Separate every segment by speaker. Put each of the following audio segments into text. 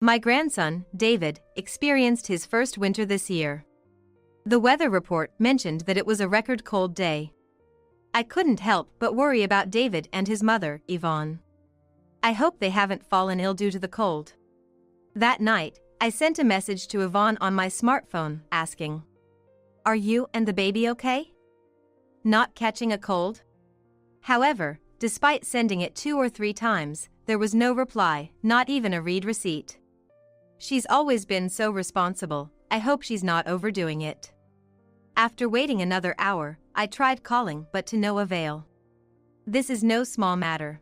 Speaker 1: My grandson, David, experienced his first winter this year. The weather report mentioned that it was a record cold day. I couldn't help but worry about David and his mother, Yvonne. I hope they haven't fallen ill due to the cold. That night, I sent a message to Yvonne on my smartphone, asking, "Are you and the baby okay? Not catching a cold?" However, despite sending it 2 or 3 times, there was no reply, not even a read receipt. She's always been so responsible, I hope she's not overdoing it. After waiting another hour, I tried calling but to no avail. This is no small matter.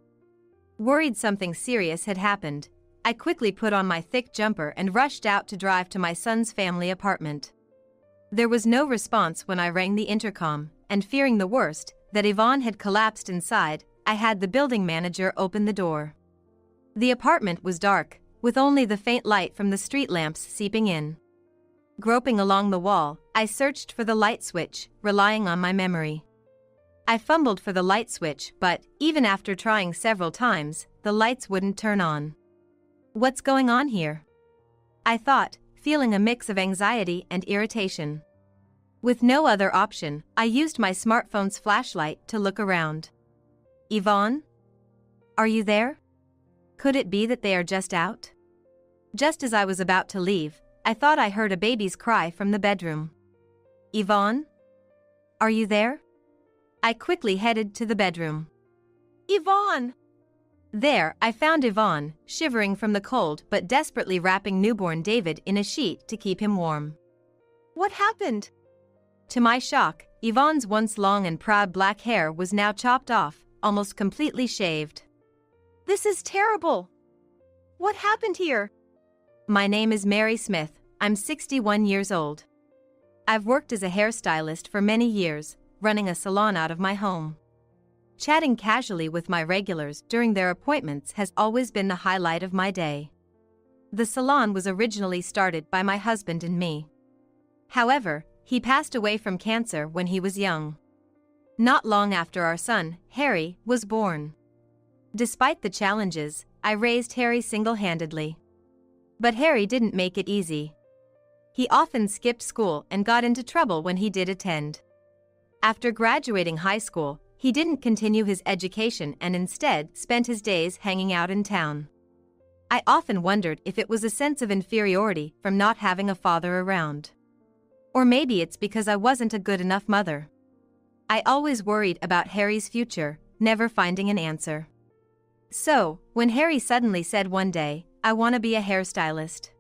Speaker 1: Worried something serious had happened, I quickly put on my thick jumper and rushed out to drive to my son's family apartment. There was no response when I rang the intercom, and fearing the worst, that Yvonne had collapsed inside, I had the building manager open the door. The apartment was dark, with only the faint light from the street lamps seeping in. Groping along the wall, I searched for the light switch, relying on my memory. I fumbled for the light switch, but, even after trying several times, the lights wouldn't turn on. What's going on here? I thought, feeling a mix of anxiety and irritation. With no other option, I used my smartphone's flashlight to look around. Yvonne? Are you there? Could it be that they are just out? Just as I was about to leave, I thought I heard a baby's cry from the bedroom. Yvonne? Are you there? I quickly headed to the bedroom. Yvonne! There, I found Yvonne, shivering from the cold but desperately wrapping newborn David in a sheet to keep him warm. What happened? To my shock, Yvonne's once long and proud black hair was now chopped off, almost completely shaved. This is terrible! What happened here? My name is Mary Smith, I'm 61 years old. I've worked as a hairstylist for many years, running a salon out of my home. Chatting casually with my regulars during their appointments has always been the highlight of my day. The salon was originally started by my husband and me. However, he passed away from cancer when he was young. Not long after our son, Harry, was born. Despite the challenges, I raised Harry single-handedly. But Harry didn't make it easy. He often skipped school and got into trouble when he did attend. After graduating high school, he didn't continue his education and instead spent his days hanging out in town. I often wondered if it was a sense of inferiority from not having a father around. Or maybe it's because I wasn't a good enough mother. I always worried about Harry's future, never finding an answer. So, when Harry suddenly said one day, "I want to be a hairstylist,"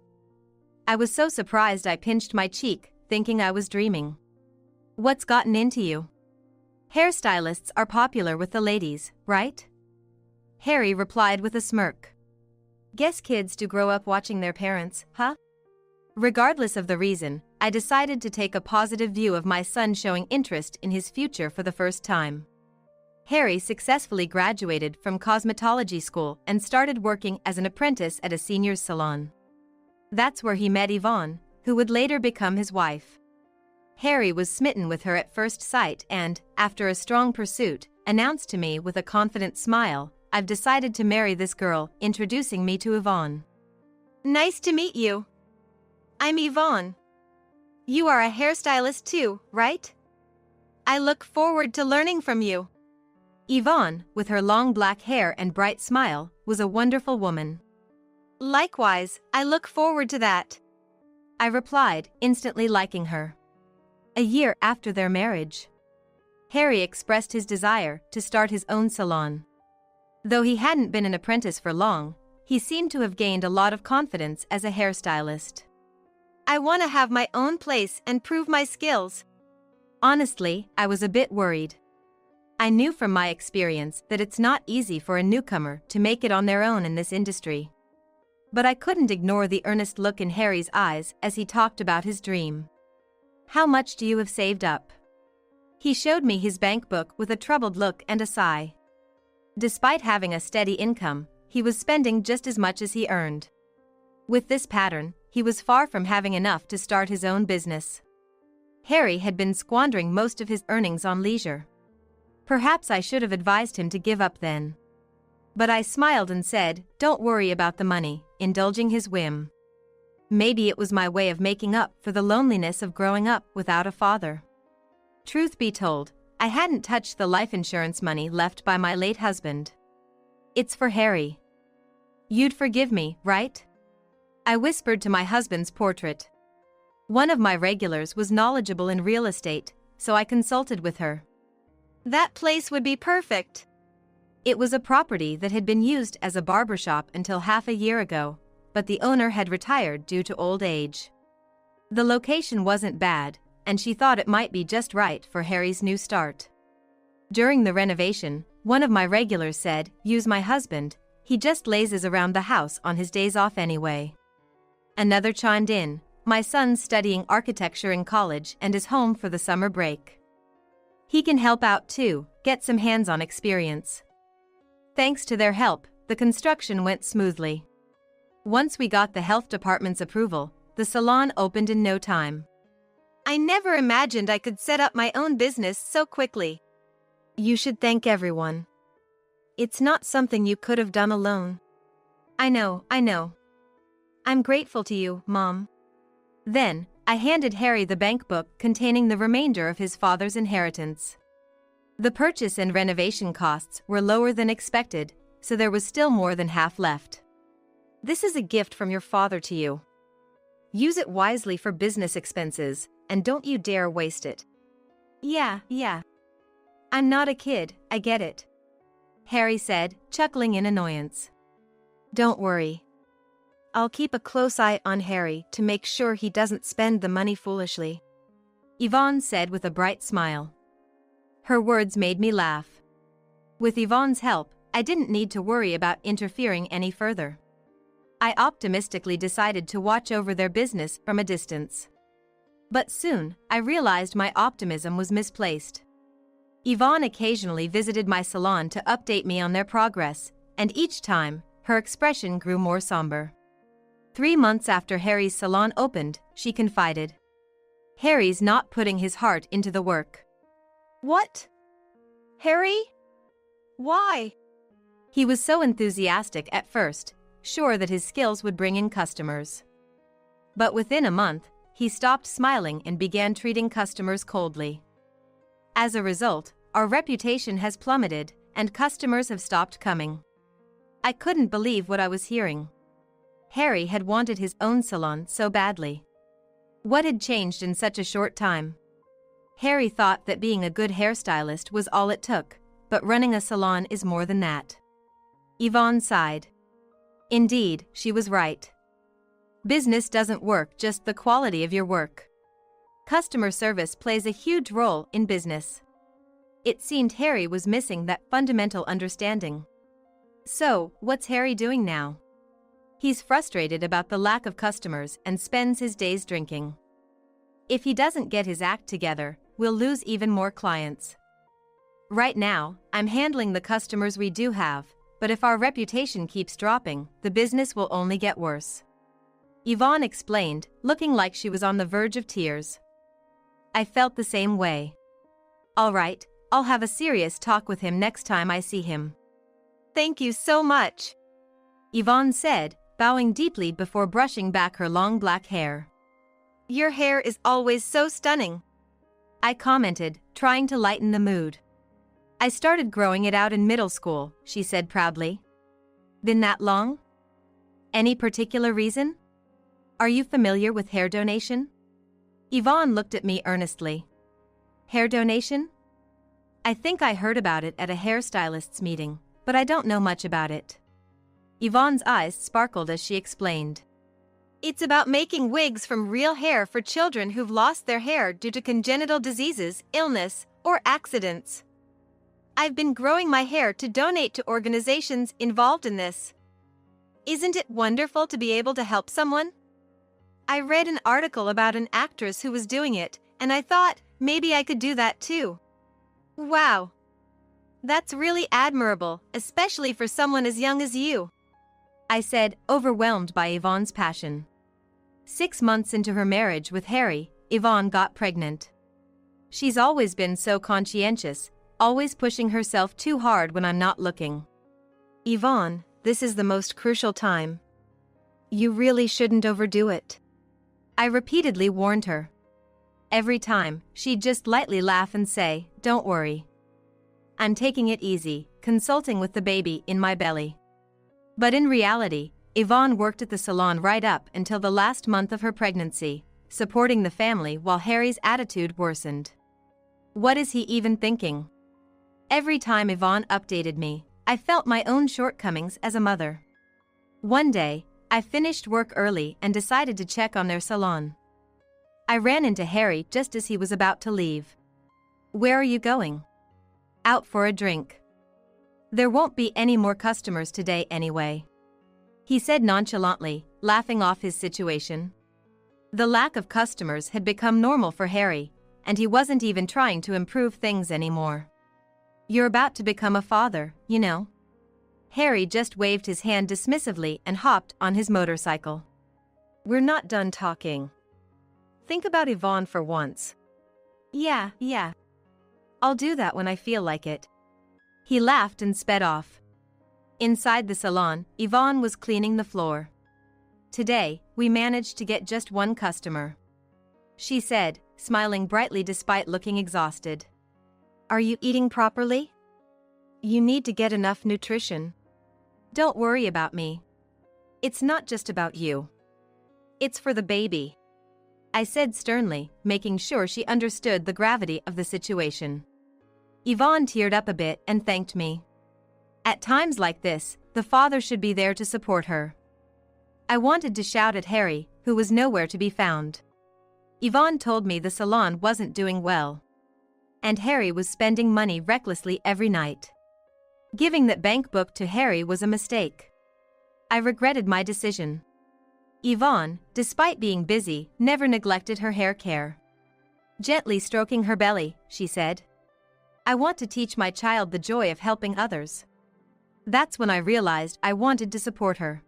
Speaker 1: I was so surprised I pinched my cheek, thinking I was dreaming. What's gotten into you? Hairstylists are popular with the ladies, right? Harry replied with a smirk. Guess kids do grow up watching their parents, huh? Regardless of the reason, I decided to take a positive view of my son showing interest in his future for the first time. Harry successfully graduated from cosmetology school and started working as an apprentice at a seniors salon. That's where he met Yvonne, who would later become his wife. Harry was smitten with her at first sight and, after a strong pursuit, announced to me with a confident smile, "I've decided to marry this girl," introducing me to Yvonne. Nice to meet you. I'm Yvonne. You are a hairstylist too, right? I look forward to learning from you. Yvonne, with her long black hair and bright smile, was a wonderful woman. Likewise, I look forward to that, I replied, instantly liking her. A year after their marriage, Harry expressed his desire to start his own salon. Though he hadn't been an apprentice for long, he seemed to have gained a lot of confidence as a hairstylist. I want to have my own place and prove my skills. Honestly, I was a bit worried. I knew from my experience that it's not easy for a newcomer to make it on their own in this industry. But I couldn't ignore the earnest look in Harry's eyes as he talked about his dream. How much do you have saved up? He showed me his bank book with a troubled look and a sigh. Despite having a steady income, he was spending just as much as he earned. With this pattern, he was far from having enough to start his own business. Harry had been squandering most of his earnings on leisure. Perhaps I should have advised him to give up then. But I smiled and said, "Don't worry about the money," indulging his whim. Maybe it was my way of making up for the loneliness of growing up without a father. Truth be told, I hadn't touched the life insurance money left by my late husband. "It's for Harry. You'd forgive me, right?" I whispered to my husband's portrait. One of my regulars was knowledgeable in real estate, so I consulted with her. "That place would be perfect." It was a property that had been used as a barbershop until half a year ago, but the owner had retired due to old age. The location wasn't bad, and she thought it might be just right for Harry's new start. During the renovation, one of my regulars said, "Use my husband, he just lazes around the house on his days off anyway." Another chimed in, "My son's studying architecture in college and is home for the summer break. He can help out too, get some hands-on experience." Thanks to their help, the construction went smoothly. Once we got the health department's approval, the salon opened in no time. I never imagined I could set up my own business so quickly. You should thank everyone. It's not something you could have done alone. I know. I'm grateful to you, Mom. Then, I handed Harry the bank book containing the remainder of his father's inheritance. The purchase and renovation costs were lower than expected, so there was still more than half left. "This is a gift from your father to you. Use it wisely for business expenses, and don't you dare waste it." Yeah. I'm not a kid, I get it," Harry said, chuckling in annoyance. "Don't worry. I'll keep a close eye on Harry to make sure he doesn't spend the money foolishly," Yvonne said with a bright smile. Her words made me laugh. With Yvonne's help, I didn't need to worry about interfering any further. I optimistically decided to watch over their business from a distance. But soon, I realized my optimism was misplaced. Yvonne occasionally visited my salon to update me on their progress, and each time, her expression grew more somber. 3 months after Harry's salon opened, she confided, "Harry's not putting his heart into the work." "What? Harry? Why?" He was so enthusiastic at first, sure that his skills would bring in customers. But within a month, he stopped smiling and began treating customers coldly. As a result, our reputation has plummeted, and customers have stopped coming. I couldn't believe what I was hearing. Harry had wanted his own salon so badly. What had changed in such a short time? Harry thought that being a good hairstylist was all it took, but running a salon is more than that. Yvonne sighed. Indeed, she was right. Business doesn't work just the quality of your work. Customer service plays a huge role in business. It seemed Harry was missing that fundamental understanding. So, what's Harry doing now? He's frustrated about the lack of customers and spends his days drinking. If he doesn't get his act together, we'll lose even more clients. Right now, I'm handling the customers we do have, but if our reputation keeps dropping, the business will only get worse. Yvonne explained, looking like she was on the verge of tears. I felt the same way. All right, I'll have a serious talk with him next time I see him. Thank you so much, Yvonne said, bowing deeply before brushing back her long black hair. Your hair is always so stunning, I commented, trying to lighten the mood. I started growing it out in middle school, she said proudly. Been that long? Any particular reason? Are you familiar with hair donation? Yvonne looked at me earnestly. Hair donation? I think I heard about it at a hairstylist's meeting, but I don't know much about it. Yvonne's eyes sparkled as she explained. It's about making wigs from real hair for children who've lost their hair due to congenital diseases, illness, or accidents. I've been growing my hair to donate to organizations involved in this. Isn't it wonderful to be able to help someone? I read an article about an actress who was doing it, and I thought maybe I could do that too. Wow. That's really admirable, especially for someone as young as you, I said, overwhelmed by Yvonne's passion. 6 months into her marriage with Harry, Yvonne got pregnant. She's always been so conscientious, always pushing herself too hard when I'm not looking. Yvonne, this is the most crucial time. You really shouldn't overdo it. I repeatedly warned her. Every time, she'd just lightly laugh and say, "Don't worry. I'm taking it easy, consulting with the baby in my belly." But in reality, Yvonne worked at the salon right up until the last month of her pregnancy, supporting the family while Harry's attitude worsened. What is he even thinking? Every time Yvonne updated me, I felt my own shortcomings as a mother. One day, I finished work early and decided to check on their salon. I ran into Harry just as he was about to leave. "Where are you going?" "Out for a drink." "There won't be any more customers today anyway," he said nonchalantly, laughing off his situation. The lack of customers had become normal for Harry, and he wasn't even trying to improve things anymore. "You're about to become a father, you know." Harry just waved his hand dismissively and hopped on his motorcycle. "We're not done talking. Think about Yvonne for once." Yeah. I'll do that when I feel like it." He laughed and sped off. Inside the salon, Yvonne was cleaning the floor. "Today, we managed to get just one customer," she said, smiling brightly despite looking exhausted. "Are you eating properly? You need to get enough nutrition. Don't worry about me. It's not just about you. It's for the baby," I said sternly, making sure she understood the gravity of the situation. Yvonne teared up a bit and thanked me. At times like this, the father should be there to support her. I wanted to shout at Harry, who was nowhere to be found. Yvonne told me the salon wasn't doing well, and Harry was spending money recklessly every night. Giving that bank book to Harry was a mistake. I regretted my decision. Yvonne, despite being busy, never neglected her hair care. Gently stroking her belly, she said, "I want to teach my child the joy of helping others." That's when I realized I wanted to support her.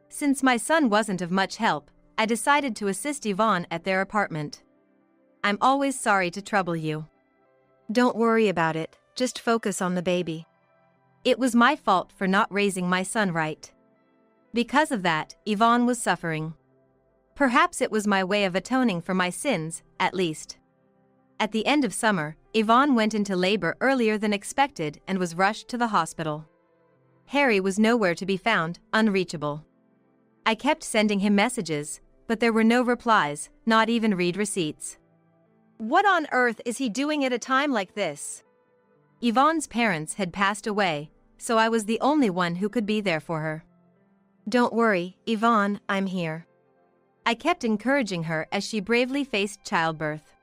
Speaker 1: Since my son wasn't of much help, I decided to assist Yvonne at their apartment. "I'm always sorry to trouble you." "Don't worry about it, just focus on the baby." It was my fault for not raising my son right. Because of that, Yvonne was suffering. Perhaps it was my way of atoning for my sins, at least. At the end of summer, Yvonne went into labor earlier than expected and was rushed to the hospital. Harry was nowhere to be found, unreachable. I kept sending him messages, but there were no replies, not even read receipts. What on earth is he doing at a time like this? Yvonne's parents had passed away, so I was the only one who could be there for her. "Don't worry, Yvonne, I'm here." I kept encouraging her as she bravely faced childbirth.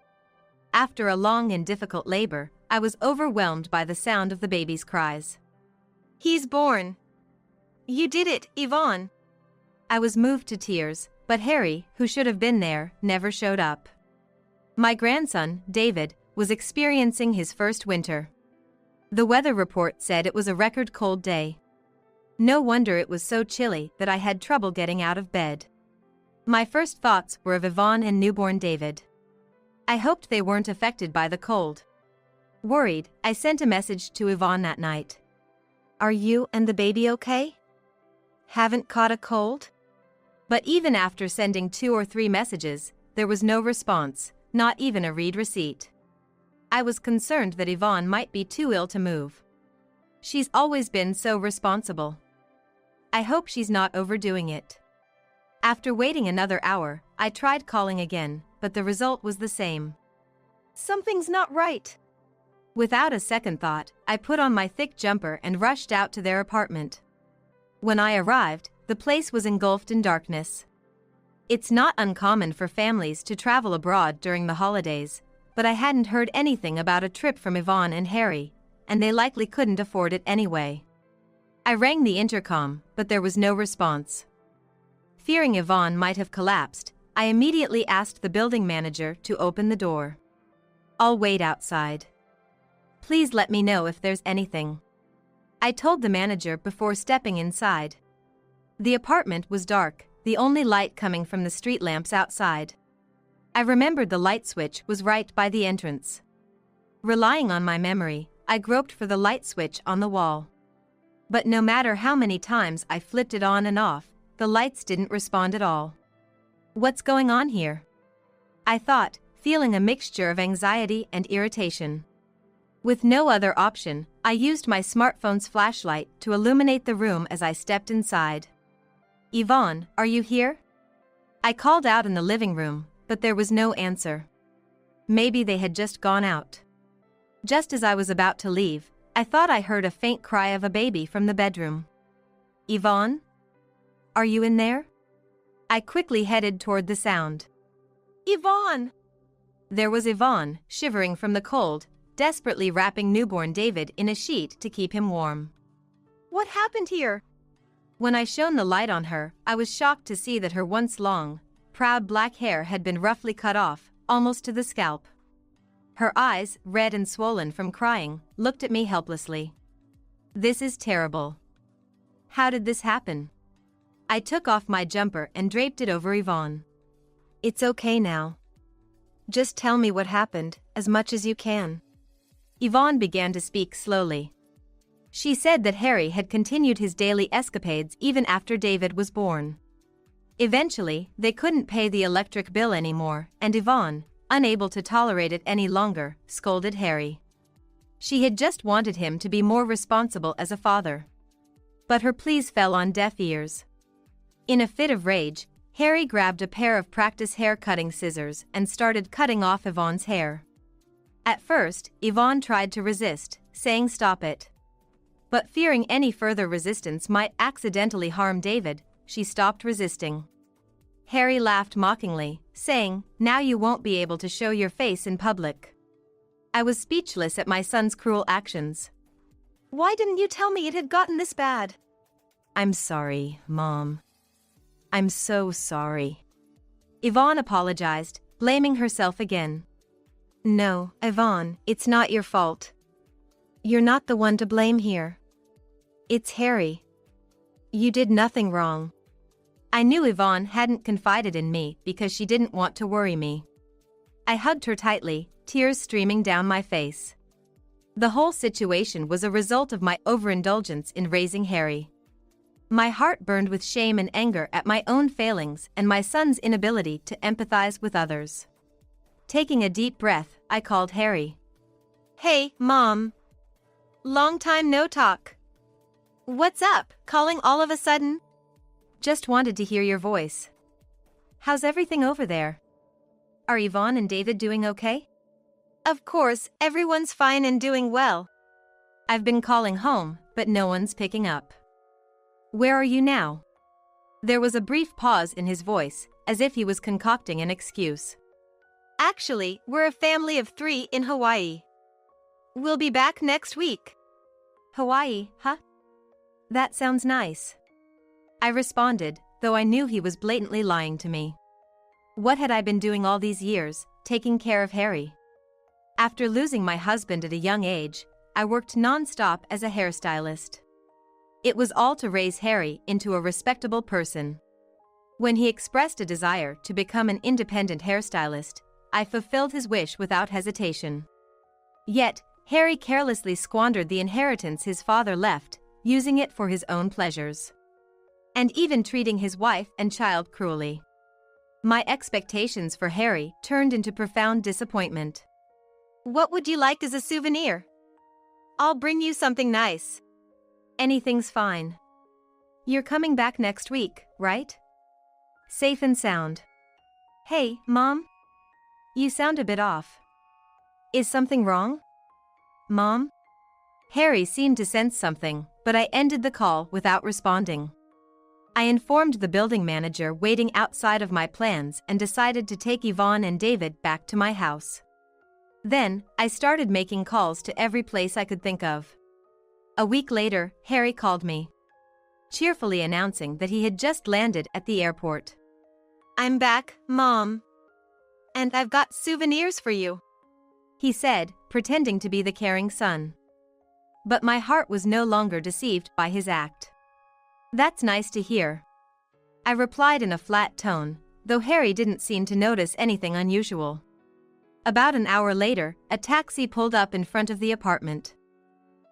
Speaker 1: After a long and difficult labor, I was overwhelmed by the sound of the baby's cries. "He's born. You did it, Yvonne." I was moved to tears, but Harry, who should have been there, never showed up. My grandson, David, was experiencing his first winter. The weather report said it was a record cold day. No wonder it was so chilly that I had trouble getting out of bed. My first thoughts were of Yvonne and newborn David. I hoped they weren't affected by the cold. Worried, I sent a message to Yvonne that night. "Are you and the baby okay? Haven't caught a cold?" But even after sending 2 or 3 messages, there was no response, not even a read receipt. I was concerned that Yvonne might be too ill to move. She's always been so responsible. I hope she's not overdoing it. After waiting another hour, I tried calling again, but the result was the same. Something's not right. Without a second thought, I put on my thick jumper and rushed out to their apartment. When I arrived, the place was engulfed in darkness. It's not uncommon for families to travel abroad during the holidays, but I hadn't heard anything about a trip from Yvonne and Harry, and they likely couldn't afford it anyway. I rang the intercom, but there was no response. Fearing Yvonne might have collapsed, I immediately asked the building manager to open the door. "I'll wait outside. Please let me know if there's anything," I told the manager before stepping inside. The apartment was dark, the only light coming from the street lamps outside. I remembered the light switch was right by the entrance. Relying on my memory, I groped for the light switch on the wall. But no matter how many times I flipped it on and off, the lights didn't respond at all. What's going on here? I thought, feeling a mixture of anxiety and irritation. With no other option, I used my smartphone's flashlight to illuminate the room as I stepped inside. Yvonne, are you here? I called out in the living room, but there was no answer. Maybe they had just gone out. Just as I was about to leave, I thought I heard a faint cry of a baby from the bedroom. Yvonne? Are you in there? I quickly headed toward the sound. Yvonne! There was Yvonne, shivering from the cold, desperately wrapping newborn David in a sheet to keep him warm. What happened here? When I shone the light on her, I was shocked to see that her once long, proud black hair had been roughly cut off, almost to the scalp. Her eyes, red and swollen from crying, looked at me helplessly. This is terrible. How did this happen? I took off my jumper and draped it over Yvonne. It's okay now. Just tell me what happened, as much as you can. Yvonne began to speak slowly. She said that Harry had continued his daily escapades even after David was born. Eventually, they couldn't pay the electric bill anymore, and Yvonne, unable to tolerate it any longer, scolded Harry. She had just wanted him to be more responsible as a father. But her pleas fell on deaf ears. In a fit of rage, Harry grabbed a pair of practice hair-cutting scissors and started cutting off Yvonne's hair. At first, Yvonne tried to resist, saying stop it. But fearing any further resistance might accidentally harm David, she stopped resisting. Harry laughed mockingly, saying, "Now you won't be able to show your face in public." I was speechless at my son's cruel actions. Why didn't you tell me it had gotten this bad? I'm sorry, Mom. I'm so sorry. Yvonne apologized, blaming herself again. No, Yvonne, it's not your fault. You're not the one to blame here. It's Harry. You did nothing wrong. I knew Yvonne hadn't confided in me because she didn't want to worry me. I hugged her tightly, tears streaming down my face. The whole situation was a result of my overindulgence in raising Harry. My heart burned with shame and anger at my own failings and my son's inability to empathize with others. Taking a deep breath, I called Harry. Hey, Mom. Long time no talk. What's up, calling all of a sudden? Just wanted to hear your voice. How's everything over there? Are Yvonne and David doing okay? Of course, everyone's fine and doing well. I've been calling home, but no one's picking up. Where are you now? There was a brief pause in his voice, as if he was concocting an excuse. Actually, we're a family of 3 in Hawaii. We'll be back next week. Hawaii, huh? That sounds nice. I responded, though I knew he was blatantly lying to me. What had I been doing all these years, taking care of Harry? After losing my husband at a young age, I worked non-stop as a hairstylist. It was all to raise Harry into a respectable person. When he expressed a desire to become an independent hairstylist, I fulfilled his wish without hesitation. Yet, Harry carelessly squandered the inheritance his father left, using it for his own pleasures. And even treating his wife and child cruelly. My expectations for Harry turned into profound disappointment. What would you like as a souvenir? I'll bring you something nice. Anything's fine. You're coming back next week, right? Safe and sound. Hey, Mom? You sound a bit off. Is something wrong? Mom? Harry seemed to sense something, but I ended the call without responding. I informed the building manager waiting outside of my plans and decided to take Yvonne and David back to my house. Then, I started making calls to every place I could think of. A week later, Harry called me, cheerfully announcing that he had just landed at the airport. I'm back, Mom. And I've got souvenirs for you, he said, pretending to be the caring son. But my heart was no longer deceived by his act. That's nice to hear. I replied in a flat tone, though Harry didn't seem to notice anything unusual. About an hour later, a taxi pulled up in front of the apartment.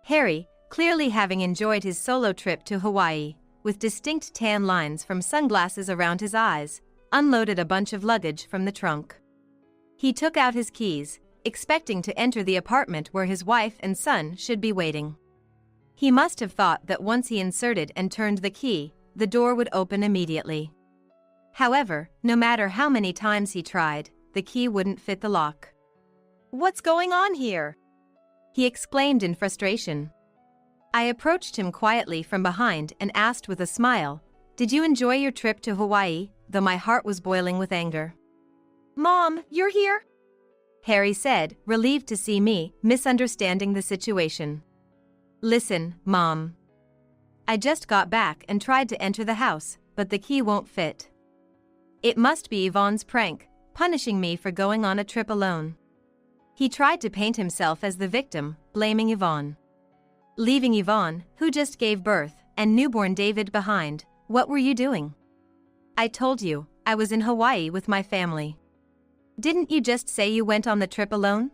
Speaker 1: Harry, clearly having enjoyed his solo trip to Hawaii, with distinct tan lines from sunglasses around his eyes, unloaded a bunch of luggage from the trunk. He took out his keys, expecting to enter the apartment where his wife and son should be waiting. He must have thought that once he inserted and turned the key, the door would open immediately. However, no matter how many times he tried, the key wouldn't fit the lock. "What's going on here?" he exclaimed in frustration. I approached him quietly from behind and asked with a smile, "Did you enjoy your trip to Hawaii?" though my heart was boiling with anger. "Mom, you're here?" Harry said, relieved to see me, misunderstanding the situation. "Listen, Mom. I just got back and tried to enter the house, but the key won't fit. It must be Yvonne's prank, punishing me for going on a trip alone." He tried to paint himself as the victim, blaming Yvonne. Leaving Yvonne, who just gave birth, and newborn David behind, what were you doing? I told you, I was in Hawaii with my family. Didn't you just say you went on the trip alone?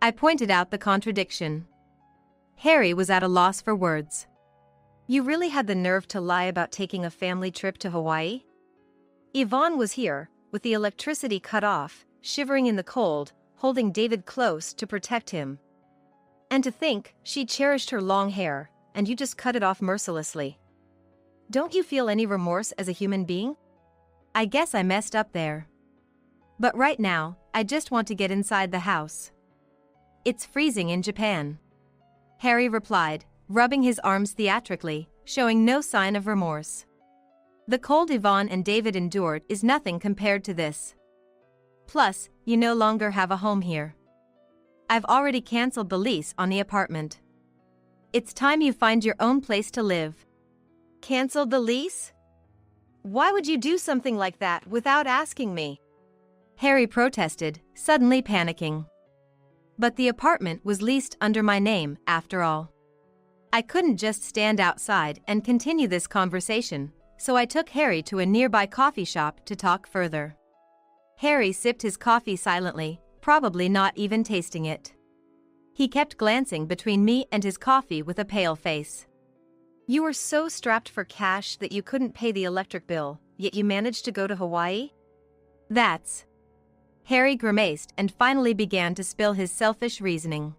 Speaker 1: I pointed out the contradiction. Harry was at a loss for words. You really had the nerve to lie about taking a family trip to Hawaii? Yvonne was here, with the electricity cut off, shivering in the cold, holding David close to protect him. And to think, she cherished her long hair, and you just cut it off mercilessly. Don't you feel any remorse as a human being? I guess I messed up there. But right now, I just want to get inside the house. It's freezing in Japan. Harry replied, rubbing his arms theatrically, showing no sign of remorse. The cold Yvonne and David endured is nothing compared to this. Plus, you no longer have a home here. I've already cancelled the lease on the apartment. It's time you find your own place to live. Cancelled the lease? Why would you do something like that without asking me? Harry protested, suddenly panicking. But the apartment was leased under my name, after all. I couldn't just stand outside and continue this conversation, so I took Harry to a nearby coffee shop to talk further. Harry sipped his coffee silently, probably not even tasting it. He kept glancing between me and his coffee with a pale face. You were so strapped for cash that you couldn't pay the electric bill, yet you managed to go to Hawaii? That's... Harry grimaced and finally began to spill his selfish reasoning.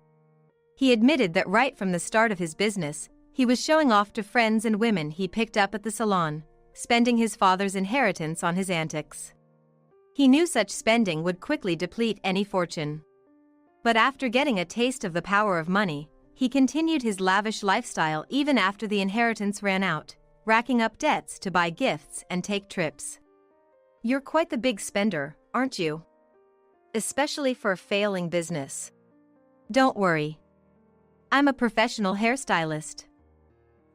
Speaker 1: He admitted that right from the start of his business, he was showing off to friends and women he picked up at the salon, spending his father's inheritance on his antics. He knew such spending would quickly deplete any fortune. But after getting a taste of the power of money, he continued his lavish lifestyle even after the inheritance ran out, racking up debts to buy gifts and take trips. You're quite the big spender, aren't you? Especially for a failing business. Don't worry. I'm a professional hairstylist.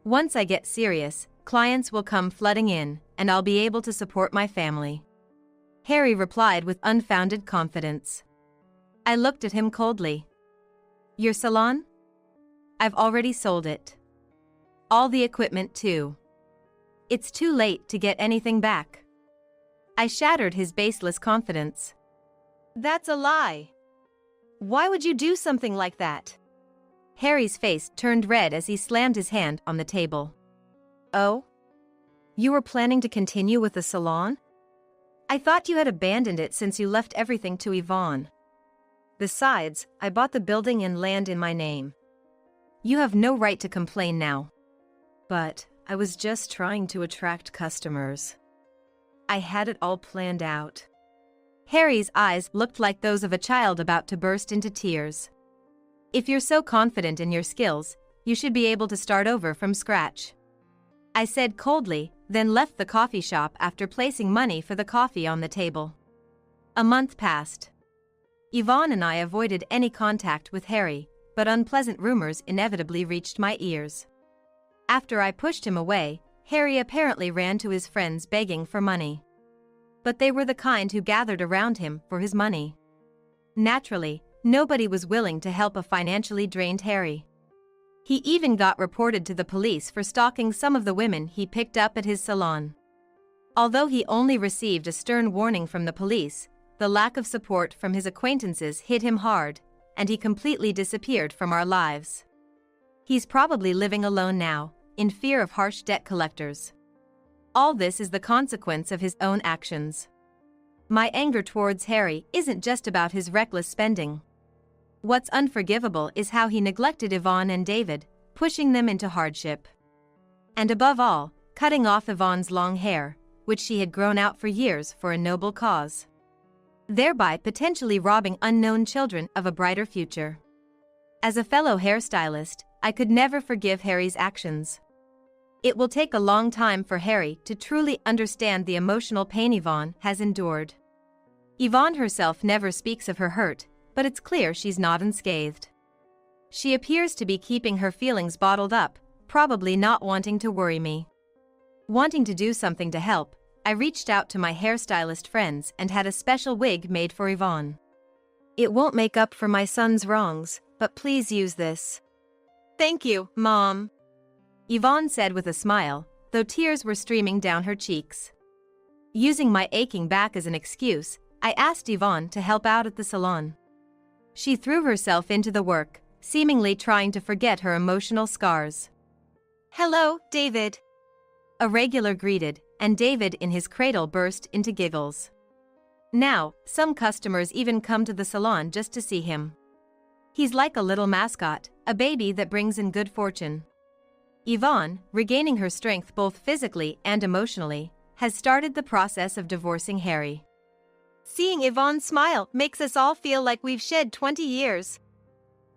Speaker 1: Once I get serious, clients will come flooding in, and I'll be able to support my family. Harry replied with unfounded confidence. I looked at him coldly. Your salon? I've already sold it. All the equipment too. It's too late to get anything back. I shattered his baseless confidence. That's a lie. Why would you do something like that? Harry's face turned red as he slammed his hand on the table. Oh? You were planning to continue with the salon? I thought you had abandoned it since you left everything to Yvonne. Besides, I bought the building and land in my name. You have no right to complain now. But I was just trying to attract customers. I had it all planned out. Harry's eyes looked like those of a child about to burst into tears. If you're so confident in your skills, you should be able to start over from scratch. I said coldly, then left the coffee shop after placing money for the coffee on the table. A month passed. Yvonne and I avoided any contact with Harry, but unpleasant rumors inevitably reached my ears. After I pushed him away, Harry apparently ran to his friends begging for money. But they were the kind who gathered around him for his money. Naturally, nobody was willing to help a financially drained Harry. He even got reported to the police for stalking some of the women he picked up at his salon. Although he only received a stern warning from the police, the lack of support from his acquaintances hit him hard, and he completely disappeared from our lives. He's probably living alone now, in fear of harsh debt collectors. All this is the consequence of his own actions. My anger towards Harry isn't just about his reckless spending. What's unforgivable is how he neglected Yvonne and David, pushing them into hardship. And above all, cutting off Yvonne's long hair, which she had grown out for years for a noble cause, thereby potentially robbing unknown children of a brighter future. As a fellow hairstylist, I could never forgive Harry's actions. It will take a long time for Harry to truly understand the emotional pain Yvonne has endured. Yvonne herself never speaks of her hurt, but it's clear she's not unscathed. She appears to be keeping her feelings bottled up, probably not wanting to worry me. Wanting to do something to help, I reached out to my hairstylist friends and had a special wig made for Yvonne. It won't make up for my son's wrongs, but please use this. Thank you, Mom, Yvonne said with a smile, though tears were streaming down her cheeks. Using my aching back as an excuse, I asked Yvonne to help out at the salon. She threw herself into the work, seemingly trying to forget her emotional scars. "Hello, David," a regular greeted, and David in his cradle burst into giggles. Now, some customers even come to the salon just to see him. He's like a little mascot, a baby that brings in good fortune. Yvonne, regaining her strength both physically and emotionally, has started the process of divorcing Harry. Seeing Yvonne smile makes us all feel like we've shed 20 years.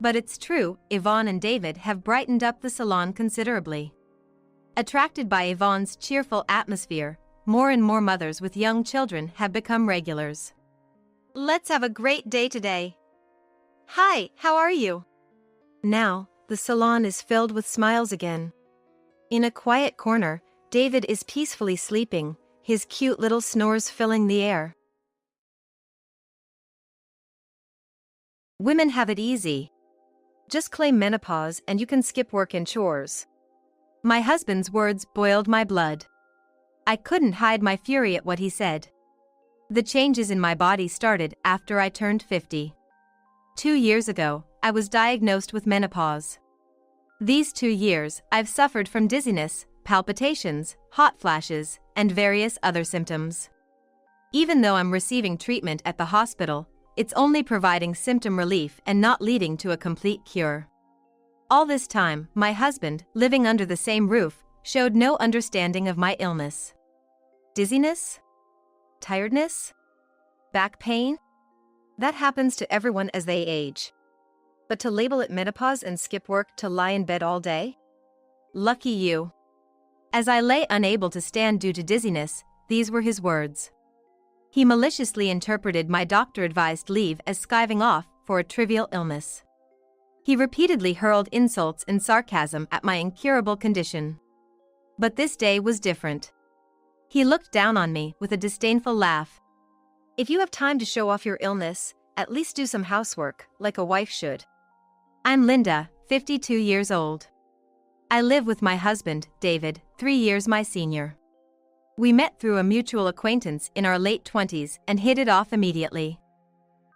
Speaker 1: But it's true, Yvonne and David have brightened up the salon considerably. Attracted by Yvonne's cheerful atmosphere, more and more mothers with young children have become regulars. "Let's have a great day today." "Hi, how are you?" Now, the salon is filled with smiles again. In a quiet corner, David is peacefully sleeping, his cute little snores filling the air. Women have it easy. Just claim menopause and you can skip work and chores. My husband's words boiled my blood. I couldn't hide my fury at what he said. The changes in my body started after I turned 50. 2 years ago, I was diagnosed with menopause. These 2 years, I've suffered from dizziness, palpitations, hot flashes, and various other symptoms. Even though I'm receiving treatment at the hospital, it's only providing symptom relief and not leading to a complete cure. All this time, my husband, living under the same roof, showed no understanding of my illness. Dizziness? Tiredness? Back pain? That happens to everyone as they age. But to label it menopause and skip work to lie in bed all day? Lucky you. As I lay unable to stand due to dizziness, these were his words. He maliciously interpreted my doctor-advised leave as skiving off for a trivial illness. He repeatedly hurled insults and sarcasm at my incurable condition. But this day was different. He looked down on me with a disdainful laugh. "If you have time to show off your illness, at least do some housework, like a wife should." I'm Linda, 52 years old. I live with my husband, David, 3 years my senior. We met through a mutual acquaintance in our late 20s and hit it off immediately.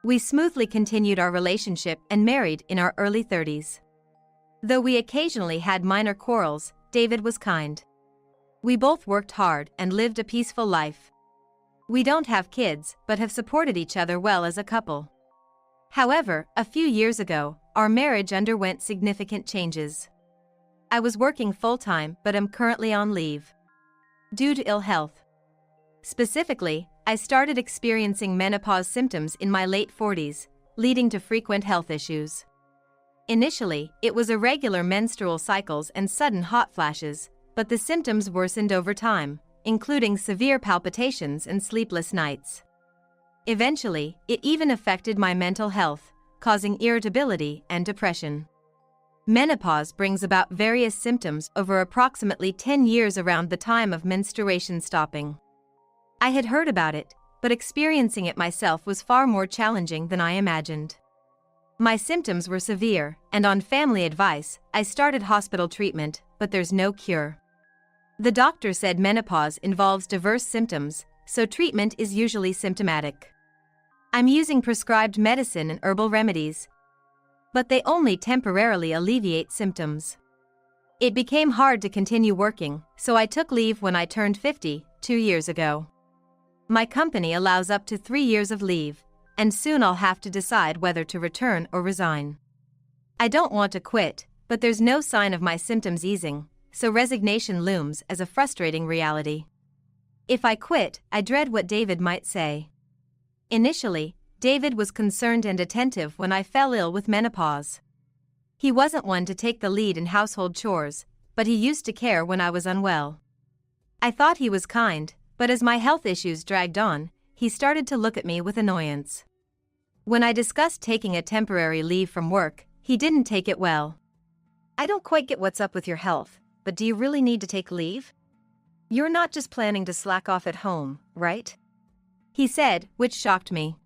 Speaker 1: We smoothly continued our relationship and married in our early 30s. Though we occasionally had minor quarrels, David was kind. We both worked hard and lived a peaceful life. We don't have kids, but have supported each other well as a couple. However, a few years ago, our marriage underwent significant changes. I was working full-time but am currently on leave due to ill health. Specifically, I started experiencing menopause symptoms in my late 40s, leading to frequent health issues. Initially, it was irregular menstrual cycles and sudden hot flashes, but the symptoms worsened over time, including severe palpitations and sleepless nights. Eventually, it even affected my mental health, causing irritability and depression. Menopause brings about various symptoms over approximately 10 years around the time of menstruation stopping. I had heard about it, but experiencing it myself was far more challenging than I imagined. My symptoms were severe, and on family advice, I started hospital treatment, but there's no cure. The doctor said menopause involves diverse symptoms, so treatment is usually symptomatic. I'm using prescribed medicine and herbal remedies, but they only temporarily alleviate symptoms. It became hard to continue working, so I took leave when I turned 50, 2 years ago. My company allows up to 3 years of leave, and soon I'll have to decide whether to return or resign. I don't want to quit, but there's no sign of my symptoms easing, so resignation looms as a frustrating reality. If I quit, I dread what David might say. Initially, David was concerned and attentive when I fell ill with menopause. He wasn't one to take the lead in household chores, but he used to care when I was unwell. I thought he was kind, but as my health issues dragged on, he started to look at me with annoyance. When I discussed taking a temporary leave from work, he didn't take it well. "I don't quite get what's up with your health, but do you really need to take leave? You're not just planning to slack off at home, right?" he said, which shocked me.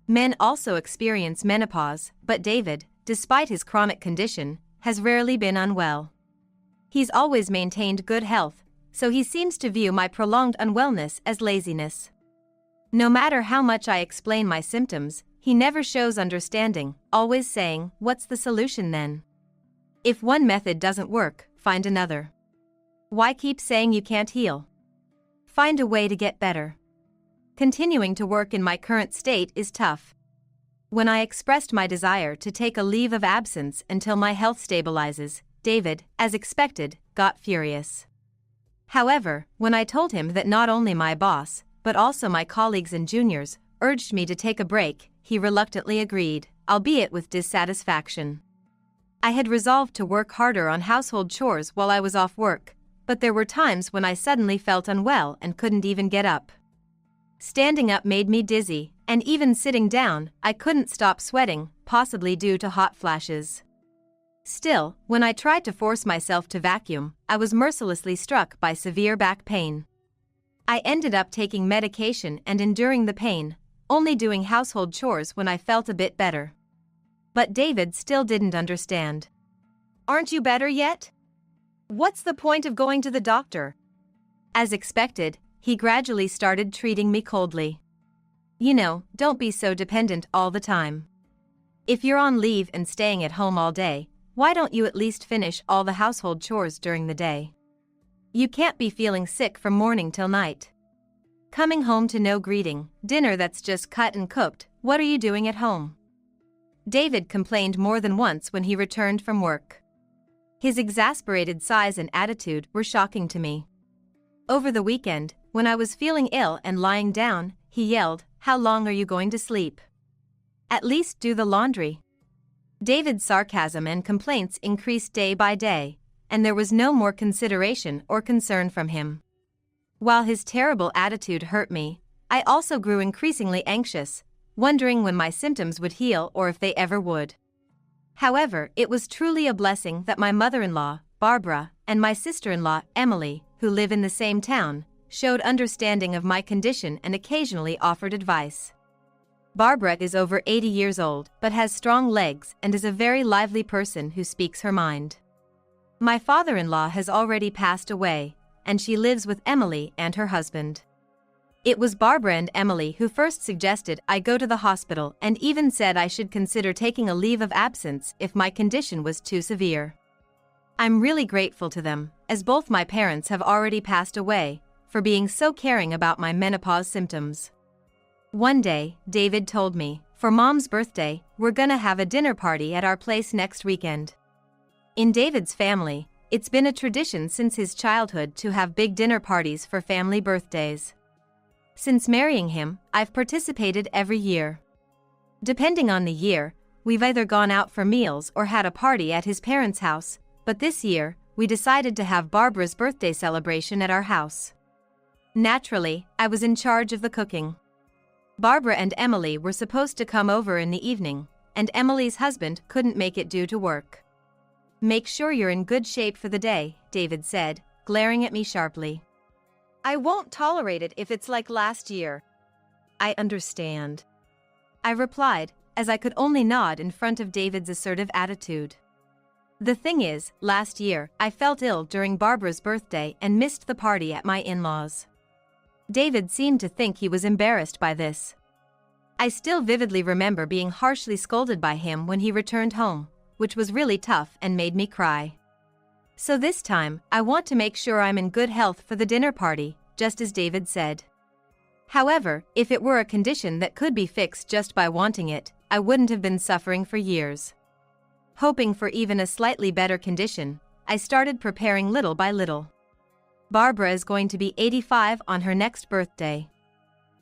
Speaker 1: Men also experience menopause, but David, despite his chronic condition, has rarely been unwell. He's always maintained good health, so he seems to view my prolonged unwellness as laziness. No matter how much I explain my symptoms, he never shows understanding, always saying, "What's the solution then? If one method doesn't work, find another. Why keep saying you can't heal? Find a way to get better." Continuing to work in my current state is tough. When I expressed my desire to take a leave of absence until my health stabilizes, David, as expected, got furious. However, when I told him that not only my boss, but also my colleagues and juniors, urged me to take a break, he reluctantly agreed, albeit with dissatisfaction. I had resolved to work harder on household chores while I was off work, but there were times when I suddenly felt unwell and couldn't even get up. Standing up made me dizzy, and even sitting down, I couldn't stop sweating, possibly due to hot flashes. Still, when I tried to force myself to vacuum, I was mercilessly struck by severe back pain. I ended up taking medication and enduring the pain, only doing household chores when I felt a bit better. But David still didn't understand. "Aren't you better yet? What's the point of going to the doctor?" As expected, he gradually started treating me coldly. "You know, don't be so dependent all the time. If you're on leave and staying at home all day, why don't you at least finish all the household chores during the day? You can't be feeling sick from morning till night. Coming home to no greeting, dinner that's just cut and cooked, what are you doing at home?" David complained more than once when he returned from work. His exasperated sighs and attitude were shocking to me. Over the weekend, when I was feeling ill and lying down, he yelled, "How long are you going to sleep? At least do the laundry." David's sarcasm and complaints increased day by day, and there was no more consideration or concern from him. While his terrible attitude hurt me, I also grew increasingly anxious, wondering when my symptoms would heal or if they ever would. However, it was truly a blessing that my mother-in-law, Barbara, and my sister-in-law, Emily, who live in the same town, showed understanding of my condition and occasionally offered advice. Barbara is over 80 years old but has strong legs and is a very lively person who speaks her mind. My father-in-law has already passed away, and she lives with Emily and her husband. It was Barbara and Emily who first suggested I go to the hospital and even said I should consider taking a leave of absence if my condition was too severe. I'm really grateful to them, as both my parents have already passed away, for being so caring about my menopause symptoms. One day, David told me, "For Mom's birthday, we're gonna have a dinner party at our place next weekend." In David's family, it's been a tradition since his childhood to have big dinner parties for family birthdays. Since marrying him, I've participated every year. Depending on the year, we've either gone out for meals or had a party at his parents' house, but this year, we decided to have Barbara's birthday celebration at our house. Naturally, I was in charge of the cooking. Barbara and Emily were supposed to come over in the evening, and Emily's husband couldn't make it due to work. "Make sure you're in good shape for the day," David said, glaring at me sharply. "I won't tolerate it if it's like last year." "I understand," I replied, as I could only nod in front of David's assertive attitude. The thing is, last year, I felt ill during Barbara's birthday and missed the party at my in-laws. David seemed to think he was embarrassed by this. I still vividly remember being harshly scolded by him when he returned home, which was really tough and made me cry. So this time, I want to make sure I'm in good health for the dinner party, just as David said. However, if it were a condition that could be fixed just by wanting it, I wouldn't have been suffering for years. Hoping for even a slightly better condition, I started preparing little by little. Barbara is going to be 85 on her next birthday.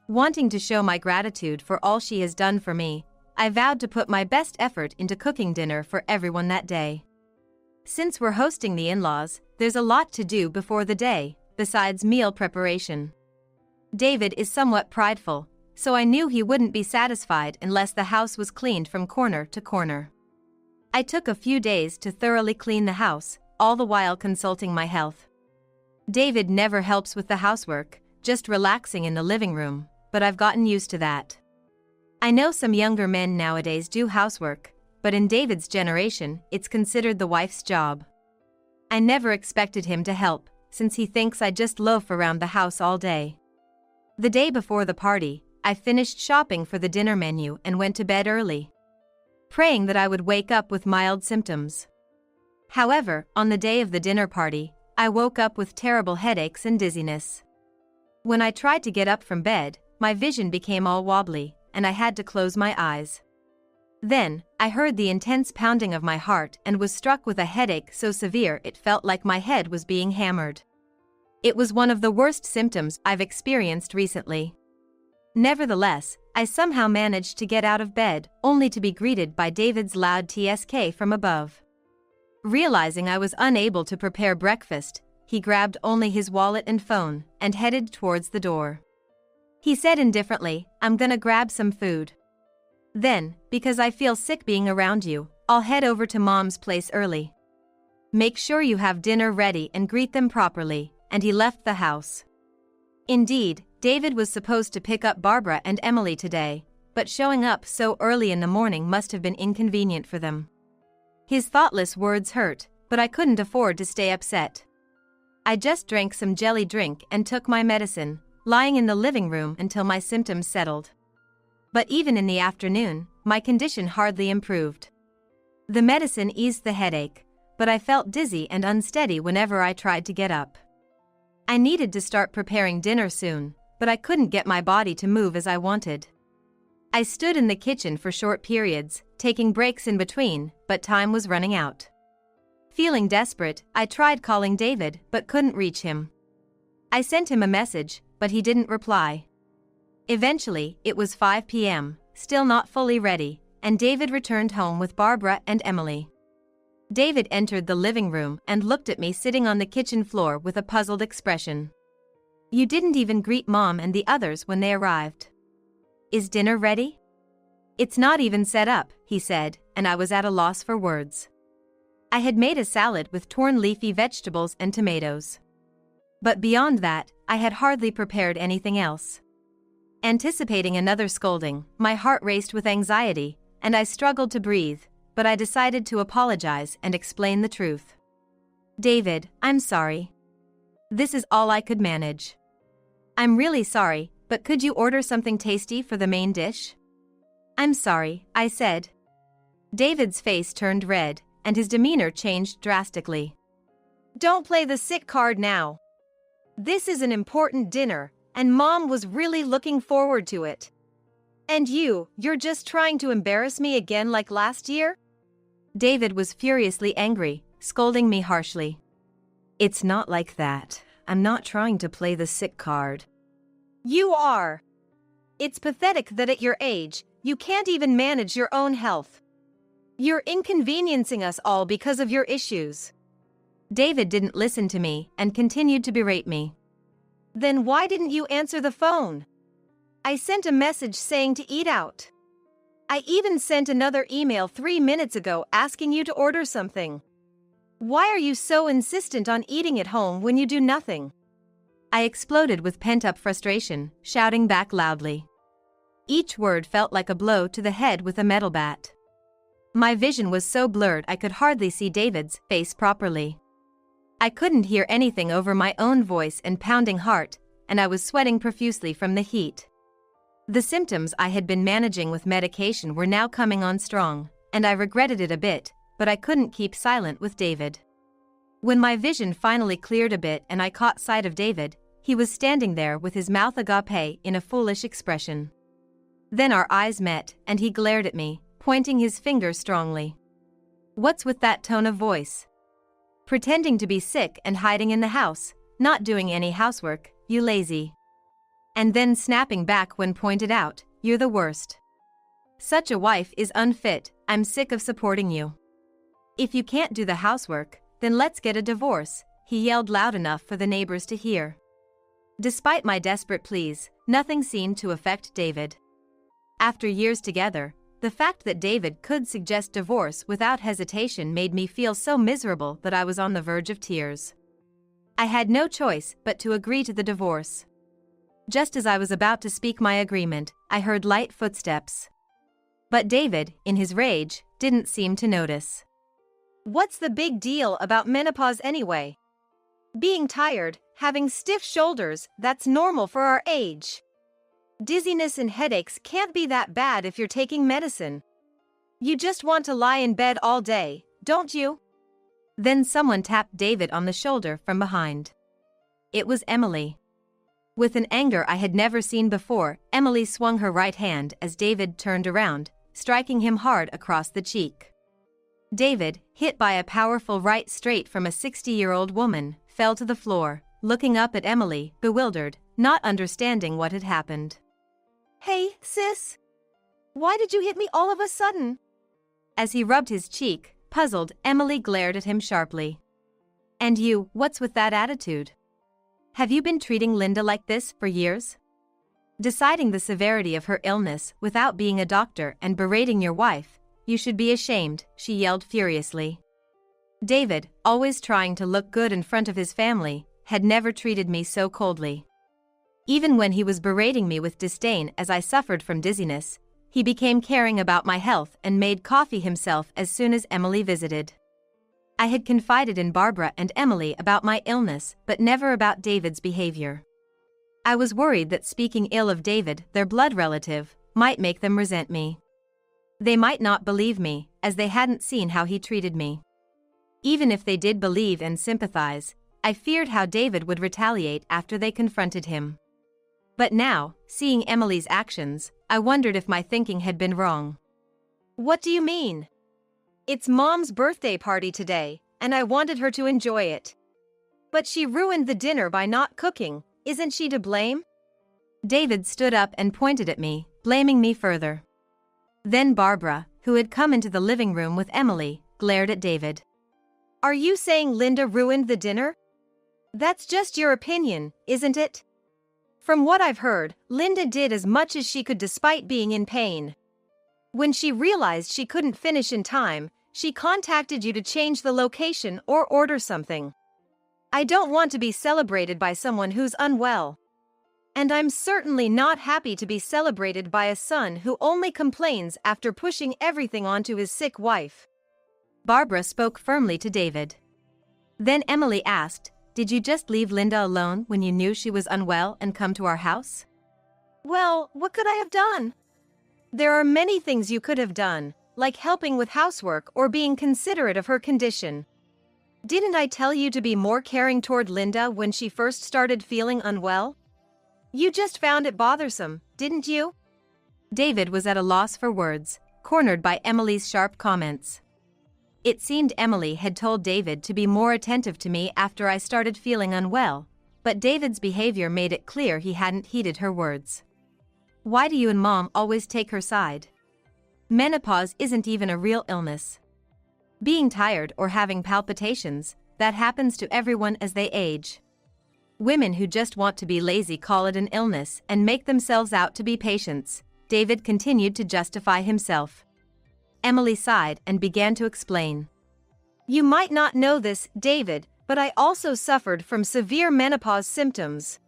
Speaker 1: Wanting to show my gratitude for all she has done for me, I vowed to put my best effort into cooking dinner for everyone that day. Since we're hosting the in-laws, there's a lot to do before the day, besides meal preparation. David is somewhat prideful, so I knew he wouldn't be satisfied unless the house was cleaned from corner to corner. I took a few days to thoroughly clean the house, all the while consulting my health. David never helps with the housework, just relaxing in the living room, but I've gotten used to that. I know some younger men nowadays do housework, but in David's generation, it's considered the wife's job. I never expected him to help, since he thinks I just loaf around the house all day. The day before the party, I finished shopping for the dinner menu and went to bed early, praying that I would wake up with mild symptoms. However, on the day of the dinner party, I woke up with terrible headaches and dizziness. When I tried to get up from bed, my vision became all wobbly, and I had to close my eyes. Then, I heard the intense pounding of my heart and was struck with a headache so severe it felt like my head was being hammered. It was one of the worst symptoms I've experienced recently. Nevertheless, I somehow managed to get out of bed, only to be greeted by David's loud TSK from above. Realizing I was unable to prepare breakfast, he grabbed only his wallet and phone and headed towards the door. He said indifferently, "I'm gonna grab some food. Then, because I feel sick being around you, I'll head over to Mom's place early. Make sure you have dinner ready and greet them properly," and he left the house. Indeed, David was supposed to pick up Barbara and Emily today, but showing up so early in the morning must have been inconvenient for them. His thoughtless words hurt, but I couldn't afford to stay upset. I just drank some jelly drink and took my medicine, lying in the living room until my symptoms settled. But even in the afternoon, my condition hardly improved. The medicine eased the headache, but I felt dizzy and unsteady whenever I tried to get up. I needed to start preparing dinner soon, but I couldn't get my body to move as I wanted. I stood in the kitchen for short periods, taking breaks in between, but time was running out. Feeling desperate, I tried calling David but couldn't reach him. I sent him a message, but he didn't reply. Eventually, it was 5 p.m., still not fully ready, and David returned home with Barbara and Emily. David entered the living room and looked at me sitting on the kitchen floor with a puzzled expression. "You didn't even greet Mom and the others when they arrived. Is dinner ready?" "It's not even set up," he said, and I was at a loss for words. I had made a salad with torn leafy vegetables and tomatoes. But beyond that, I had hardly prepared anything else. Anticipating another scolding, my heart raced with anxiety, and I struggled to breathe, but I decided to apologize and explain the truth. "David, I'm sorry. This is all I could manage. I'm really sorry, but could you order something tasty for the main dish?" "I'm sorry," I said. David's face turned red, and his demeanor changed drastically. "Don't play the sick card now. This is an important dinner, and Mom was really looking forward to it. And you're just trying to embarrass me again like last year?" David was furiously angry, scolding me harshly. "It's not like that. I'm not trying to play the sick card." "You are. It's pathetic that at your age, you can't even manage your own health. You're inconveniencing us all because of your issues." David didn't listen to me and continued to berate me. "Then why didn't you answer the phone? I sent a message saying to eat out. I even sent another email 3 minutes ago asking you to order something. Why are you so insistent on eating at home when you do nothing?" I exploded with pent-up frustration, shouting back loudly. Each word felt like a blow to the head with a metal bat. My vision was so blurred I could hardly see David's face properly. I couldn't hear anything over my own voice and pounding heart, and I was sweating profusely from the heat. The symptoms I had been managing with medication were now coming on strong, and I regretted it a bit, but I couldn't keep silent with David. When my vision finally cleared a bit and I caught sight of David, he was standing there with his mouth agape in a foolish expression. Then our eyes met, and he glared at me, pointing his finger strongly. "What's with that tone of voice? Pretending to be sick and hiding in the house, not doing any housework, you lazy." And then snapping back when pointed out, "You're the worst. Such a wife is unfit, I'm sick of supporting you. If you can't do the housework, then let's get a divorce," he yelled loud enough for the neighbors to hear. Despite my desperate pleas, nothing seemed to affect David. After years together, the fact that David could suggest divorce without hesitation made me feel so miserable that I was on the verge of tears. I had no choice but to agree to the divorce. Just as I was about to speak my agreement, I heard light footsteps. But David, in his rage, didn't seem to notice. "What's the big deal about menopause anyway? Being tired, having stiff shoulders, that's normal for our age. Dizziness and headaches can't be that bad if you're taking medicine. You just want to lie in bed all day, don't you?" Then someone tapped David on the shoulder from behind. It was Emily. With an anger I had never seen before, Emily swung her right hand as David turned around, striking him hard across the cheek. David, hit by a powerful right straight from a 60-year-old woman, fell to the floor, looking up at Emily, bewildered, not understanding what had happened. "Hey, sis. Why did you hit me all of a sudden?" As he rubbed his cheek, puzzled, Emily glared at him sharply. "And you, what's with that attitude? Have you been treating Linda like this for years? Deciding the severity of her illness without being a doctor and berating your wife, you should be ashamed," she yelled furiously. David, always trying to look good in front of his family, had never treated me so coldly. Even when he was berating me with disdain as I suffered from dizziness, he became caring about my health and made coffee himself as soon as Emily visited. I had confided in Barbara and Emily about my illness, but never about David's behavior. I was worried that speaking ill of David, their blood relative, might make them resent me. They might not believe me, as they hadn't seen how he treated me. Even if they did believe and sympathize, I feared how David would retaliate after they confronted him. But now, seeing Emily's actions, I wondered if my thinking had been wrong. "What do you mean? It's Mom's birthday party today, and I wanted her to enjoy it. But she ruined the dinner by not cooking, isn't she to blame?" David stood up and pointed at me, blaming me further. Then Barbara, who had come into the living room with Emily, glared at David. "Are you saying Linda ruined the dinner? That's just your opinion, isn't it? From what I've heard, Linda did as much as she could despite being in pain. When she realized she couldn't finish in time, she contacted you to change the location or order something. I don't want to be celebrated by someone who's unwell. And I'm certainly not happy to be celebrated by a son who only complains after pushing everything onto his sick wife." Barbara spoke firmly to David. Then Emily asked, "Did you just leave Linda alone when you knew she was unwell and come to our house?" "Well, what could I have done? There are many things you could have done, like helping with housework or being considerate of her condition. Didn't I tell you to be more caring toward Linda when she first started feeling unwell? You just found it bothersome, didn't you?" David was at a loss for words, cornered by Emily's sharp comments. It seemed Emily had told David to be more attentive to me after I started feeling unwell, but David's behavior made it clear he hadn't heeded her words. "Why do you and Mom always take her side? Menopause isn't even a real illness. Being tired or having palpitations, that happens to everyone as they age. Women who just want to be lazy call it an illness and make themselves out to be patients," David continued to justify himself. Emily sighed and began to explain. "You might not know this, David, but I also suffered from severe menopause symptoms.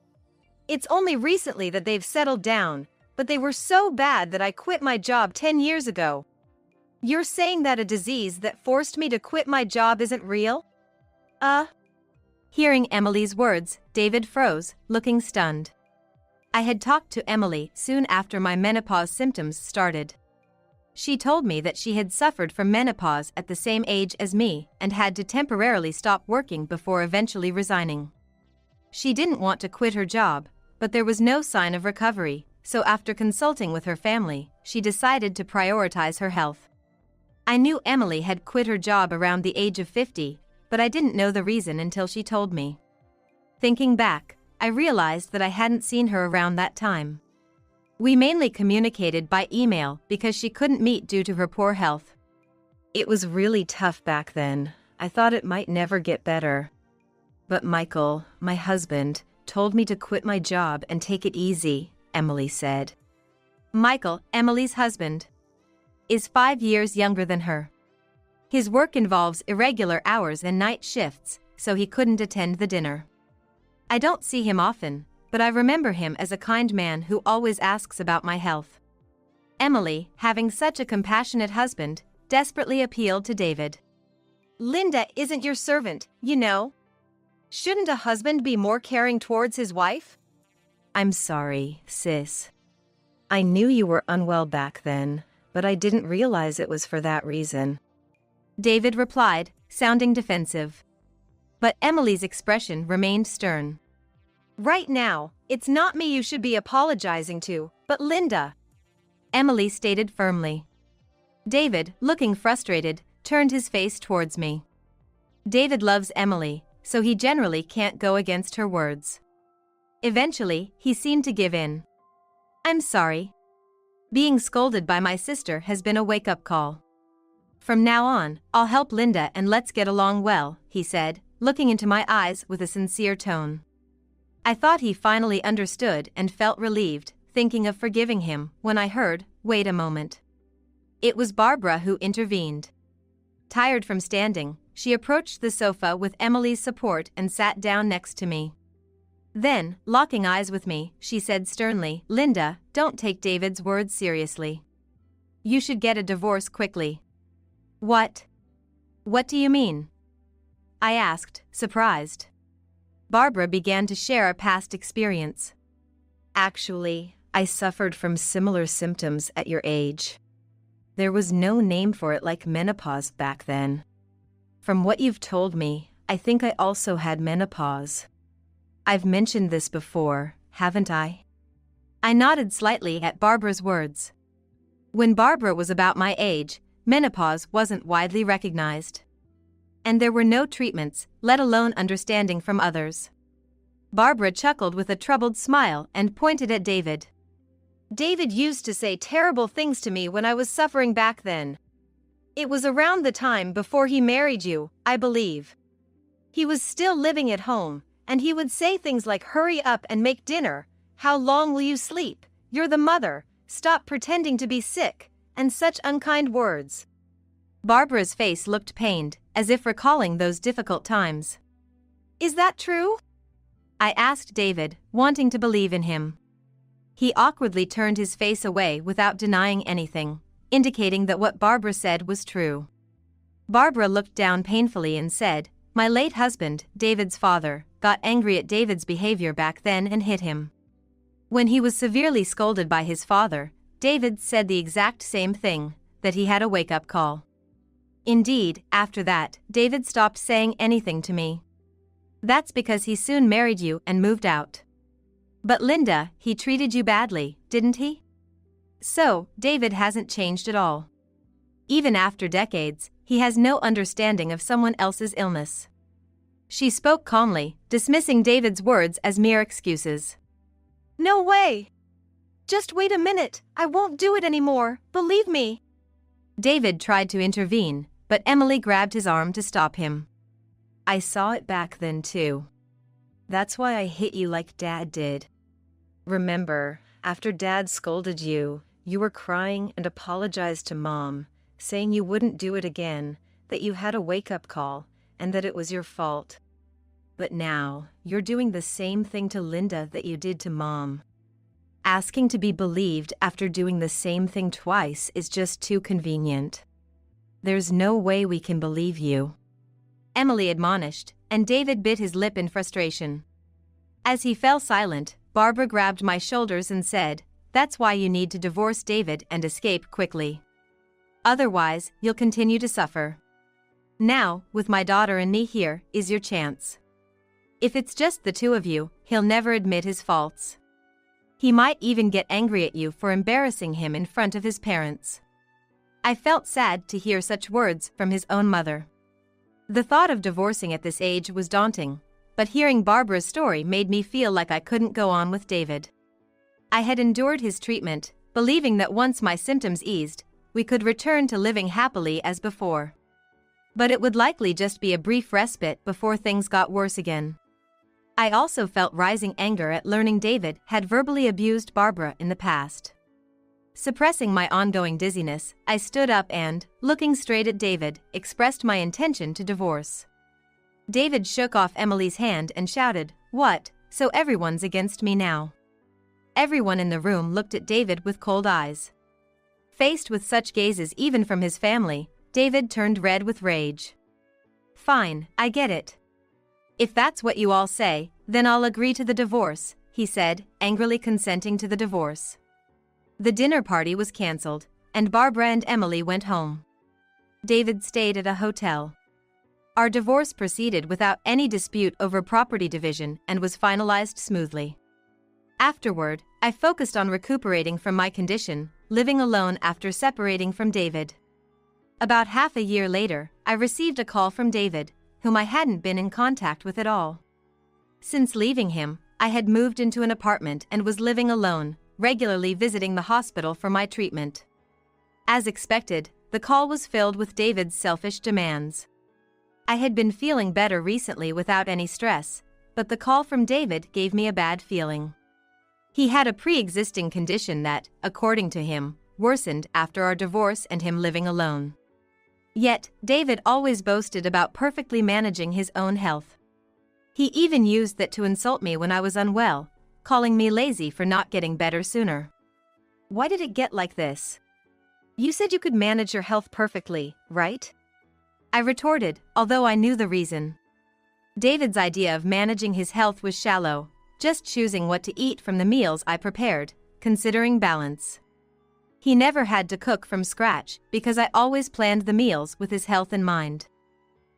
Speaker 1: It's only recently that they've settled down, but they were so bad that I quit my job 10 years ago. You're saying that a disease that forced me to quit my job isn't real?" Hearing Emily's words, David froze, looking stunned. I had talked to Emily soon after my menopause symptoms started. She told me that she had suffered from menopause at the same age as me and had to temporarily stop working before eventually resigning. She didn't want to quit her job, but there was no sign of recovery, so after consulting with her family, she decided to prioritize her health. I knew Emily had quit her job around the age of 50, but I didn't know the reason until she told me. Thinking back, I realized that I hadn't seen her around that time. We mainly communicated by email because she couldn't meet due to her poor health. It was really tough back then. I thought it might never get better. But Michael, my husband, told me to quit my job and take it easy, Emily said. Michael, Emily's husband, is 5 years younger than her. His work involves irregular hours and night shifts, so he couldn't attend the dinner. I don't see him often, but I remember him as a kind man who always asks about my health. Emily, having such a compassionate husband, desperately appealed to David. Linda isn't your servant, you know. Shouldn't a husband be more caring towards his wife? I'm sorry, sis. I knew you were unwell back then, but I didn't realize it was for that reason. David replied, sounding defensive. But Emily's expression remained stern. Right now, it's not me you should be apologizing to, but Linda, Emily stated firmly. David, looking frustrated, turned his face towards me. David loves Emily, so he generally can't go against her words. Eventually, he seemed to give in. I'm sorry. Being scolded by my sister has been a wake-up call. From now on, I'll help Linda and let's get along well, he said, looking into my eyes with a sincere tone. I thought he finally understood and felt relieved, thinking of forgiving him, when I heard, wait a moment. It was Barbara who intervened. Tired from standing, she approached the sofa with Emily's support and sat down next to me. Then, locking eyes with me, she said sternly, Linda, don't take David's words seriously. You should get a divorce quickly. What? What do you mean? I asked, surprised. Barbara began to share a past experience. Actually, I suffered from similar symptoms at your age. There was no name for it like menopause back then. From what you've told me, I think I also had menopause. I've mentioned this before, haven't I? I nodded slightly at Barbara's words. When Barbara was about my age, menopause wasn't widely recognized. And there were no treatments, let alone understanding from others. Barbara chuckled with a troubled smile and pointed at David. David used to say terrible things to me when I was suffering back then. It was around the time before he married you, I believe. He was still living at home, and he would say things like hurry up and make dinner, how long will you sleep, you're the mother, stop pretending to be sick, and such unkind words. Barbara's face looked pained, as if recalling those difficult times. Is that true? I asked David, wanting to believe in him. He awkwardly turned his face away without denying anything, indicating that what Barbara said was true. Barbara looked down painfully and said, my late husband, David's father, got angry at David's behavior back then and hit him. When he was severely scolded by his father, David said the exact same thing, that he had a wake-up call. Indeed, after that, David stopped saying anything to me. That's because he soon married you and moved out. But Linda, he treated you badly, didn't he? So, David hasn't changed at all. Even after decades, he has no understanding of someone else's illness. She spoke calmly, dismissing David's words as mere excuses. No way! Just wait a minute, I won't do it anymore, believe me. David tried to intervene, but Emily grabbed his arm to stop him. I saw it back then too. That's why I hit you like Dad did. Remember, after Dad scolded you, you were crying and apologized to Mom, saying you wouldn't do it again, that you had a wake-up call, and that it was your fault. But now, you're doing the same thing to Linda that you did to Mom. Asking to be believed after doing the same thing twice is just too convenient. There's no way we can believe you. Emily admonished, and David bit his lip in frustration. As he fell silent, Barbara grabbed my shoulders and said, that's why you need to divorce David and escape quickly. Otherwise, you'll continue to suffer. Now, with my daughter and me here, is your chance. If it's just the two of you, he'll never admit his faults. He might even get angry at you for embarrassing him in front of his parents." I felt sad to hear such words from his own mother. The thought of divorcing at this age was daunting, but hearing Barbara's story made me feel like I couldn't go on with David. I had endured his treatment, believing that once my symptoms eased, we could return to living happily as before. But it would likely just be a brief respite before things got worse again. I also felt rising anger at learning David had verbally abused Barbara in the past. Suppressing my ongoing dizziness, I stood up and, looking straight at David, expressed my intention to divorce. David shook off Emily's hand and shouted, "What, so everyone's against me now?" Everyone in the room looked at David with cold eyes. Faced with such gazes even from his family, David turned red with rage. "Fine, I get it. If that's what you all say, then I'll agree to the divorce," he said, angrily consenting to the divorce. The dinner party was cancelled, and Barbara and Emily went home. David stayed at a hotel. Our divorce proceeded without any dispute over property division and was finalized smoothly. Afterward, I focused on recuperating from my condition, living alone after separating from David. About half a year later, I received a call from David, whom I hadn't been in contact with at all. Since leaving him, I had moved into an apartment and was living alone, regularly visiting the hospital for my treatment. As expected, the call was filled with David's selfish demands. I had been feeling better recently without any stress, but the call from David gave me a bad feeling. He had a pre-existing condition that, according to him, worsened after our divorce and him living alone. Yet, David always boasted about perfectly managing his own health. He even used that to insult me when I was unwell, calling me lazy for not getting better sooner. Why did it get like this? You said you could manage your health perfectly, right? I retorted, although I knew the reason. David's idea of managing his health was shallow, just choosing what to eat from the meals I prepared, considering balance. He never had to cook from scratch because I always planned the meals with his health in mind.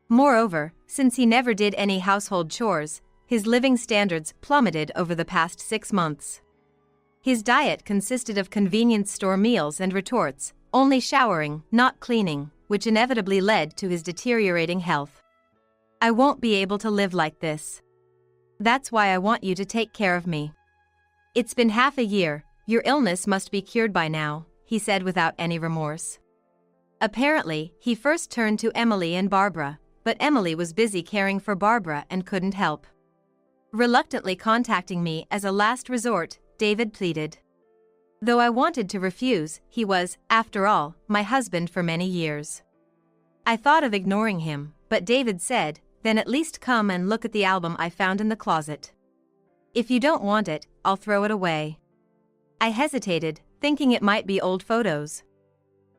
Speaker 1: Moreover, since he never did any household chores, his living standards plummeted over the past 6 months. His diet consisted of convenience store meals and retorts, only showering, not cleaning, which inevitably led to his deteriorating health. I won't be able to live like this. That's why I want you to take care of me. It's been half a year, your illness must be cured by now, he said without any remorse. Apparently, he first turned to Emily and Barbara, but Emily was busy caring for Barbara and couldn't help. Reluctantly contacting me as a last resort, David pleaded. Though I wanted to refuse, he was, after all, my husband for many years. I thought of ignoring him, but David said, "Then at least come and look at the album I found in the closet. If you don't want it, I'll throw it away." I hesitated, thinking it might be old photos,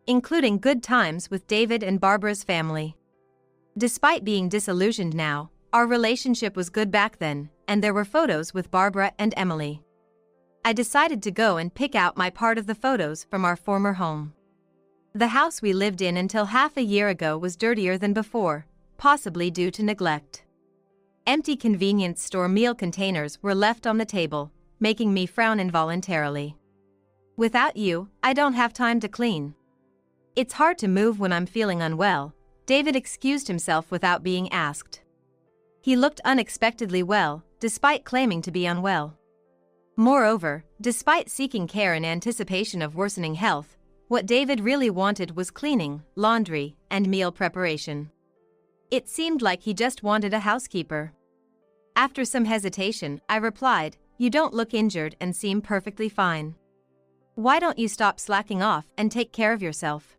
Speaker 1: including good times with David and Barbara's family. Despite being disillusioned now, our relationship was good back then, and there were photos with Barbara and Emily. I decided to go and pick out my part of the photos from our former home. The house we lived in until half a year ago was dirtier than before, possibly due to neglect. Empty convenience store meal containers were left on the table, making me frown involuntarily. "Without you, I don't have time to clean. It's hard to move when I'm feeling unwell," David excused himself without being asked. He looked unexpectedly well, despite claiming to be unwell. Moreover, despite seeking care in anticipation of worsening health, what David really wanted was cleaning, laundry, and meal preparation. It seemed like he just wanted a housekeeper. After some hesitation, I replied, "You don't look injured and seem perfectly fine. Why don't you stop slacking off and take care of yourself?"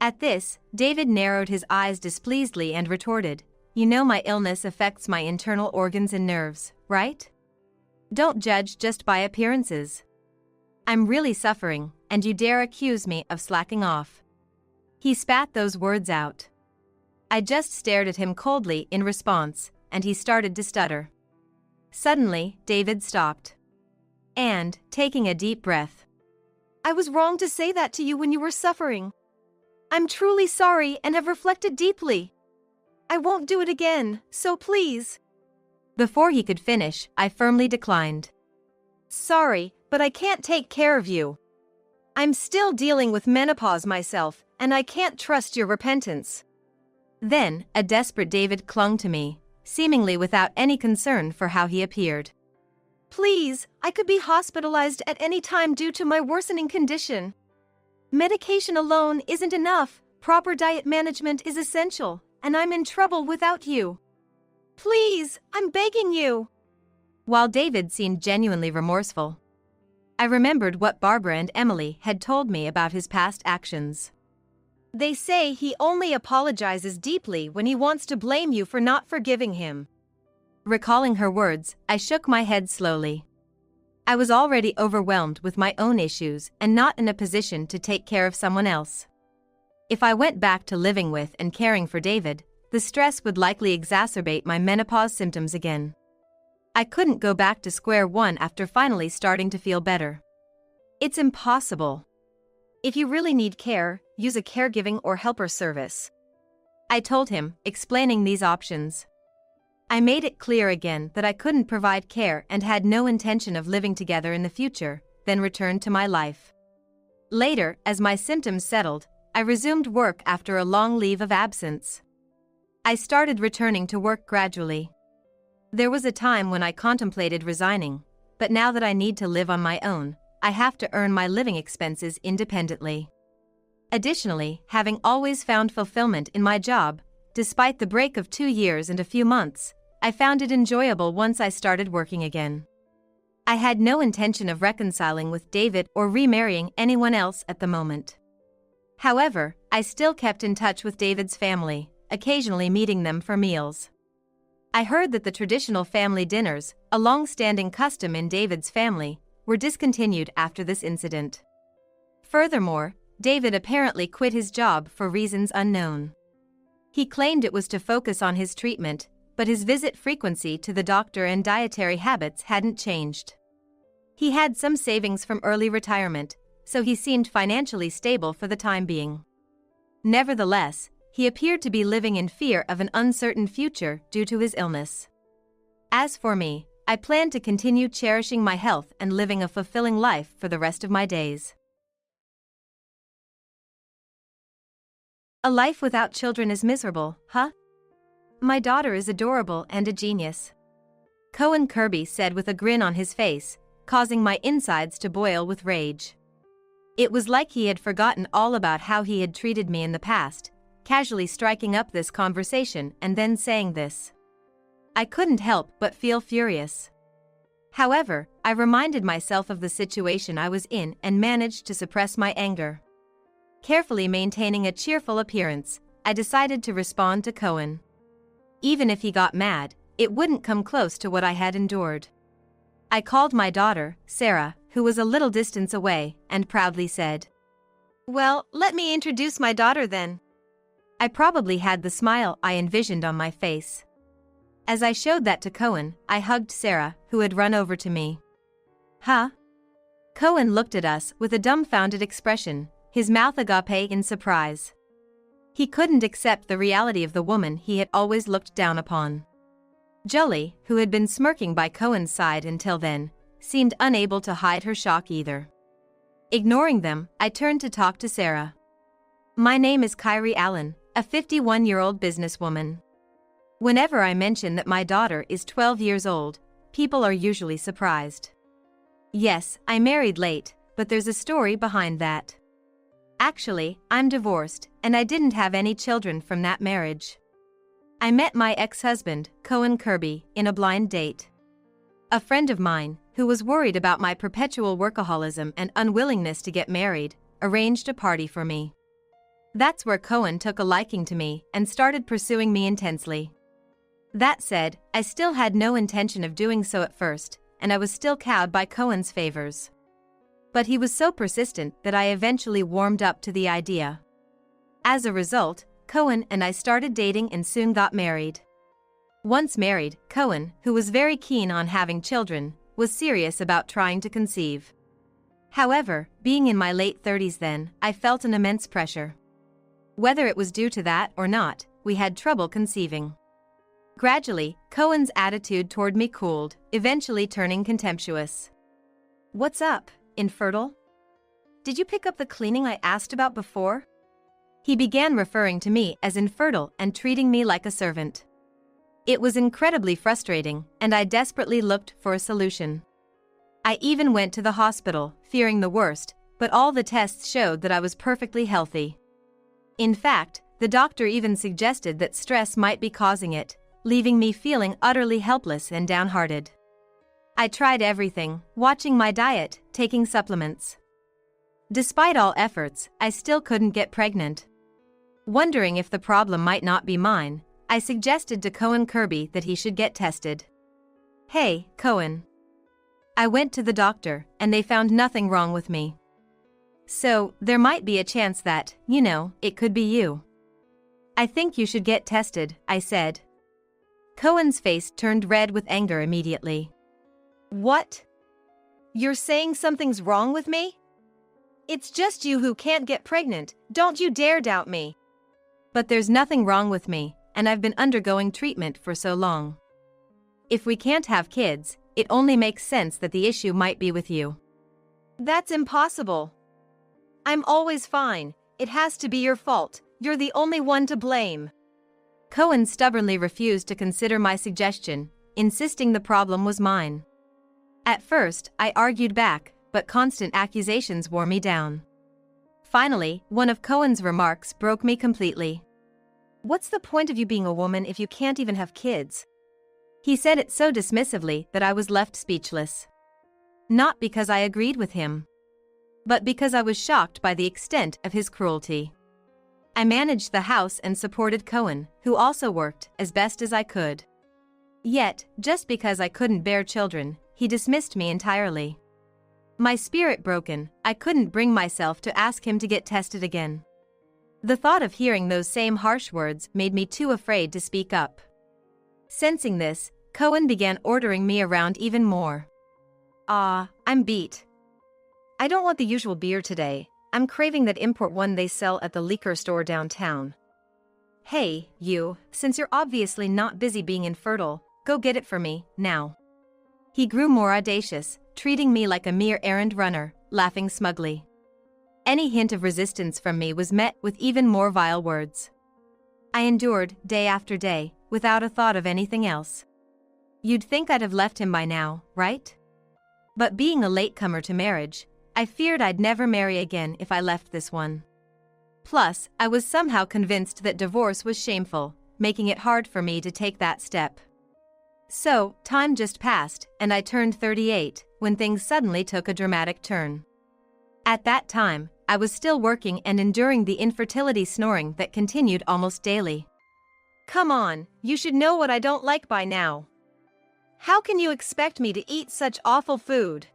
Speaker 1: At this, David narrowed his eyes displeasedly and retorted, "You know my illness affects my internal organs and nerves, right? Don't judge just by appearances. I'm really suffering, and you dare accuse me of slacking off." He spat those words out. I just stared at him coldly in response, and he started to stutter. Suddenly, David stopped. And, taking a deep breath, "I was wrong to say that to you when you were suffering. I'm truly sorry and have reflected deeply. I won't do it again, so please. Before he could finish, I firmly declined. Sorry, but I can't take care of you. I'm still dealing with menopause myself, and I can't trust your repentance. Then, a desperate David clung to me, seemingly without any concern for how he appeared. Please, I could be hospitalized at any time due to my worsening condition. Medication alone isn't enough, proper diet management is essential, and I'm in trouble without you. Please, I'm begging you. While David seemed genuinely remorseful, I remembered what Barbara and Emily had told me about his past actions. They say he only apologizes deeply when he wants to blame you for not forgiving him. Recalling her words, I shook my head slowly. I was already overwhelmed with my own issues and not in a position to take care of someone else. If I went back to living with and caring for David, the stress would likely exacerbate my menopause symptoms again. I couldn't go back to square one after finally starting to feel better. It's impossible. If you really need care, use a caregiving or helper service. I told him, explaining these options. I made it clear again that I couldn't provide care and had no intention of living together in the future, then returned to my life. Later, as my symptoms settled, I resumed work after a long leave of absence. I started returning to work gradually. There was a time when I contemplated resigning, but now that I need to live on my own, I have to earn my living expenses independently. Additionally, having always found fulfillment in my job, despite the break of 2 years and a few months, I found it enjoyable once I started working again. I had no intention of reconciling with David or remarrying anyone else at the moment. However, I still kept in touch with David's family, occasionally meeting them for meals. I heard that the traditional family dinners, a long-standing custom in David's family, were discontinued after this incident. Furthermore, David apparently quit his job for reasons unknown. He claimed it was to focus on his treatment, but his visit frequency to the doctor and dietary habits hadn't changed. He had some savings from early retirement, so he seemed financially stable for the time being. Nevertheless, he appeared to be living in fear of an uncertain future due to his illness. As for me, I planned to continue cherishing my health and living a fulfilling life for the rest of my days. A life without children is miserable, huh? My daughter is adorable and a genius. Cohen Kirby said with a grin on his face, causing my insides to boil with rage. It was like he had forgotten all about how he had treated me in the past, casually striking up this conversation and then saying this. I couldn't help but feel furious. However, I reminded myself of the situation I was in and managed to suppress my anger. Carefully maintaining a cheerful appearance, I decided to respond to Cohen. Even if he got mad, it wouldn't come close to what I had endured. I called my daughter, Sarah, who was a little distance away, and proudly said, "Well, let me introduce my daughter then." I probably had the smile I envisioned on my face. As I showed that to Cohen, I hugged Sarah, who had run over to me. Huh? Cohen looked at us with a dumbfounded expression, his mouth agape in surprise. He couldn't accept the reality of the woman he had always looked down upon. Jolie, who had been smirking by Cohen's side until then, seemed unable to hide her shock either. Ignoring them, I turned to talk to Sarah. My name is Kyrie Allen, a 51-year-old businesswoman. Whenever I mention that my daughter is 12 years old, people are usually surprised. Yes, I married late, but there's a story behind that. Actually, I'm divorced, and I didn't have any children from that marriage. I met my ex-husband, Cohen Kirby, in a blind date. A friend of mine, who was worried about my perpetual workaholism and unwillingness to get married, arranged a party for me. That's where Cohen took a liking to me and started pursuing me intensely. That said, I still had no intention of doing so at first, and I was still cowed by Cohen's favors. But he was so persistent that I eventually warmed up to the idea. As a result, Cohen and I started dating and soon got married. Once married, Cohen, who was very keen on having children, was serious about trying to conceive. However, being in my late 30s then, I felt an immense pressure. Whether it was due to that or not, we had trouble conceiving. Gradually, Cohen's attitude toward me cooled, eventually turning contemptuous. "What's up, infertile? Did you pick up the cleaning I asked about before?" He began referring to me as infertile and treating me like a servant. It was incredibly frustrating, and I desperately looked for a solution. I even went to the hospital, fearing the worst, but all the tests showed that I was perfectly healthy. In fact, the doctor even suggested that stress might be causing it, leaving me feeling utterly helpless and downhearted. I tried everything, watching my diet, taking supplements. Despite all efforts, I still couldn't get pregnant. Wondering if the problem might not be mine, I suggested to Cohen Kirby that he should get tested. "Hey, Cohen." I went to the doctor, and they found nothing wrong with me. "So, there might be a chance that, it could be you." "I think you should get tested," I said. Cohen's face turned red with anger immediately. "What? You're saying something's wrong with me? It's just you who can't get pregnant, don't you dare doubt me." "But there's nothing wrong with me, and I've been undergoing treatment for so long. If we can't have kids, it only makes sense that the issue might be with you." "That's impossible. I'm always fine. It has to be your fault. You're the only one to blame." Cohen stubbornly refused to consider my suggestion, insisting the problem was mine. At first, I argued back, but constant accusations wore me down. Finally, one of Cohen's remarks broke me completely. "What's the point of you being a woman if you can't even have kids?" He said it so dismissively that I was left speechless. Not because I agreed with him, but because I was shocked by the extent of his cruelty. I managed the house and supported Cohen, who also worked, as best as I could. Yet, just because I couldn't bear children, he dismissed me entirely. My spirit broken, I couldn't bring myself to ask him to get tested again. The thought of hearing those same harsh words made me too afraid to speak up. Sensing this, Cohen began ordering me around even more. I'm beat. I don't want the usual beer today. I'm craving that import one they sell at the liquor store downtown. Hey, you, since you're obviously not busy being infertile, go get it for me, now." He grew more audacious, treating me like a mere errand runner, laughing smugly. Any hint of resistance from me was met with even more vile words. I endured, day after day, without a thought of anything else. You'd think I'd have left him by now, right? But being a latecomer to marriage, I feared I'd never marry again if I left this one. Plus, I was somehow convinced that divorce was shameful, making it hard for me to take that step. So, time just passed, and I turned 38, when things suddenly took a dramatic turn. At that time, I was still working and enduring the infertility snoring that continued almost daily. "Come on, you should know what I don't like by now. How can you expect me to eat such awful food?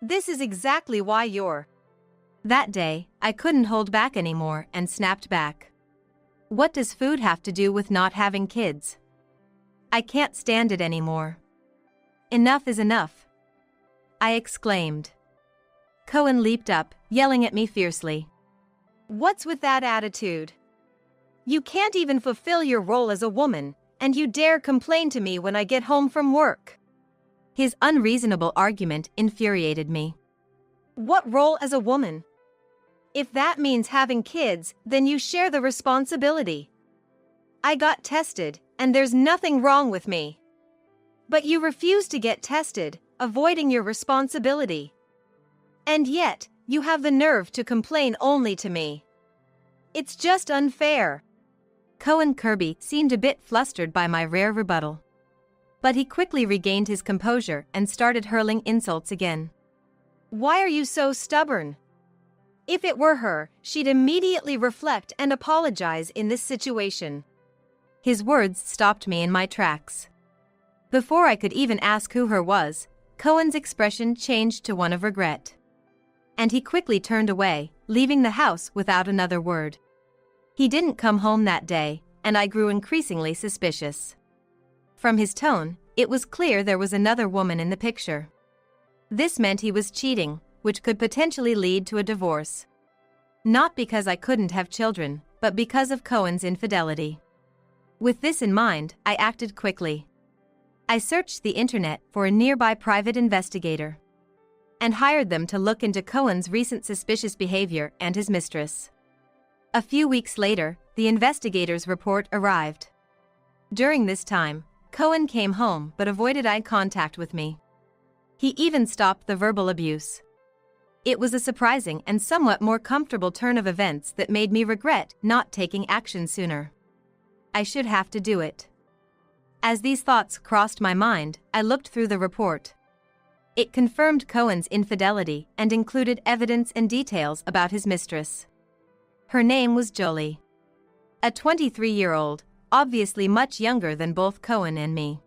Speaker 1: This is exactly why you're..." That day, I couldn't hold back anymore and snapped back. "What does food have to do with not having kids? I can't stand it anymore. Enough is enough," I exclaimed. Cohen leaped up, yelling at me fiercely. "What's with that attitude? You can't even fulfill your role as a woman, and you dare complain to me when I get home from work." His unreasonable argument infuriated me. "What role as a woman? If that means having kids, then you share the responsibility. I got tested, and there's nothing wrong with me. But you refuse to get tested, avoiding your responsibility. And yet, you have the nerve to complain only to me. It's just unfair." Cohen Kirby seemed a bit flustered by my rare rebuttal. But he quickly regained his composure and started hurling insults again. "Why are you so stubborn? If it were her, she'd immediately reflect and apologize in this situation." His words stopped me in my tracks. Before I could even ask who her was, Cohen's expression changed to one of regret. And he quickly turned away, leaving the house without another word. He didn't come home that day, and I grew increasingly suspicious. From his tone, it was clear there was another woman in the picture. This meant he was cheating, which could potentially lead to a divorce. Not because I couldn't have children, but because of Cohen's infidelity. With this in mind, I acted quickly. I searched the internet for a nearby private investigator and hired them to look into Cohen's recent suspicious behavior and his mistress. A few weeks later, the investigator's report arrived. During this time, Cohen came home but avoided eye contact with me. He even stopped the verbal abuse. It was a surprising and somewhat more comfortable turn of events that made me regret not taking action sooner. I should have to do it. As these thoughts crossed my mind, I looked through the report. It confirmed Cohen's infidelity and included evidence and details about his mistress. Her name was Jolie. A 23-year-old, obviously much younger than both Cohen and me.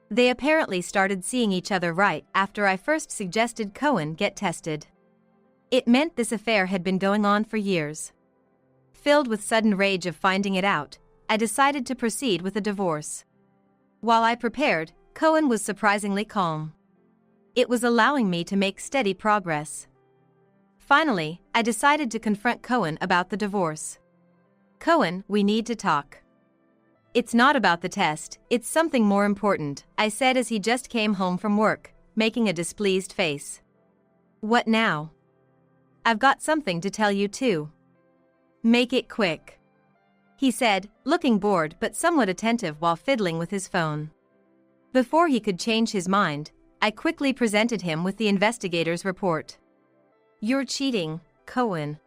Speaker 1: They apparently started seeing each other right after I first suggested Cohen get tested. It meant this affair had been going on for years. Filled with sudden rage of finding it out, I decided to proceed with a divorce. While I prepared, Cohen was surprisingly calm. It was allowing me to make steady progress. Finally, I decided to confront Cohen about the divorce. Cohen, we need to talk. It's not about the test, it's something more important, I said as he just came home from work, making a displeased face. What now? I've got something to tell you too. Make it quick, he said, looking bored but somewhat attentive while fiddling with his phone. Before he could change his mind, I quickly presented him with the investigator's report. You're cheating, Cohen.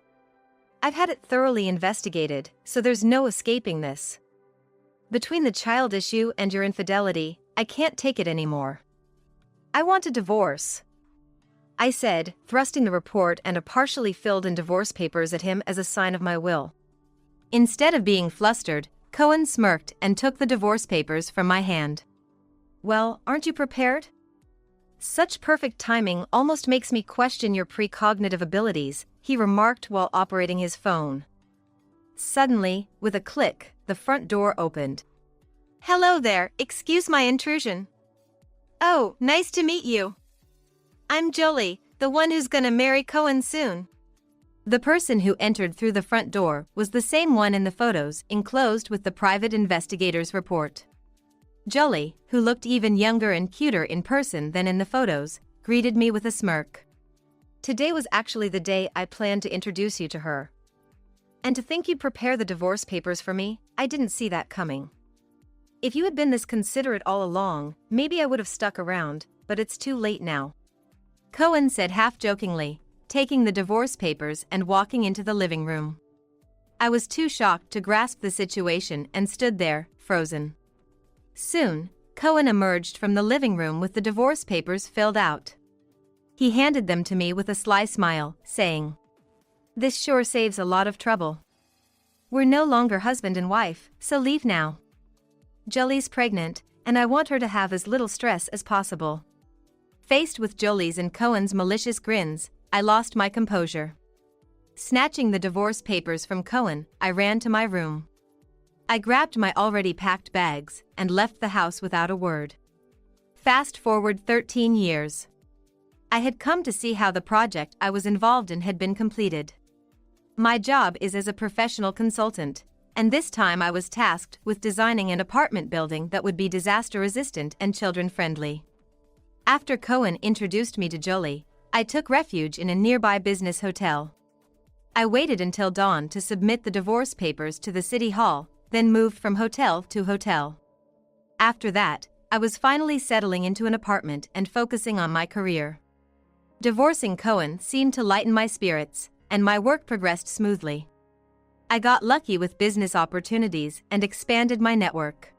Speaker 1: I've had it thoroughly investigated, so there's no escaping this. Between the child issue and your infidelity, I can't take it anymore. I want a divorce, I said, thrusting the report and a partially filled-in divorce papers at him as a sign of my will. Instead of being flustered, Cohen smirked and took the divorce papers from my hand. Well, aren't you prepared? Such perfect timing almost makes me question your precognitive abilities, he remarked while operating his phone. Suddenly, with a click, the front door opened. Hello there, excuse my intrusion. Oh, nice to meet you. I'm Jolie, the one who's gonna marry Cohen soon. The person who entered through the front door was the same one in the photos enclosed with the private investigator's report. Jolie, who looked even younger and cuter in person than in the photos, greeted me with a smirk. Today was actually the day I planned to introduce you to her. And to think you'd prepare the divorce papers for me, I didn't see that coming. If you had been this considerate all along, maybe I would have stuck around, but it's too late now. Cohen said half-jokingly, taking the divorce papers and walking into the living room. I was too shocked to grasp the situation and stood there, frozen. Soon, Cohen emerged from the living room with the divorce papers filled out. He handed them to me with a sly smile, saying, "This sure saves a lot of trouble. We're no longer husband and wife, so leave now. Jolie's pregnant, and I want her to have as little stress as possible." Faced with Jolie's and Cohen's malicious grins, I lost my composure. Snatching the divorce papers from Cohen, I ran to my room. I grabbed my already packed bags and left the house without a word. Fast forward 13 years. I had come to see how the project I was involved in had been completed. My job is as a professional consultant, and this time I was tasked with designing an apartment building that would be disaster-resistant and children-friendly. After Cohen introduced me to Jolie, I took refuge in a nearby business hotel. I waited until dawn to submit the divorce papers to the city hall, then moved from hotel to hotel. After that, I was finally settling into an apartment and focusing on my career. Divorcing Cohen seemed to lighten my spirits, and my work progressed smoothly. I got lucky with business opportunities and expanded my network.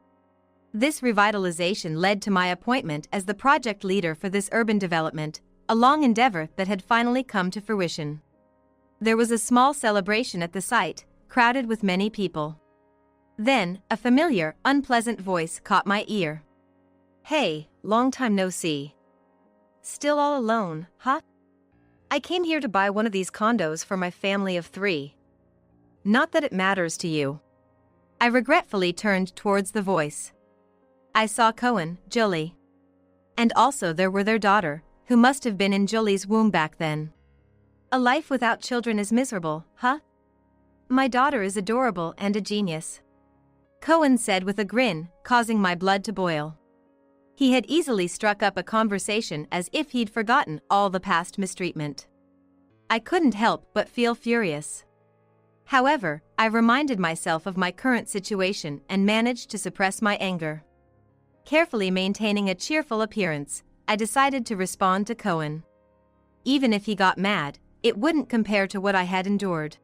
Speaker 1: This revitalization led to my appointment as the project leader for this urban development, a long endeavor that had finally come to fruition. There was a small celebration at the site, crowded with many people. Then, a familiar, unpleasant voice caught my ear. "Hey, long time no see. Still all alone, huh? I came here to buy one of these condos for my family of 3. Not that it matters to you." I regretfully turned towards the voice. I saw Cohen, Jolie. And also there were their daughter, who must have been in Jolie's womb back then. A life without children is miserable, huh? My daughter is adorable and a genius," Cohen said with a grin, causing my blood to boil. He had easily struck up a conversation as if he'd forgotten all the past mistreatment. I couldn't help but feel furious. However, I reminded myself of my current situation and managed to suppress my anger. Carefully maintaining a cheerful appearance, I decided to respond to Cohen. Even if he got mad, it wouldn't compare to what I had endured.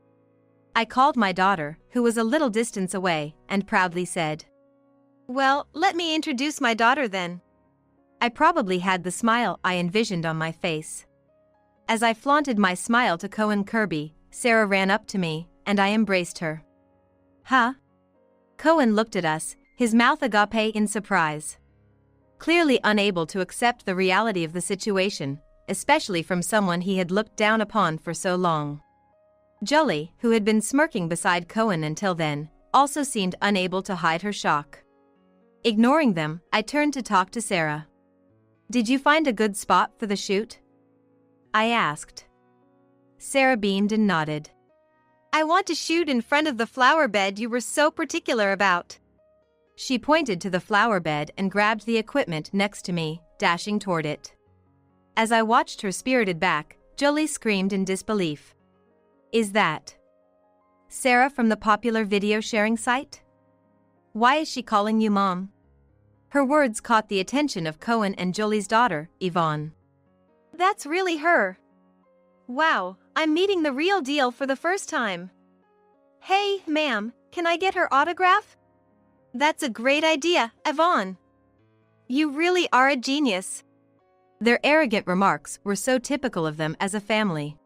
Speaker 1: I called my daughter, who was a little distance away, and proudly said, "Well, let me introduce my daughter then." I probably had the smile I envisioned on my face. As I flaunted my smile to Cohen Kirby, Sarah ran up to me, and I embraced her. "Huh?" Cohen looked at us, his mouth agape in surprise. Clearly unable to accept the reality of the situation, especially from someone he had looked down upon for so long. Julie, who had been smirking beside Cohen until then, also seemed unable to hide her shock. Ignoring them, I turned to talk to Sarah. "Did you find a good spot for the shoot?" I asked. Sarah beamed and nodded. "I want to shoot in front of the flower bed you were so particular about." She pointed to the flower bed and grabbed the equipment next to me, dashing toward it. As I watched her spirited back, Julie screamed in disbelief. "Is that Sarah from the popular video sharing site? Why is she calling you Mom?" Her words caught the attention of Cohen and Julie's daughter, Yvonne. "That's really her. Wow, I'm meeting the real deal for the first time. Hey, ma'am, can I get her autograph?" "That's a great idea, Yvonne. You really are a genius." Their arrogant remarks were so typical of them as a family.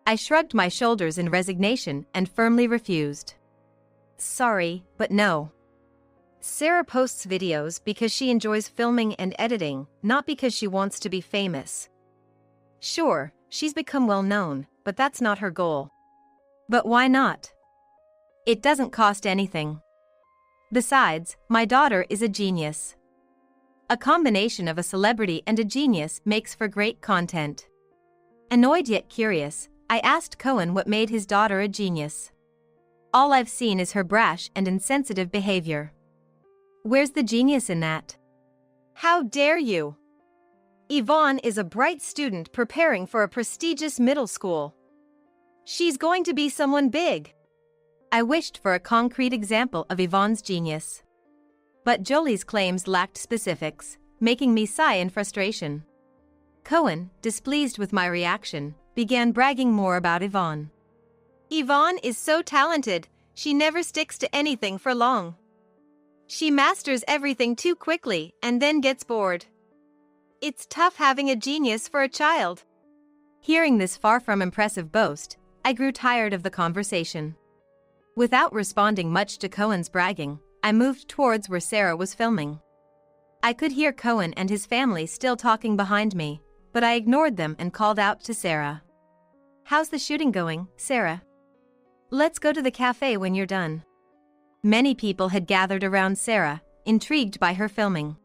Speaker 1: I shrugged my shoulders in resignation and firmly refused. "Sorry, but no. Sarah posts videos because she enjoys filming and editing, not because she wants to be famous. Sure, she's become well known, but that's not her goal." "But why not?" "It doesn't cost anything. Besides, my daughter is a genius." A combination of a celebrity and a genius makes for great content. Annoyed yet curious, I asked Cohen what made his daughter a genius. "All I've seen is her brash and insensitive behavior." "Where's the genius in that?" "How dare you? Yvonne is a bright student preparing for a prestigious middle school. She's going to be someone big." I wished for a concrete example of Yvonne's genius. But Jolie's claims lacked specifics, making me sigh in frustration. Cohen, displeased with my reaction, began bragging more about Yvonne. "Yvonne is so talented, she never sticks to anything for long. She masters everything too quickly and then gets bored. It's tough having a genius for a child." Hearing this far from impressive boast, I grew tired of the conversation. Without responding much to Cohen's bragging, I moved towards where Sarah was filming. I could hear Cohen and his family still talking behind me, but I ignored them and called out to Sarah. "How's the shooting going, Sarah? Let's go to the cafe when you're done." Many people had gathered around Sarah, intrigued by her filming.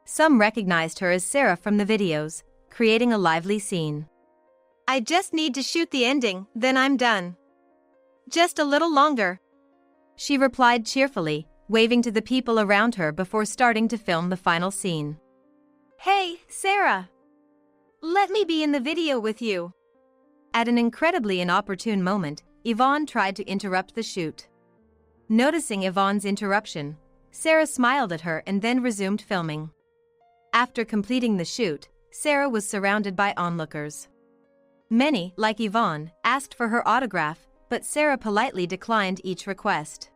Speaker 1: Some recognized her as Sarah from the videos, creating a lively scene. "I just need to shoot the ending, then I'm done. Just a little longer," she replied cheerfully, waving to the people around her before starting to film the final scene. "Hey, Sarah! Let me be in the video with you." At an incredibly inopportune moment, Yvonne tried to interrupt the shoot. Noticing Yvonne's interruption, Sarah smiled at her and then resumed filming. After completing the shoot, Sarah was surrounded by onlookers. Many, like Yvonne, asked for her autograph, but Sarah politely declined each request.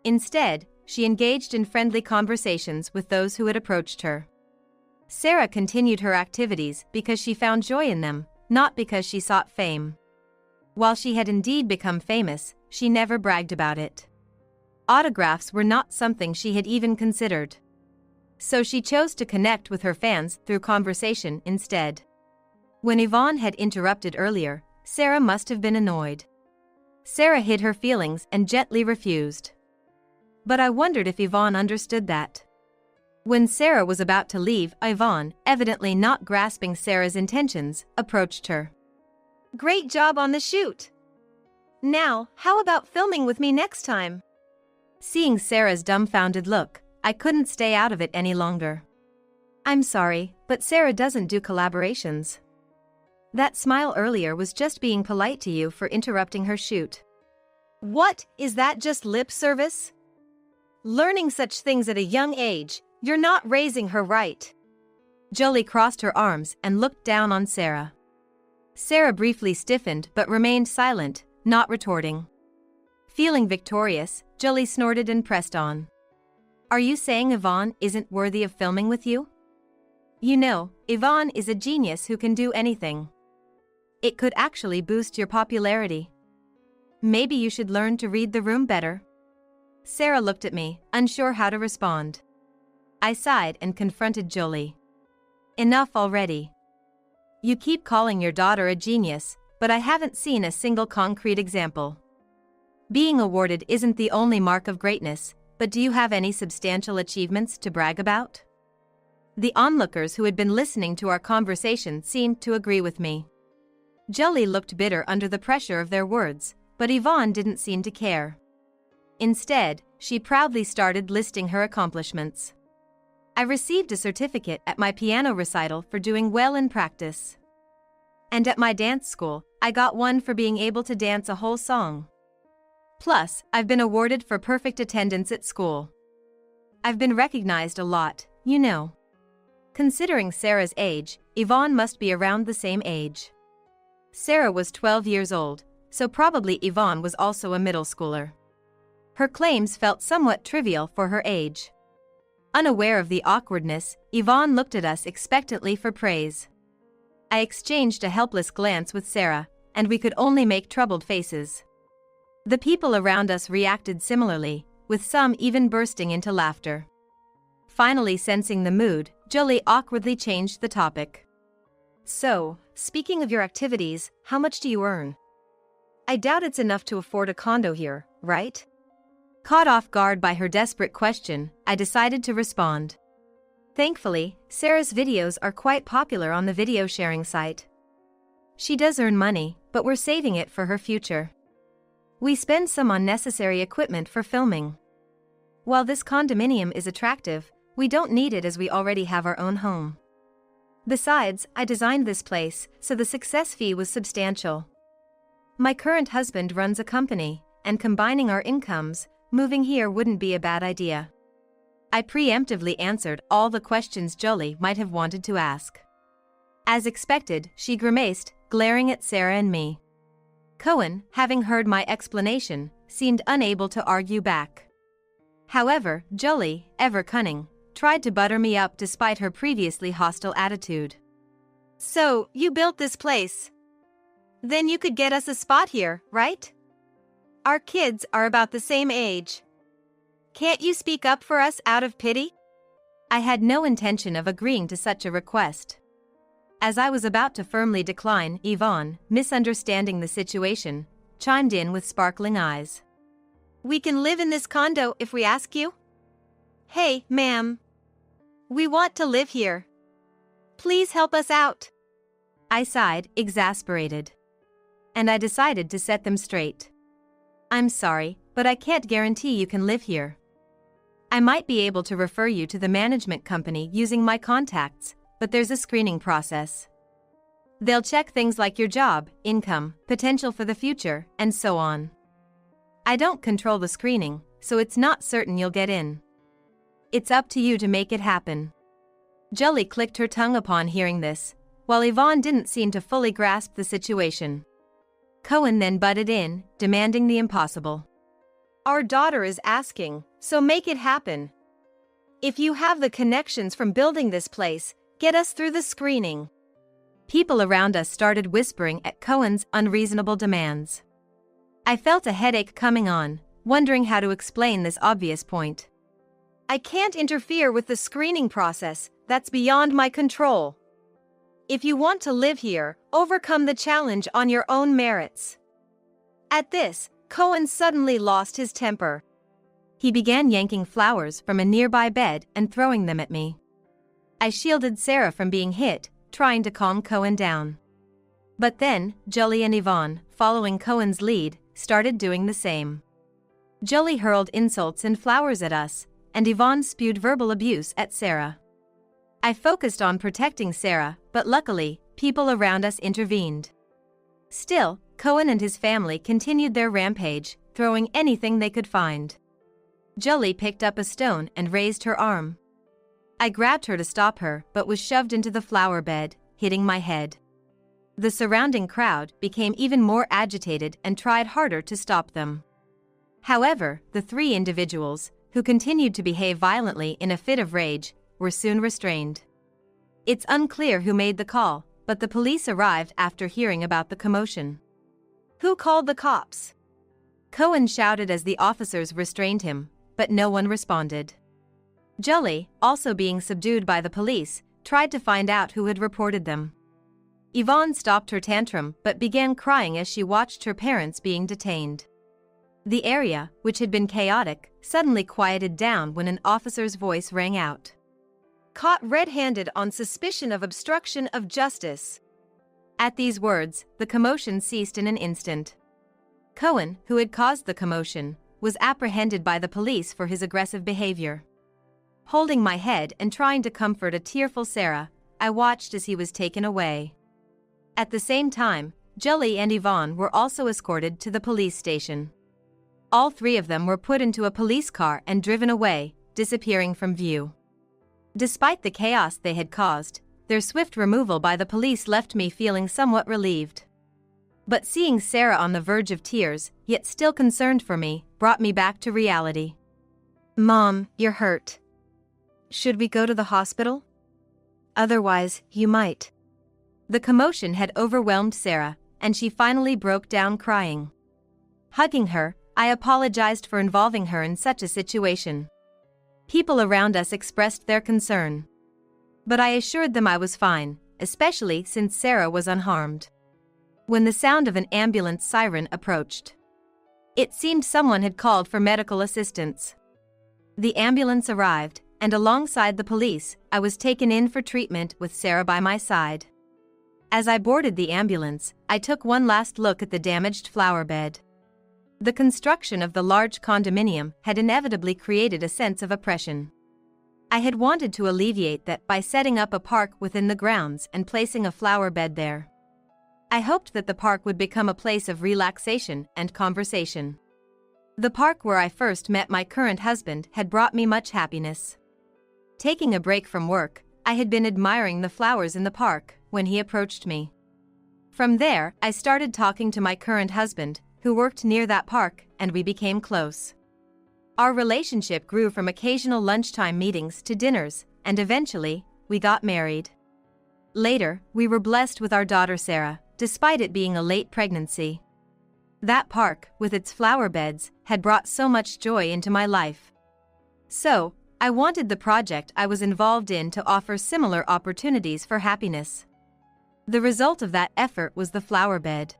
Speaker 1: Instead, she engaged in friendly conversations with those who had approached her. Sarah continued her activities because she found joy in them, not because she sought fame. While she had indeed become famous, she never bragged about it. Autographs were not something she had even considered. So she chose to connect with her fans through conversation instead. When Yvonne had interrupted earlier, Sarah must have been annoyed. Sarah hid her feelings and gently refused. But I wondered if Yvonne understood that. When Sarah was about to leave, Yvonne, evidently not grasping Sarah's intentions, approached her. "Great job on the shoot. Now, how about filming with me next time? Seeing Sarah's dumbfounded look, I couldn't stay out of it any longer. I'm sorry, but Sarah doesn't do collaborations. That smile earlier was just being polite to you for interrupting her shoot. What, is that just lip service? Learning such things at a young age, you're not raising her right. Jolie crossed her arms and looked down on Sarah. Sarah briefly stiffened but remained silent, not retorting. Feeling victorious, Jolie snorted and pressed on. Are you saying Yvonne isn't worthy of filming with you? You know, Yvonne is a genius who can do anything. It could actually boost your popularity. Maybe you should learn to read the room better. Sarah looked at me, unsure how to respond. I sighed and confronted Jolie. Enough already. You keep calling your daughter a genius, but I haven't seen a single concrete example. Being awarded isn't the only mark of greatness, but do you have any substantial achievements to brag about? The onlookers who had been listening to our conversation seemed to agree with me. Jolie looked bitter under the pressure of their words, but Yvonne didn't seem to care. Instead, she proudly started listing her accomplishments. I received a certificate at my piano recital for doing well in practice. And at my dance school, I got one for being able to dance a whole song. Plus, I've been awarded for perfect attendance at school. I've been recognized a lot, you know. Considering Sarah's age, Yvonne must be around the same age. Sarah was 12 years old, so probably Yvonne was also a middle schooler. Her claims felt somewhat trivial for her age. Unaware of the awkwardness, Yvonne looked at us expectantly for praise. I exchanged a helpless glance with Sarah, and we could only make troubled faces. The people around us reacted similarly, with some even bursting into laughter. Finally sensing the mood, Jolie awkwardly changed the topic. So, speaking of your activities, how much do you earn? I doubt it's enough to afford a condo here, right? Caught off guard by her desperate question, I decided to respond. Thankfully, Sarah's videos are quite popular on the video sharing site. She does earn money, but we're saving it for her future. We spend some on necessary equipment for filming. While this condominium is attractive, we don't need it as we already have our own home. Besides, I designed this place, so the success fee was substantial. My current husband runs a company, and combining our incomes, moving here wouldn't be a bad idea. I preemptively answered all the questions Jolie might have wanted to ask. As expected, she grimaced, glaring at Sarah and me. Cohen, having heard my explanation, seemed unable to argue back. However, Jolie, ever cunning, tried to butter me up despite her previously hostile attitude. So, you built this place? Then you could get us a spot here, right? Our kids are about the same age. Can't you speak up for us out of pity? I had no intention of agreeing to such a request. As I was about to firmly decline, Yvonne, misunderstanding the situation, chimed in with sparkling eyes. We can live in this condo if we ask you? Hey, ma'am. We want to live here. Please help us out. I sighed, exasperated. And I decided to set them straight. I'm sorry, but I can't guarantee you can live here. I might be able to refer you to the management company using my contacts, but there's a screening process. They'll check things like your job, income, potential for the future, and so on. I don't control the screening, so it's not certain you'll get in. It's up to you to make it happen. Jolie clicked her tongue upon hearing this, while Yvonne didn't seem to fully grasp the situation. Cohen then butted in, demanding the impossible. Our daughter is asking, so make it happen. If you have the connections from building this place, get us through the screening. People around us started whispering at Cohen's unreasonable demands. I felt a headache coming on, wondering how to explain this obvious point. I can't interfere with the screening process, that's beyond my control. If you want to live here, overcome the challenge on your own merits. At this, Cohen suddenly lost his temper. He began yanking flowers from a nearby bed and throwing them at me. I shielded Sarah from being hit, trying to calm Cohen down. But then, Jolie and Yvonne, following Cohen's lead, started doing the same. Jolie hurled insults and flowers at us, and Yvonne spewed verbal abuse at Sarah. I focused on protecting Sarah, but luckily, people around us intervened. Still, Cohen and his family continued their rampage, throwing anything they could find. Jolie picked up a stone and raised her arm. I grabbed her to stop her but was shoved into the flower bed, hitting my head. The surrounding crowd became even more agitated and tried harder to stop them. However, the three individuals, who continued to behave violently in a fit of rage, were soon restrained. It's unclear who made the call, but the police arrived after hearing about the commotion. "Who called the cops?" Cohen shouted as the officers restrained him, but no one responded. Jolie, also being subdued by the police, tried to find out who had reported them. Yvonne stopped her tantrum but began crying as she watched her parents being detained. The area, which had been chaotic, suddenly quieted down when an officer's voice rang out. "Caught red-handed on suspicion of obstruction of justice." At these words, the commotion ceased in an instant. Cohen, who had caused the commotion, was apprehended by the police for his aggressive behavior. Holding my head and trying to comfort a tearful Sarah, I watched as he was taken away. At the same time, Jolie and Yvonne were also escorted to the police station. All three of them were put into a police car and driven away, disappearing from view. Despite the chaos they had caused, their swift removal by the police left me feeling somewhat relieved. But seeing Sarah on the verge of tears, yet still concerned for me, brought me back to reality. "Mom, you're hurt. Should we go to the hospital? Otherwise, you might." The commotion had overwhelmed Sarah, and she finally broke down crying. Hugging her, I apologized for involving her in such a situation. People around us expressed their concern. But I assured them I was fine, especially since Sarah was unharmed. When the sound of an ambulance siren approached, it seemed someone had called for medical assistance. The ambulance arrived, and alongside the police, I was taken in for treatment with Sarah by my side. As I boarded the ambulance, I took one last look at the damaged flower bed. The construction of the large condominium had inevitably created a sense of oppression. I had wanted to alleviate that by setting up a park within the grounds and placing a flower bed there. I hoped that the park would become a place of relaxation and conversation. The park where I first met my current husband had brought me much happiness. Taking a break from work, I had been admiring the flowers in the park when he approached me. From there, I started talking to my current husband, who worked near that park, and we became close. Our relationship grew from occasional lunchtime meetings to dinners, and eventually, we got married. Later, we were blessed with our daughter Sarah, despite it being a late pregnancy. That park, with its flower beds, had brought so much joy into my life. So, I wanted the project I was involved in to offer similar opportunities for happiness. The result of that effort was the flower bed.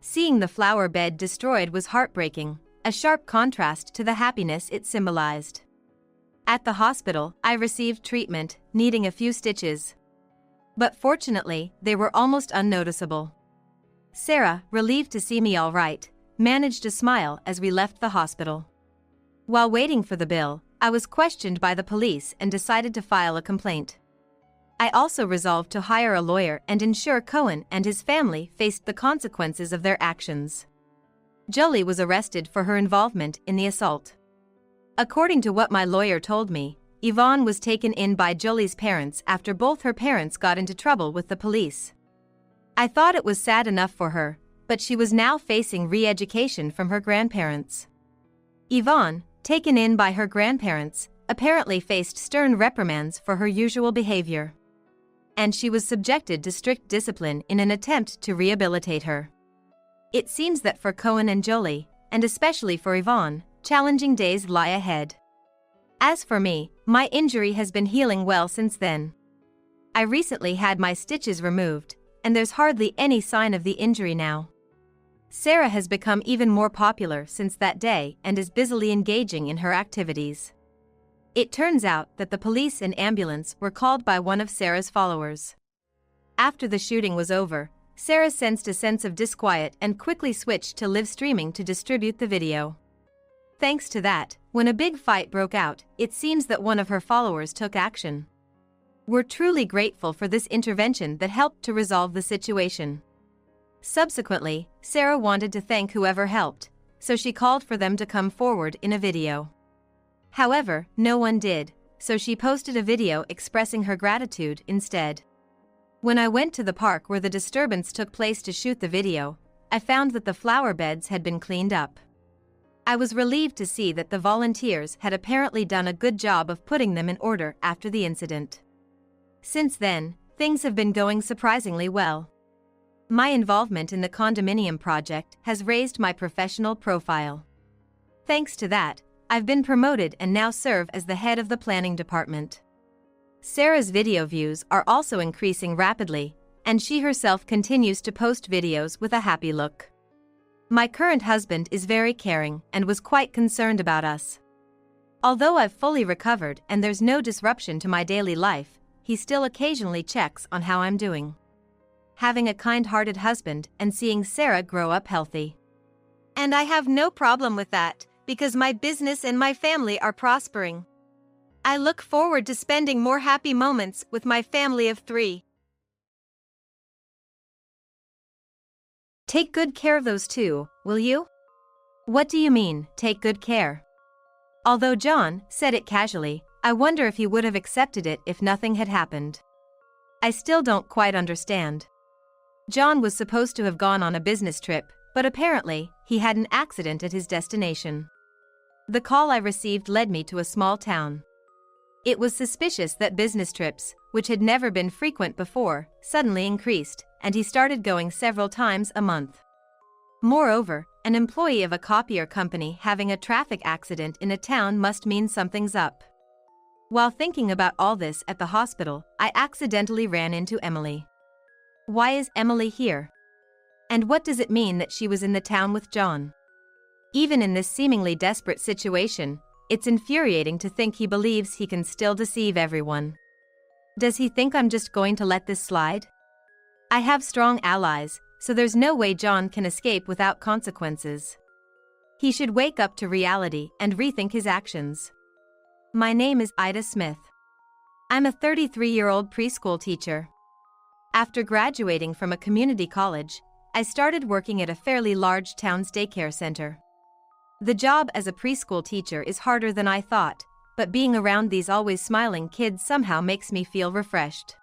Speaker 1: Seeing the flower bed destroyed was heartbreaking, a sharp contrast to the happiness it symbolized. At the hospital, I received treatment, needing a few stitches. But fortunately, they were almost unnoticeable. Sarah, relieved to see me all right, managed to smile as we left the hospital. While waiting for the bill, I was questioned by the police and decided to file a complaint. I also resolved to hire a lawyer and ensure Cohen and his family faced the consequences of their actions. Jolie was arrested for her involvement in the assault. According to what my lawyer told me, Yvonne was taken in by Jolie's parents after both her parents got into trouble with the police. I thought it was sad enough for her, but she was now facing re-education from her grandparents. Yvonne, taken in by her grandparents, apparently faced stern reprimands for her usual behavior. And she was subjected to strict discipline in an attempt to rehabilitate her. It seems that for Cohen and Jolie, and especially for Yvonne, challenging days lie ahead. As for me, my injury has been healing well since then. I recently had my stitches removed, and there's hardly any sign of the injury now. Sarah has become even more popular since that day and is busily engaging in her activities. It turns out that the police and ambulance were called by one of Sarah's followers. After the shooting was over, Sarah sensed a sense of disquiet and quickly switched to live streaming to distribute the video. Thanks to that, when a big fight broke out, it seems that one of her followers took action. We're truly grateful for this intervention that helped to resolve the situation. Subsequently, Sarah wanted to thank whoever helped, so she called for them to come forward in a video. However, no one did, so she posted a video expressing her gratitude instead. When I went to the park where the disturbance took place to shoot the video, I found that the flower beds had been cleaned up. I was relieved to see that the volunteers had apparently done a good job of putting them in order after the incident. Since then, things have been going surprisingly well. My involvement in the condominium project has raised my professional profile. Thanks to that, I've been promoted and now serve as the head of the planning department. Sarah's video views are also increasing rapidly, and she herself continues to post videos with a happy look. My current husband is very caring and was quite concerned about us. Although I've fully recovered and there's no disruption to my daily life, he still occasionally checks on how I'm doing. Having a kind-hearted husband and seeing Sarah grow up healthy. And I have no problem with that, because my business and my family are prospering. I look forward to spending more happy moments with my family of 3. Take good care of those two, will you? What do you mean, take good care? Although John said it casually, I wonder if he would have accepted it if nothing had happened. I still don't quite understand. John was supposed to have gone on a business trip, but apparently, he had an accident at his destination. The call I received led me to a small town. It was suspicious that business trips, which had never been frequent before, suddenly increased, and he started going several times a month. Moreover, an employee of a copier company having a traffic accident in a town must mean something's up. While thinking about all this at the hospital, I accidentally ran into Emily. Why is Emily here? And what does it mean that she was in the town with John? Even in this seemingly desperate situation, it's infuriating to think he believes he can still deceive everyone. Does he think I'm just going to let this slide? I have strong allies, so there's no way John can escape without consequences. He should wake up to reality and rethink his actions. My name is Ida Smith. I'm a 33-year-old preschool teacher. After graduating from a community college, I started working at a fairly large town's daycare center. The job as a preschool teacher is harder than I thought, but being around these always smiling kids somehow makes me feel refreshed.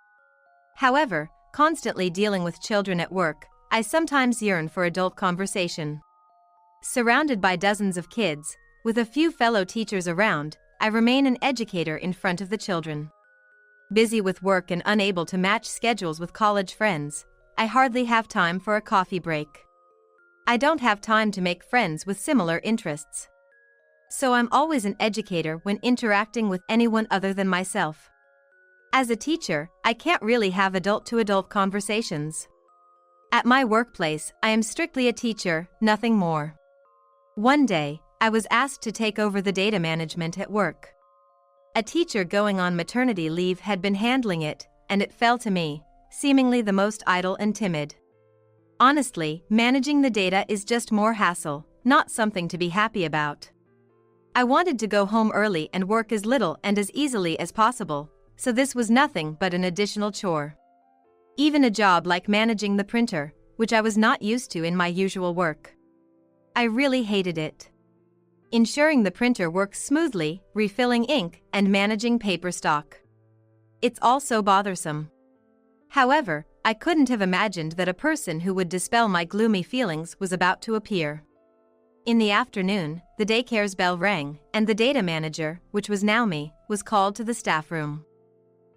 Speaker 1: However, constantly dealing with children at work, I sometimes yearn for adult conversation. Surrounded by dozens of kids, with a few fellow teachers around, I remain an educator in front of the children. Busy with work and unable to match schedules with college friends, I hardly have time for a coffee break. I don't have time to make friends with similar interests. So I'm always an educator when interacting with anyone other than myself. As a teacher, I can't really have adult-to-adult conversations. At my workplace, I am strictly a teacher, nothing more. One day, I was asked to take over the data management at work. A teacher going on maternity leave had been handling it, and it fell to me, seemingly the most idle and timid. Honestly, managing the data is just more hassle, not something to be happy about. I wanted to go home early and work as little and as easily as possible, so this was nothing but an additional chore. Even a job like managing the printer, which I was not used to in my usual work. I really hated it. Ensuring the printer works smoothly, refilling ink, and managing paper stock. It's all so bothersome. However, I couldn't have imagined that a person who would dispel my gloomy feelings was about to appear. In the afternoon, the daycare's bell rang, and the data manager, which was now me, was called to the staff room.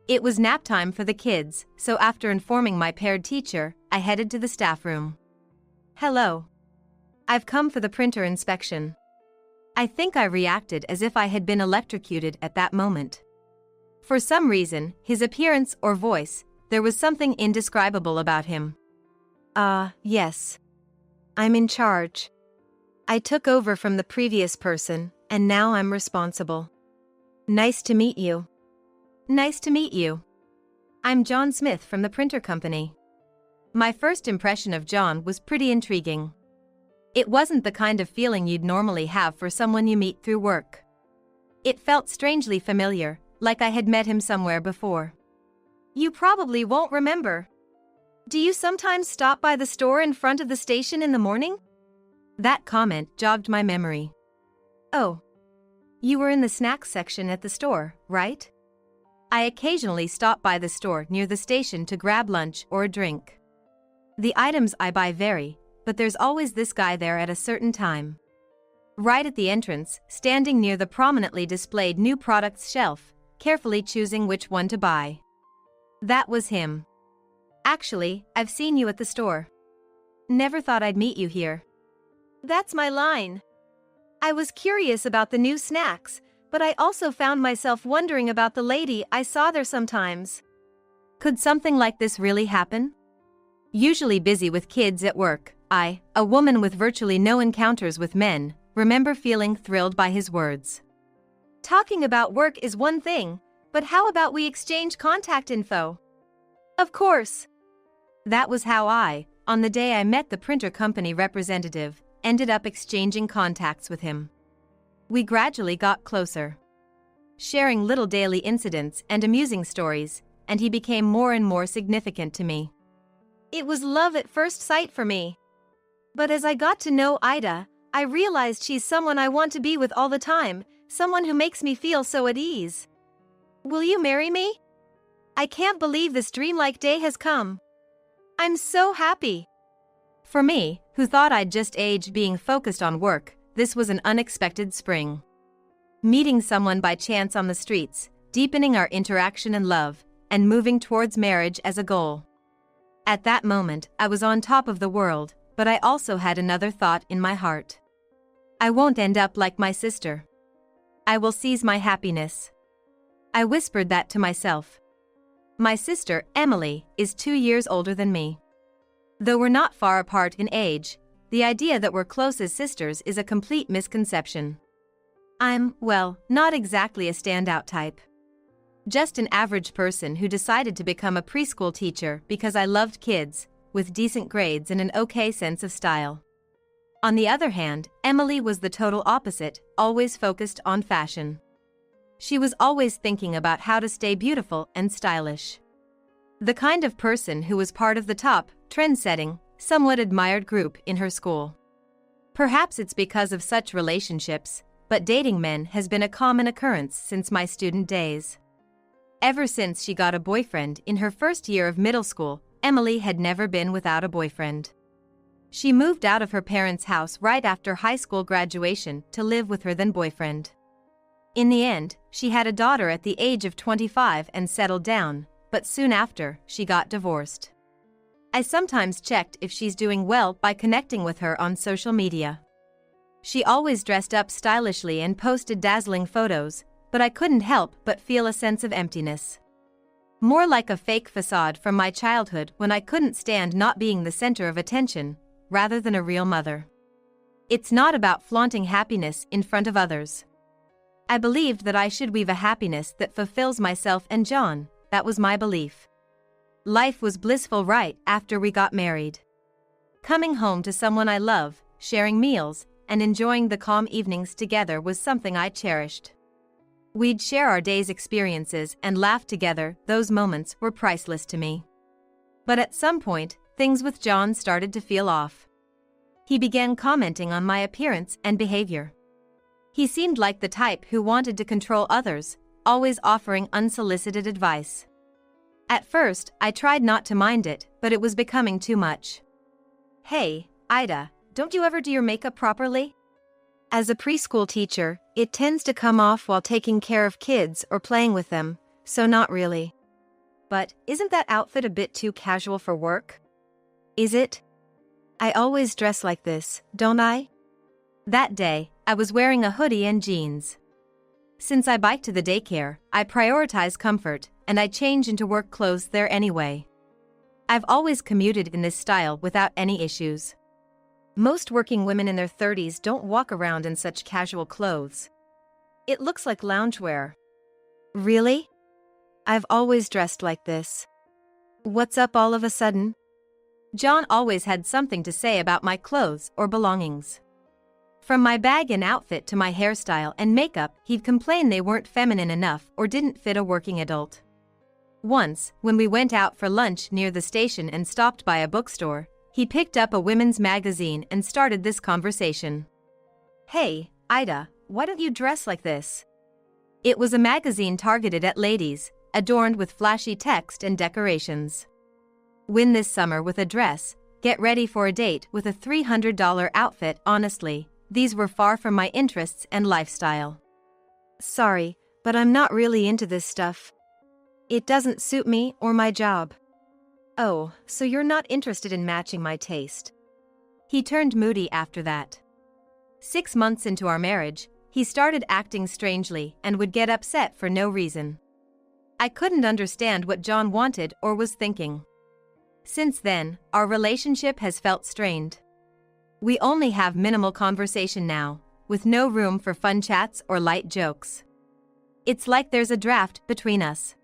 Speaker 1: It was nap time for the kids, so after informing my paired teacher, I headed to the staff room. Hello. I've come for the printer inspection. I think I reacted as if I had been electrocuted at that moment. For some reason, his appearance or voice, there was something indescribable about him. Yes. I'm in charge. I took over from the previous person, and now I'm responsible. Nice to meet you. Nice to meet you. I'm John Smith from the printer company. My first impression of John was pretty intriguing. It wasn't the kind of feeling you'd normally have for someone you meet through work. It felt strangely familiar, like I had met him somewhere before. You probably won't remember. Do you sometimes stop by the store in front of the station in the morning? That comment jogged my memory. Oh. You were in the snacks section at the store, right? I occasionally stop by the store near the station to grab lunch or a drink. The items I buy vary, but there's always this guy there at a certain time. Right at the entrance, standing near the prominently displayed new products shelf, carefully choosing which one to buy. That was him. Actually, I've seen you at the store. Never thought I'd meet you here. That's my line. I was curious about the new snacks, but I also found myself wondering about the lady I saw there sometimes. Could something like this really happen? Usually busy with kids at work, I, a woman with virtually no encounters with men, remember feeling thrilled by his words. Talking about work is one thing, but how about we exchange contact info? Of course. That was how I, on the day I met the printer company representative, ended up exchanging contacts with him. We gradually got closer, sharing little daily incidents and amusing stories, and he became more and more significant to me. It was love at first sight for me. But as I got to know Ida, I realized she's someone I want to be with all the time, someone who makes me feel so at ease. Will you marry me? I can't believe this dreamlike day has come. I'm so happy. For me, who thought I'd just aged being focused on work, this was an unexpected spring. Meeting someone by chance on the streets, deepening our interaction and love, and moving towards marriage as a goal. At that moment, I was on top of the world, but I also had another thought in my heart. I won't end up like my sister. I will seize my happiness. I whispered that to myself. My sister, Emily, is 2 years older than me. Though we're not far apart in age, the idea that we're close as sisters is a complete misconception. I'm, well, not exactly a standout type. Just an average person who decided to become a preschool teacher because I loved kids, with decent grades and an okay sense of style. On the other hand, Emily was the total opposite, always focused on fashion. She was always thinking about how to stay beautiful and stylish. The kind of person who was part of the top, trend-setting, somewhat admired group in her school. Perhaps it's because of such relationships, but dating men has been a common occurrence since my student days. Ever since she got a boyfriend in her first year of middle school, Emily had never been without a boyfriend. She moved out of her parents' house right after high school graduation to live with her then boyfriend. In the end, she had a daughter at the age of 25 and settled down, but soon after, she got divorced. I sometimes checked if she's doing well by connecting with her on social media. She always dressed up stylishly and posted dazzling photos, but I couldn't help but feel a sense of emptiness. More like a fake facade from my childhood when I couldn't stand not being the center of attention, rather than a real mother. It's not about flaunting happiness in front of others. I believed that I should weave a happiness that fulfills myself and John. That was my belief. Life was blissful right after we got married. Coming home to someone I love, sharing meals, and enjoying the calm evenings together was something I cherished. We'd share our day's experiences and laugh together. Those moments were priceless to me. But at some point, things with John started to feel off. He began commenting on my appearance and behavior. He seemed like the type who wanted to control others, always offering unsolicited advice. At first, I tried not to mind it, but it was becoming too much. Hey, Ida, don't you ever do your makeup properly? As a preschool teacher, it tends to come off while taking care of kids or playing with them, so not really. But isn't that outfit a bit too casual for work? Is it? I always dress like this, don't I? That day, I was wearing a hoodie and jeans. Since I bike to the daycare, I prioritize comfort, and I change into work clothes there anyway. I've always commuted in this style without any issues. Most working women in their 30s don't walk around in such casual clothes. It looks like loungewear. Really? I've always dressed like this. What's up all of a sudden? John always had something to say about my clothes or belongings. From my bag and outfit to my hairstyle and makeup, he'd complain they weren't feminine enough or didn't fit a working adult. Once, when we went out for lunch near the station and stopped by a bookstore, he picked up a women's magazine and started this conversation. "Hey, Ida, why don't you dress like this?" It was a magazine targeted at ladies, adorned with flashy text and decorations. "Win this summer with a dress, get ready for a date with a $300 outfit." Honestly, these were far from my interests and lifestyle. "Sorry, but I'm not really into this stuff. It doesn't suit me or my job." "Oh, so you're not interested in matching my taste?" He turned moody after that. 6 months into our marriage, he started acting strangely and would get upset for no reason. I couldn't understand what John wanted or was thinking. Since then, our relationship has felt strained. We only have minimal conversation now, with no room for fun chats or light jokes. It's like there's a draft between us.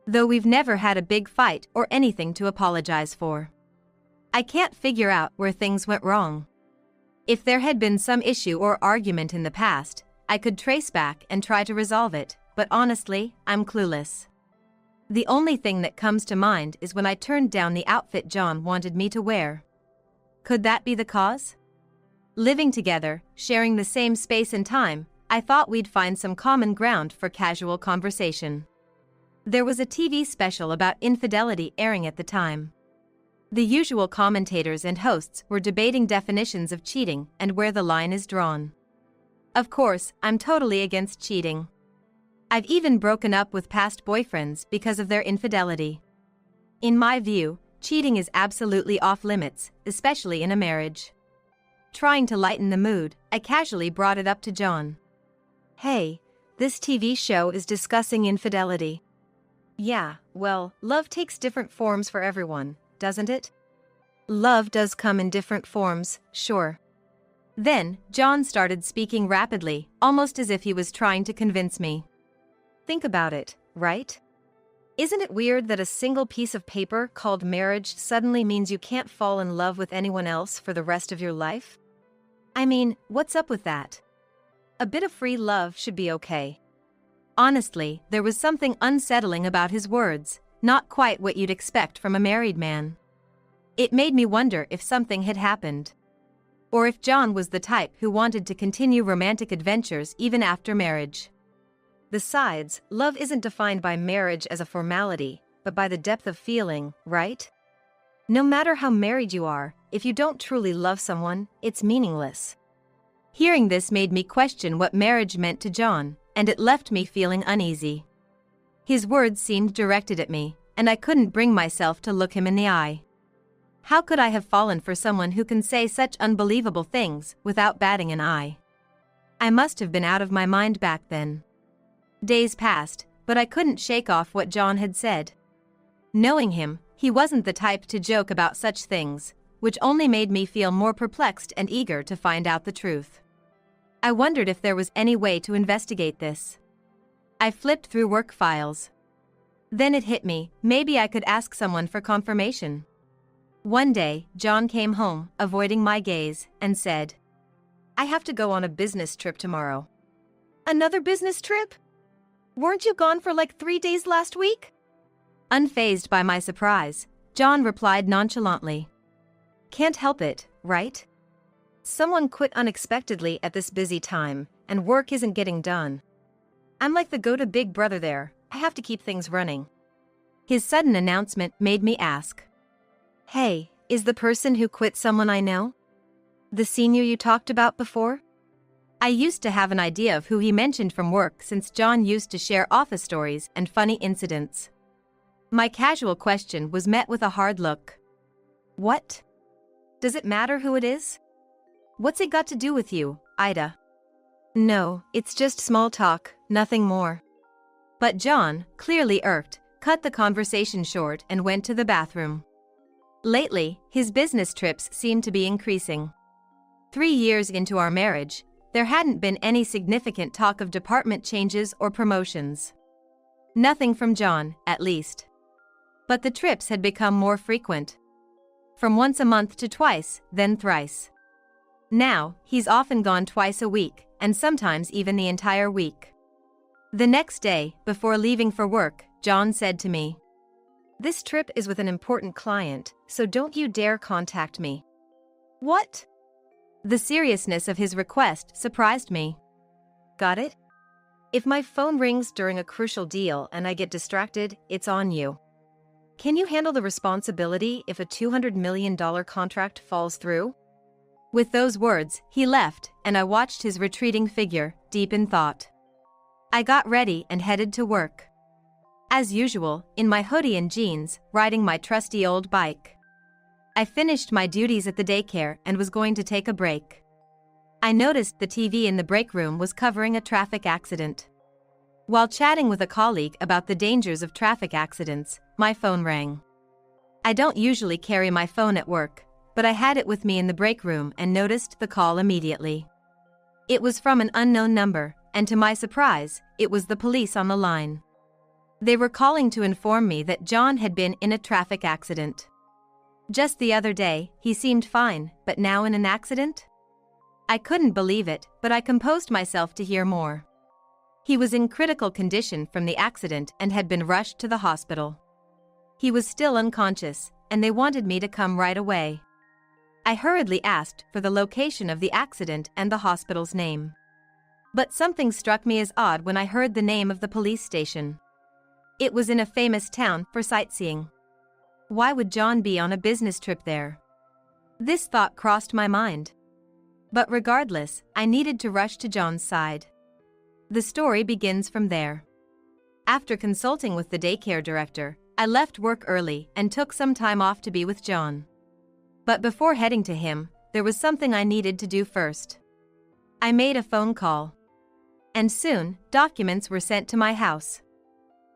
Speaker 1: Though we've never had a big fight or anything to apologize for. I can't figure out where things went wrong. If there had been some issue or argument in the past, I could trace back and try to resolve it, but honestly, I'm clueless. The only thing that comes to mind is when I turned down the outfit John wanted me to wear. Could that be the cause? Living together, sharing the same space and time, I thought we'd find some common ground for casual conversation. There was a TV special about infidelity airing at the time. The usual commentators and hosts were debating definitions of cheating and where the line is drawn. Of course, I'm totally against cheating. I've even broken up with past boyfriends because of their infidelity. In my view, cheating is absolutely off limits, especially in a marriage. Trying to lighten the mood, I casually brought it up to John. "Hey, this TV show is discussing infidelity." "Yeah, well, love takes different forms for everyone, doesn't it?" "Love does come in different forms, sure." Then, John started speaking rapidly, almost as if he was trying to convince me. "Think about it, right? Isn't it weird that a single piece of paper called marriage suddenly means you can't fall in love with anyone else for the rest of your life? I mean, what's up with that? A bit of free love should be okay." Honestly, there was something unsettling about his words, not quite what you'd expect from a married man. It made me wonder if something had happened. Or if John was the type who wanted to continue romantic adventures even after marriage. Besides, love isn't defined by marriage as a formality, but by the depth of feeling, right? No matter how married you are, if you don't truly love someone, it's meaningless. Hearing this made me question what marriage meant to John, and it left me feeling uneasy. His words seemed directed at me, and I couldn't bring myself to look him in the eye. How could I have fallen for someone who can say such unbelievable things without batting an eye? I must have been out of my mind back then. Days passed, but I couldn't shake off what John had said. Knowing him, he wasn't the type to joke about such things, which only made me feel more perplexed and eager to find out the truth. I wondered if there was any way to investigate this. I flipped through work files. Then it hit me, maybe I could ask someone for confirmation. One day, John came home, avoiding my gaze, and said, "I have to go on a business trip tomorrow." "Another business trip? Weren't you gone for like 3 days last week?" Unfazed by my surprise, John replied nonchalantly, "Can't help it, right? Someone quit unexpectedly at this busy time, and work isn't getting done. I'm like the go-to big brother there, I have to keep things running." His sudden announcement made me ask, "Hey, is the person who quit someone I know? The senior you talked about before?" I used to have an idea of who he mentioned from work since John used to share office stories and funny incidents. My casual question was met with a hard look. "What? Does it matter who it is? What's it got to do with you, Ida?" "No, it's just small talk, nothing more." But John, clearly irked, cut the conversation short and went to the bathroom. Lately, his business trips seemed to be increasing. 3 years into our marriage, there hadn't been any significant talk of department changes or promotions. Nothing from John, at least. But the trips had become more frequent. From once a month to twice, then thrice. Now, he's often gone twice a week, and sometimes even the entire week. The next day, before leaving for work, John said to me, "This trip is with an important client, so don't you dare contact me."
Speaker 2: What?
Speaker 1: The seriousness of his request surprised me.
Speaker 2: Got it? If my phone rings during a crucial deal and I get distracted, it's on you. Can you handle the responsibility if a $200 million contract falls through?
Speaker 1: With those words, he left, and I watched his retreating figure, deep in thought. I got ready and headed to work. As usual, in my hoodie and jeans, riding my trusty old bike. I finished my duties at the daycare and was going to take a break. I noticed the TV in the break room was covering a traffic accident. While chatting with a colleague about the dangers of traffic accidents, my phone rang. I don't usually carry my phone at work, but I had it with me in the break room and noticed the call immediately. It was from an unknown number, and to my surprise, it was the police on the line. They were calling to inform me that John had been in a traffic accident. Just the other day, he seemed fine, but now in an accident? I couldn't believe it, but I composed myself to hear more. He was in critical condition from the accident and had been rushed to the hospital. He was still unconscious, and they wanted me to come right away. I hurriedly asked for the location of the accident and the hospital's name. But something struck me as odd when I heard the name of the police station. It was in a famous town for sightseeing. Why would John be on a business trip there? This thought crossed my mind. But regardless, I needed to rush to John's side. The story begins from there. After consulting with the daycare director, I left work early and took some time off to be with John. But before heading to him, there was something I needed to do first. I made a phone call. And soon, documents were sent to my house.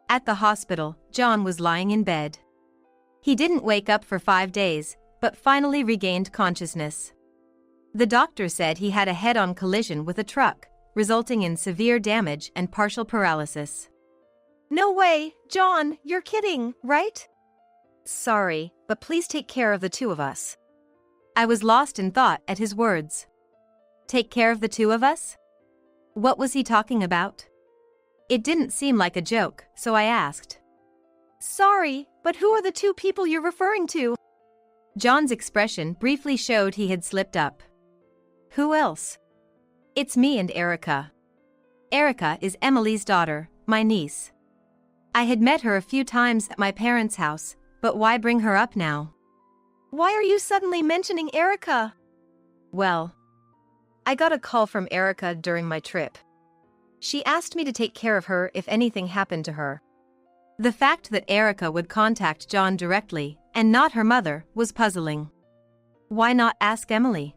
Speaker 1: At the hospital, John was lying in bed. He didn't wake up for 5 days, but finally regained consciousness. The doctor said he had a head-on collision with a truck, resulting in severe damage and partial paralysis.
Speaker 2: No way, John, you're kidding, right? Sorry, but please take care of the two of us.
Speaker 1: I was lost in thought at his words. Take care of the two of us? What was he talking about? It didn't seem like a joke, so I asked.
Speaker 2: Sorry, but who are the two people you're referring to?
Speaker 1: John's expression briefly showed he had slipped up. Who else? It's me and Erica. Erica is Emily's daughter, my niece. I had met her a few times at my parents' house, but why bring her up now?
Speaker 2: Why are you suddenly mentioning Erica?
Speaker 1: Well,
Speaker 2: I got a call from Erica during my trip. She asked me to take care of her if anything happened to her.
Speaker 1: The fact that Erica would contact John directly, and not her mother, was puzzling. Why not ask Emily?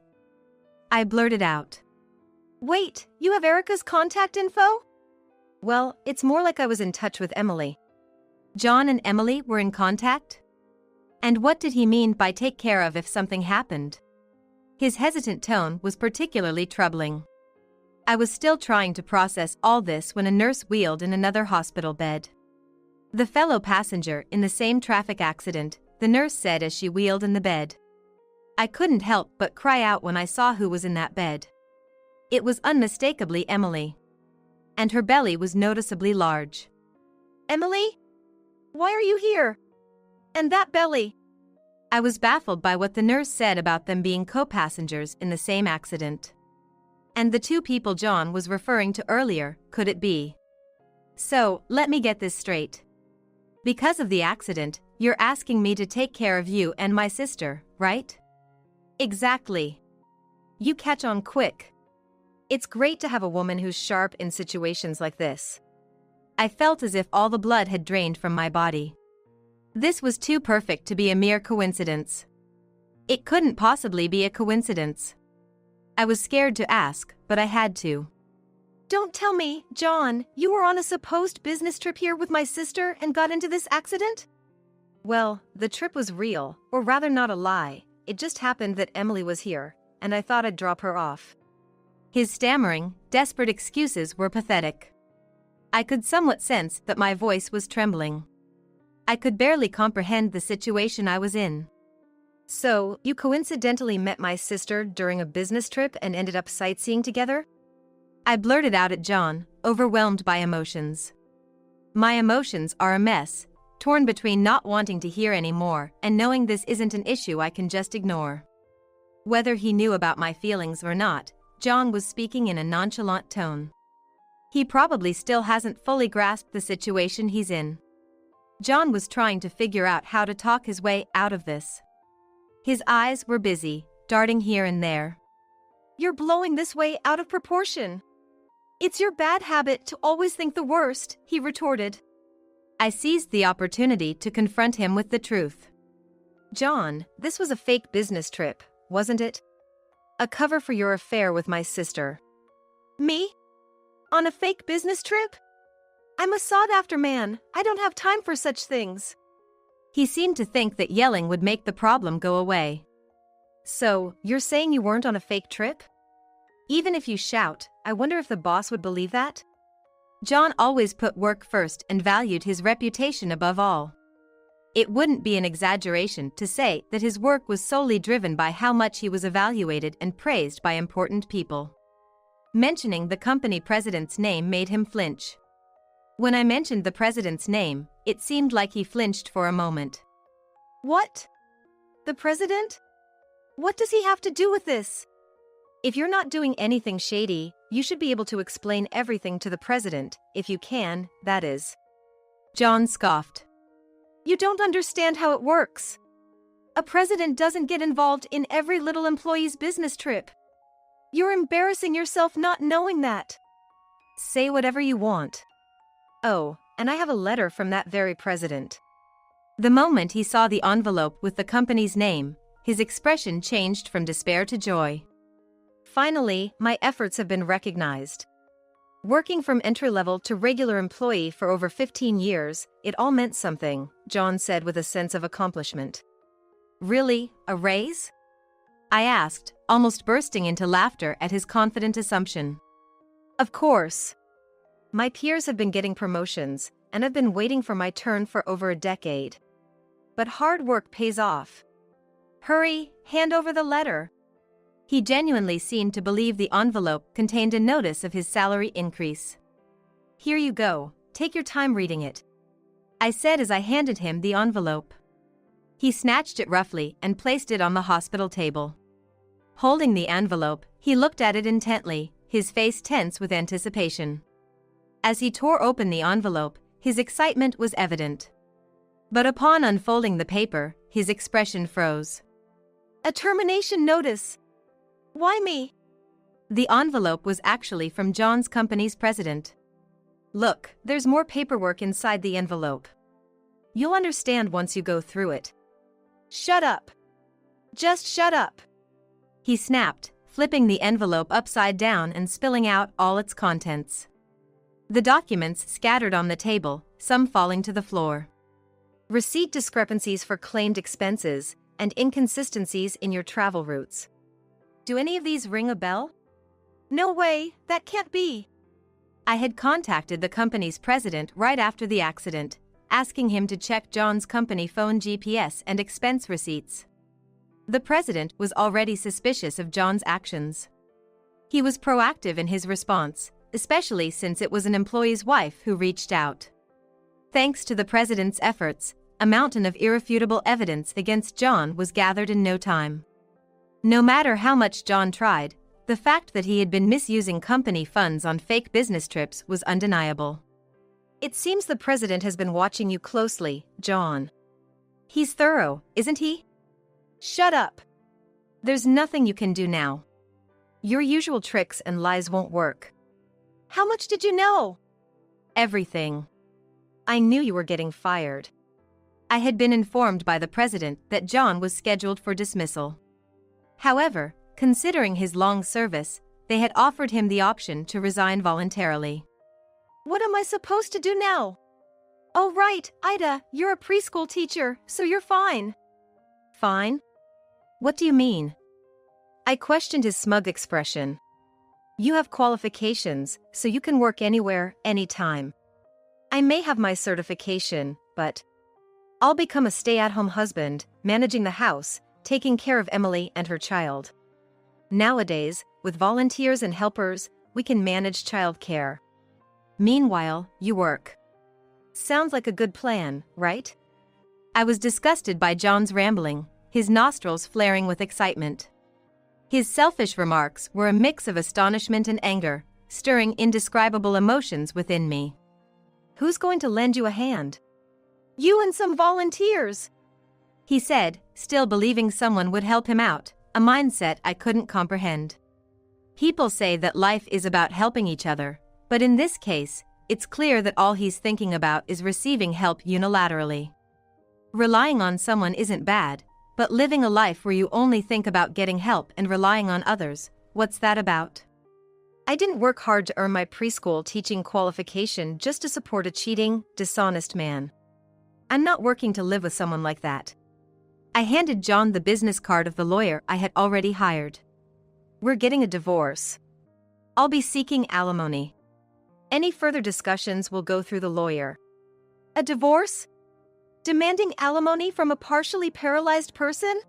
Speaker 1: I blurted out.
Speaker 2: Wait, you have Erica's contact info? Well, it's more like I was in touch with Emily.
Speaker 1: John and Emily were in contact? And what did he mean by take care of if something happened? His hesitant tone was particularly troubling. I was still trying to process all this when a nurse wheeled in another hospital bed. The fellow passenger in the same traffic accident, the nurse said as she wheeled in the bed. I couldn't help but cry out when I saw who was in that bed. It was unmistakably Emily. And her belly was noticeably large.
Speaker 2: Emily? Why are you here? And that belly?
Speaker 1: I was baffled by what the nurse said about them being co-passengers in the same accident. And the two people John was referring to earlier, could it be? So, let me get this straight. Because of the accident, you're asking me to take care of you and my sister, right?
Speaker 2: Exactly. You catch on quick. It's great to have a woman who's sharp in situations like this.
Speaker 1: I felt as if all the blood had drained from my body. This was too perfect to be a mere coincidence. It couldn't possibly be a coincidence. I was scared to ask, but I had to.
Speaker 2: Don't tell me, John, you were on a supposed business trip here with my sister and got into this accident? Well, the trip was real, or rather not a lie. It just happened that Emily was here, and I thought I'd drop her off.
Speaker 1: His stammering, desperate excuses were pathetic. I could somewhat sense that my voice was trembling. I could barely comprehend the situation I was in.
Speaker 2: So, you coincidentally met my sister during a business trip and ended up sightseeing together?
Speaker 1: I blurted out at John, overwhelmed by emotions. My emotions are a mess, torn between not wanting to hear any more and knowing this isn't an issue I can just ignore. Whether he knew about my feelings or not, John was speaking in a nonchalant tone. He probably still hasn't fully grasped the situation he's in. John was trying to figure out how to talk his way out of this. His eyes were busy, darting here and there.
Speaker 2: You're blowing this way out of proportion. It's your bad habit to always think the worst, he retorted.
Speaker 1: I seized the opportunity to confront him with the truth.
Speaker 2: John, this was a fake business trip, wasn't it? A cover for your affair with my sister. Me? On a fake business trip? I'm a sought-after man. I don't have time for such things.
Speaker 1: He seemed to think that yelling would make the problem go away.
Speaker 2: So, you're saying you weren't on a fake trip? Even if you shout, I wonder if the boss would believe that?
Speaker 1: John always put work first and valued his reputation above all. It wouldn't be an exaggeration to say that his work was solely driven by how much he was evaluated and praised by important people. Mentioning the company president's name made him flinch. When I mentioned the president's name, it seemed like he flinched for a moment.
Speaker 2: What? The president? What does he have to do with this? If you're not doing anything shady, you should be able to explain everything to the president, if you can, that is.
Speaker 1: John scoffed.
Speaker 2: You don't understand how it works. A president doesn't get involved in every little employee's business trip. You're embarrassing yourself not knowing that.
Speaker 1: Say whatever you want.
Speaker 2: Oh, and I have a letter from that very president.
Speaker 1: The moment he saw the envelope with the company's name, his expression changed from despair to joy.
Speaker 2: Finally, my efforts have been recognized. Working from entry-level to regular employee for over 15 years, it all meant something, John said with a sense of accomplishment.
Speaker 1: Really, a raise? I asked, almost bursting into laughter at his confident assumption.
Speaker 2: Of course. My peers have been getting promotions, and I've been waiting for my turn for over a decade. But hard work pays off. Hurry, hand over the letter.
Speaker 1: He genuinely seemed to believe the envelope contained a notice of his salary increase.
Speaker 2: Here you go, take your time reading it,
Speaker 1: I said as I handed him the envelope. He snatched it roughly and placed it on the hospital table. Holding the envelope, he looked at it intently, his face tense with anticipation. As he tore open the envelope, his excitement was evident. But upon unfolding the paper, his expression froze.
Speaker 2: A termination notice. Why me?
Speaker 1: The envelope was actually from John's company's president.
Speaker 2: Look, there's more paperwork inside the envelope. You'll understand once you go through it. Shut up. Just shut up.
Speaker 1: He snapped, flipping the envelope upside down and spilling out all its contents. The documents scattered on the table, some falling to the floor.
Speaker 2: Receipt discrepancies for claimed expenses and inconsistencies in your travel routes. Do any of these ring a bell? No way, that can't be.
Speaker 1: I had contacted the company's president right after the accident, asking him to check John's company phone GPS and expense receipts. The president was already suspicious of John's actions. He was proactive in his response, especially since it was an employee's wife who reached out. Thanks to the president's efforts, a mountain of irrefutable evidence against John was gathered in no time. No matter how much John tried, the fact that he had been misusing company funds on fake business trips was undeniable.
Speaker 2: It seems the president has been watching you closely, John.
Speaker 1: He's thorough, isn't he?
Speaker 2: Shut up.
Speaker 1: There's nothing you can do now.
Speaker 2: Your usual tricks and lies won't work. How much did you know?
Speaker 1: Everything.
Speaker 2: I knew you were getting fired.
Speaker 1: I had been informed by the president that John was scheduled for dismissal. However, considering his long service, they had offered him the option to resign voluntarily.
Speaker 2: What am I supposed to do now? Oh right, Ida, you're a preschool teacher, so you're fine.
Speaker 1: Fine? What do you mean?
Speaker 2: I questioned his smug expression. You have qualifications, so you can work anywhere, anytime. I may have my certification, but I'll become a stay-at-home husband, managing the house, taking care of Emily and her child. Nowadays, with volunteers and helpers, we can manage childcare. Meanwhile, you work. Sounds like a good plan, right?
Speaker 1: I was disgusted by John's rambling, his nostrils flaring with excitement. His selfish remarks were a mix of astonishment and anger, stirring indescribable emotions within me.
Speaker 2: Who's going to lend you a hand? You and some volunteers,
Speaker 1: he said, still believing someone would help him out, a mindset I couldn't comprehend. People say that life is about helping each other, but in this case, it's clear that all he's thinking about is receiving help unilaterally. Relying on someone isn't bad, but living a life where you only think about getting help and relying on others, what's that about?
Speaker 2: I didn't work hard to earn my preschool teaching qualification just to support a cheating, dishonest man. I'm not working to live with someone like that.
Speaker 1: I handed John the business card of the lawyer I had already hired.
Speaker 2: We're getting a divorce. I'll be seeking alimony. Any further discussions will go through the lawyer. A divorce? Demanding alimony from a partially paralyzed person?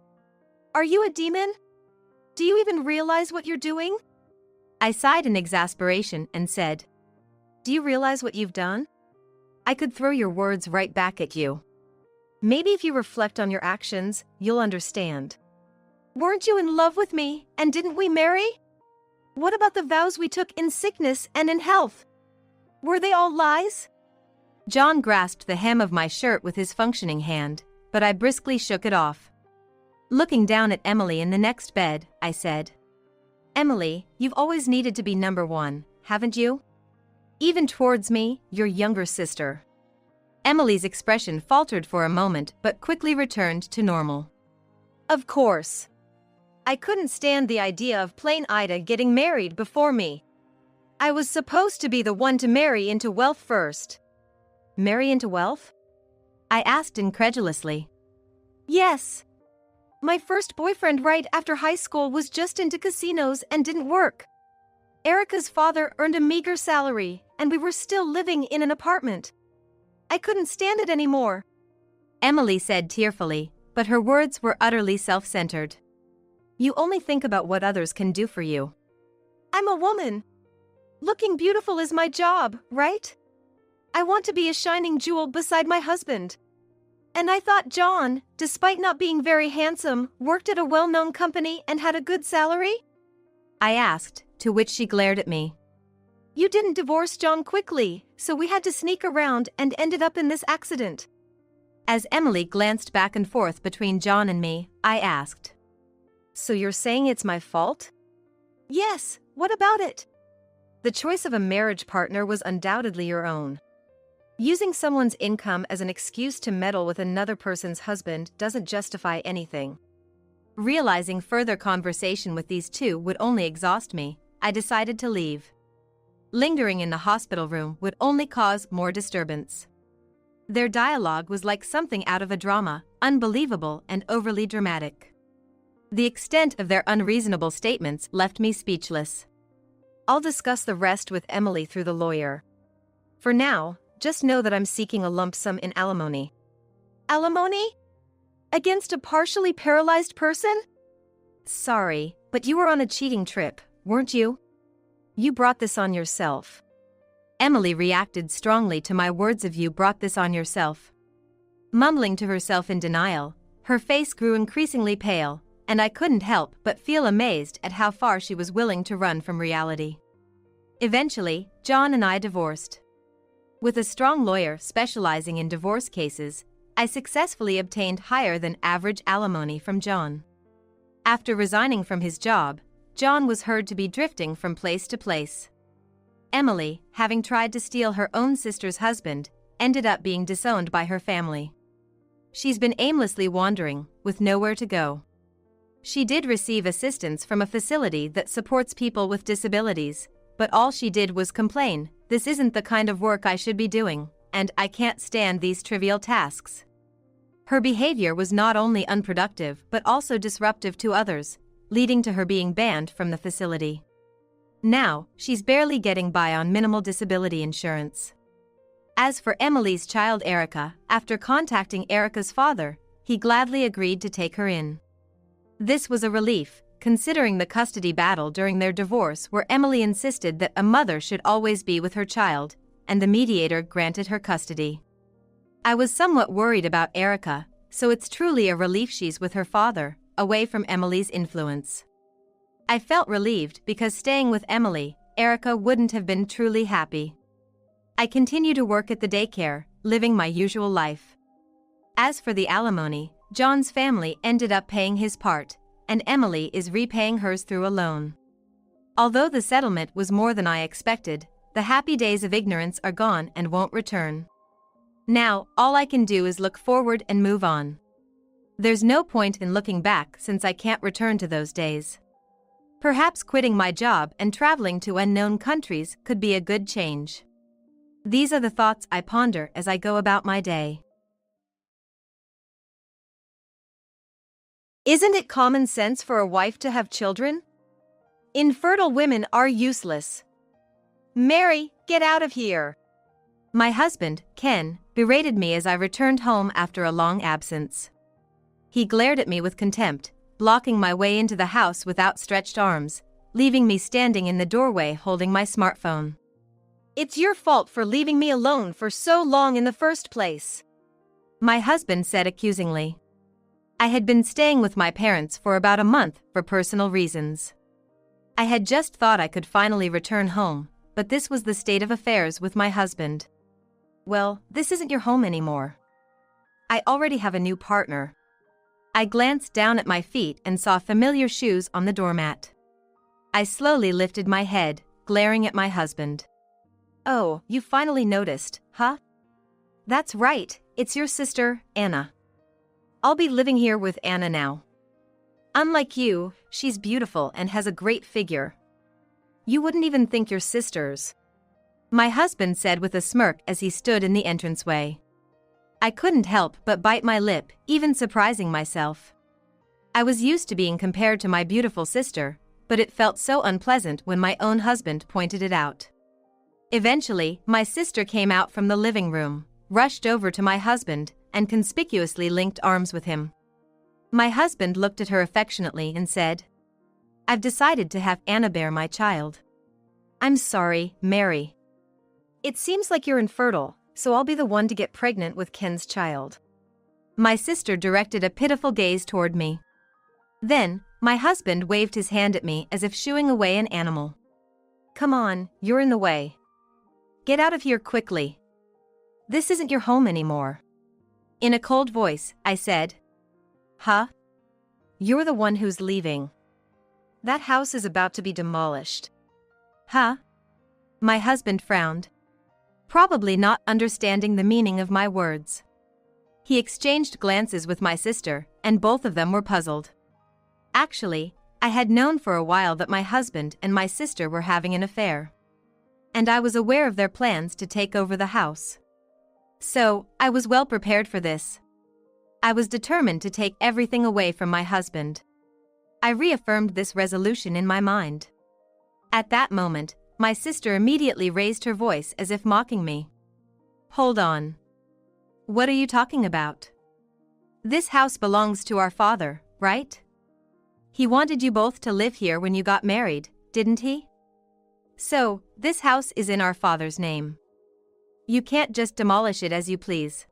Speaker 2: Are you a demon? Do you even realize what you're doing?
Speaker 1: I sighed in exasperation and said,
Speaker 2: Do you realize what you've done?
Speaker 1: I could throw your words right back at you.
Speaker 2: Maybe if you reflect on your actions, you'll understand. Weren't you in love with me, and didn't we marry? What about the vows we took in sickness and in health? Were they all lies?
Speaker 1: John grasped the hem of my shirt with his functioning hand, but I briskly shook it off. Looking down at Emily in the next bed, I said,
Speaker 2: Emily, you've always needed to be number one, haven't you? Even towards me, your younger sister.
Speaker 1: Emily's expression faltered for a moment but quickly returned to normal.
Speaker 2: Of course. I couldn't stand the idea of plain Ida getting married before me. I was supposed to be the one to marry into wealth first.
Speaker 1: Marry into wealth? I asked incredulously.
Speaker 2: Yes. My first boyfriend right after high school was just into casinos and didn't work. Erica's father earned a meager salary, and we were still living in an apartment. I couldn't stand it anymore,
Speaker 1: Emily said tearfully, but her words were utterly self-centered.
Speaker 2: You only think about what others can do for you. I'm a woman. Looking beautiful is my job, right? I want to be a shining jewel beside my husband. And I thought John, despite not being very handsome, worked at a well-known company and had a good salary?
Speaker 1: I asked, to which she glared at me.
Speaker 2: You didn't divorce John quickly, so we had to sneak around and ended up in this accident.
Speaker 1: As Emily glanced back and forth between John and me, I asked,
Speaker 2: So you're saying it's my fault? Yes, what about it? The choice of a marriage partner was undoubtedly your own. Using someone's income as an excuse to meddle with another person's husband doesn't justify anything.
Speaker 1: Realizing further conversation with these two would only exhaust me, I decided to leave. Lingering in the hospital room would only cause more disturbance. Their dialogue was like something out of a drama, unbelievable and overly dramatic. The extent of their unreasonable statements left me speechless.
Speaker 2: I'll discuss the rest with Emily through the lawyer. For now, just know that I'm seeking a lump sum in alimony. Alimony? Against a partially paralyzed person? Sorry, but you were on a cheating trip, weren't you? You brought this on yourself.
Speaker 1: Emily reacted strongly to my words of "you brought this on yourself." Mumbling to herself in denial, her face grew increasingly pale, and I couldn't help but feel amazed at how far she was willing to run from reality. Eventually, John and I divorced. With a strong lawyer specializing in divorce cases, I successfully obtained higher than average alimony from John. After resigning from his job, John was heard to be drifting from place to place. Emily, having tried to steal her own sister's husband, ended up being disowned by her family. She's been aimlessly wandering, with nowhere to go. She did receive assistance from a facility that supports people with disabilities, but all she did was complain, "This isn't the kind of work I should be doing, and I can't stand these trivial tasks." Her behavior was not only unproductive but also disruptive to others, leading to her being banned from the facility. Now, she's barely getting by on minimal disability insurance. As for Emily's child Erica, after contacting Erica's father, he gladly agreed to take her in. This was a relief, considering the custody battle during their divorce where Emily insisted that a mother should always be with her child, and the mediator granted her custody. I was somewhat worried about Erica, so it's truly a relief she's with her father, away from Emily's influence. I felt relieved because staying with Emily, Erica wouldn't have been truly happy. I continue to work at the daycare, living my usual life. As for the alimony, John's family ended up paying his part, and Emily is repaying hers through a loan. Although the settlement was more than I expected, the happy days of ignorance are gone and won't return. Now, all I can do is look forward and move on. There's no point in looking back since I can't return to those days. Perhaps quitting my job and traveling to unknown countries could be a good change. These are the thoughts I ponder as I go about my day.
Speaker 2: Isn't it common sense for a wife to have children? Infertile women are useless. Mary, get out of here.
Speaker 1: My husband, Ken, berated me as I returned home after a long absence. He glared at me with contempt, blocking my way into the house with outstretched arms, leaving me standing in the doorway holding my smartphone.
Speaker 2: It's your fault for leaving me alone for so long in the first place,
Speaker 1: my husband said accusingly. I had been staying with my parents for about a month for personal reasons. I had just thought I could finally return home, but this was the state of affairs with my husband.
Speaker 2: Well, this isn't your home anymore. I already have a new partner.
Speaker 1: I glanced down at my feet and saw familiar shoes on the doormat. I slowly lifted my head, glaring at my husband.
Speaker 2: Oh, you finally noticed, huh? That's right, it's your sister, Anna. I'll be living here with Anna now. Unlike you, she's beautiful and has a great figure. You wouldn't even think you're sisters,
Speaker 1: my husband said with a smirk as he stood in the entranceway. I couldn't help but bite my lip, even surprising myself. I was used to being compared to my beautiful sister, but it felt so unpleasant when my own husband pointed it out. Eventually, my sister came out from the living room, rushed over to my husband, and conspicuously linked arms with him. My husband looked at her affectionately and said, "I've decided to have Anna bear my child."
Speaker 2: "I'm sorry, Mary. It seems like you're infertile, so I'll be the one to get pregnant with Ken's child."
Speaker 1: My sister directed a pitiful gaze toward me. Then, my husband waved his hand at me as if shooing away an animal.
Speaker 2: "Come on, you're in the way. Get out of here quickly. This isn't your home anymore."
Speaker 1: In a cold voice, I said,
Speaker 2: "Huh? You're the one who's leaving. That house is about to be demolished."
Speaker 1: "Huh?" My husband frowned, probably not understanding the meaning of my words. He exchanged glances with my sister, and both of them were puzzled. Actually, I had known for a while that my husband and my sister were having an affair. And I was aware of their plans to take over the house. So, I was well prepared for this. I was determined to take everything away from my husband. I reaffirmed this resolution in my mind. At that moment, my sister immediately raised her voice as if mocking me. "Hold on. What are you talking about? This house belongs to our father, right? He wanted you both to live here when you got married, didn't he? So, this house is in our father's name. You can't just demolish it as you please,"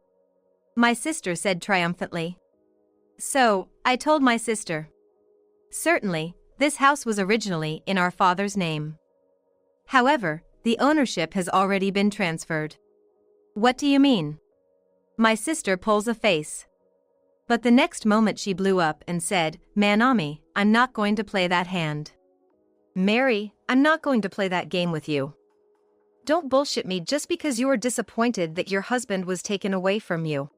Speaker 1: my sister said triumphantly. So, I told my sister. Certainly, this house was originally in our father's name. However, the ownership has already been transferred. "What do you mean?" My sister pulls a face. But the next moment she blew up and said, "Manami, I'm not going to play that hand."
Speaker 2: "Mary, I'm not going to play that game with you. Don't bullshit me just because you were disappointed that your husband was taken away from you."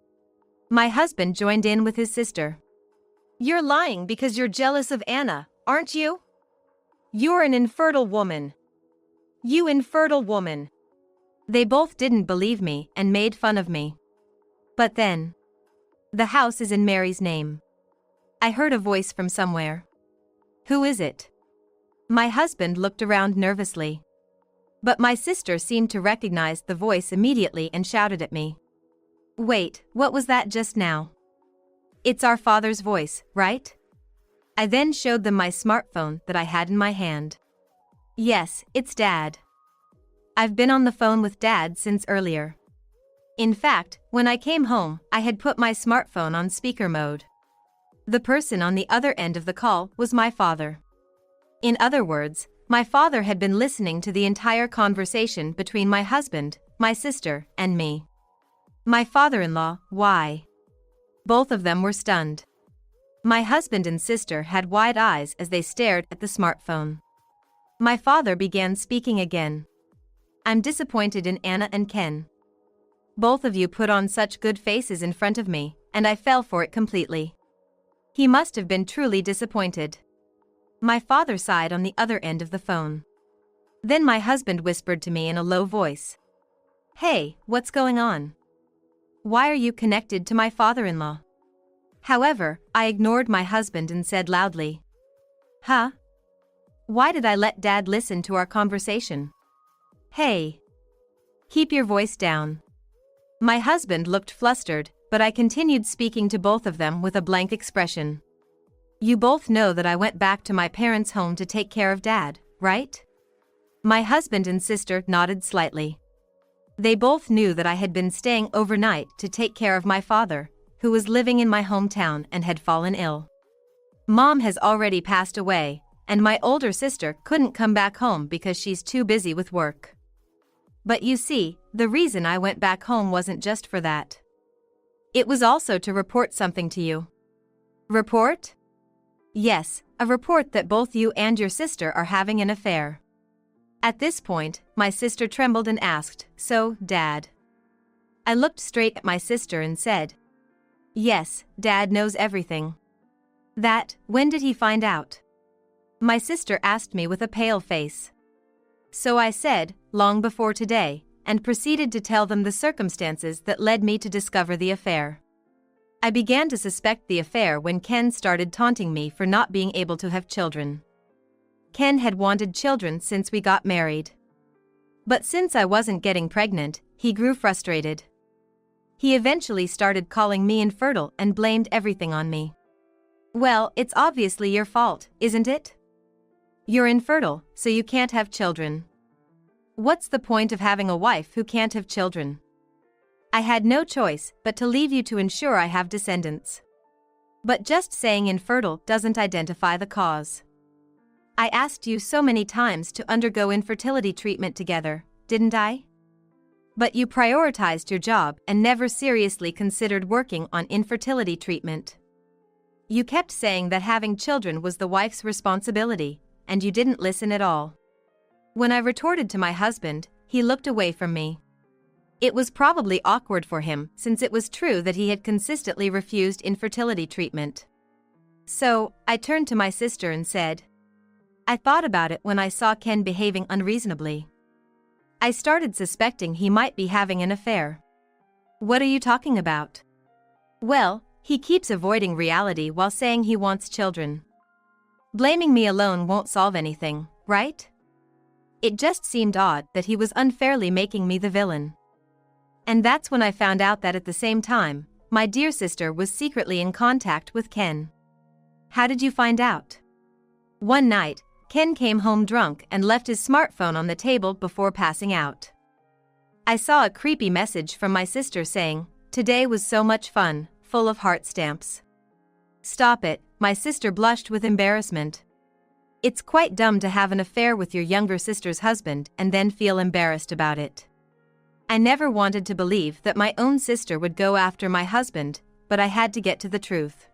Speaker 1: My husband joined in with his sister.
Speaker 2: "You're lying because you're jealous of Anna, aren't you? You're an infertile woman. You infertile woman."
Speaker 1: They both didn't believe me and made fun of me. But then, the house is in Mary's name. I heard a voice from somewhere. Who is it? My husband looked around nervously. But my sister seemed to recognize the voice immediately and shouted at me. "Wait, what was that just now? It's our father's voice, right?" I then showed them my smartphone that I had in my hand. Yes, it's Dad. I've been on the phone with Dad since earlier. In fact, when I came home, I had put my smartphone on speaker mode. The person on the other end of the call was my father. In other words, my father had been listening to the entire conversation between my husband, my sister, and me. My father-in-law, why? Both of them were stunned. My husband and sister had wide eyes as they stared at the smartphone. My father began speaking again. I'm disappointed in Anna and Ken. Both of you put on such good faces in front of me, and I fell for it completely. He must have been truly disappointed. My father sighed on the other end of the phone. Then my husband whispered to me in a low voice. Hey, what's going on? Why are you connected to my father-in-law? However, I ignored my husband and said loudly. Huh? Why did I let Dad listen to our conversation? Hey. Keep your voice down. My husband looked flustered, but I continued speaking to both of them with a blank expression. You both know that I went back to my parents' home to take care of Dad, right? My husband and sister nodded slightly. They both knew that I had been staying overnight to take care of my father, who was living in my hometown and had fallen ill. Mom has already passed away, and my older sister couldn't come back home because she's too busy with work. But you see, the reason I went back home wasn't just for that. It was also to report something to you. Report? Yes, a report that both you and your sister are having an affair. At this point, my sister trembled and asked, So, Dad? I looked straight at my sister and said, Yes, Dad knows everything. When did he find out? My sister asked me with a pale face. So I said, long before today, and proceeded to tell them the circumstances that led me to discover the affair. I began to suspect the affair when Ken started taunting me for not being able to have children. Ken had wanted children since we got married. But since I wasn't getting pregnant, he grew frustrated. He eventually started calling me infertile and blamed everything on me. Well, it's obviously your fault, isn't it? You're infertile, so you can't have children. What's the point of having a wife who can't have children? I had no choice but to leave you to ensure I have descendants. But just saying infertile doesn't identify the cause. I asked you so many times to undergo infertility treatment together, didn't I? But you prioritized your job and never seriously considered working on infertility treatment. You kept saying that having children was the wife's responsibility, and you didn't listen at all. When I retorted to my husband, he looked away from me. It was probably awkward for him since it was true that he had consistently refused infertility treatment. So, I turned to my sister and said, I thought about it when I saw Ken behaving unreasonably. I started suspecting he might be having an affair. What are you talking about? Well, he keeps avoiding reality while saying he wants children. Blaming me alone won't solve anything, right? It just seemed odd that he was unfairly making me the villain. And that's when I found out that at the same time, my dear sister was secretly in contact with Ken. How did you find out? One night, Ken came home drunk and left his smartphone on the table before passing out. I saw a creepy message from my sister saying, Today was so much fun, full of heart stamps. Stop it, my sister blushed with embarrassment. It's quite dumb to have an affair with your younger sister's husband and then feel embarrassed about it. I never wanted to believe that my own sister would go after my husband, but I had to get to the truth.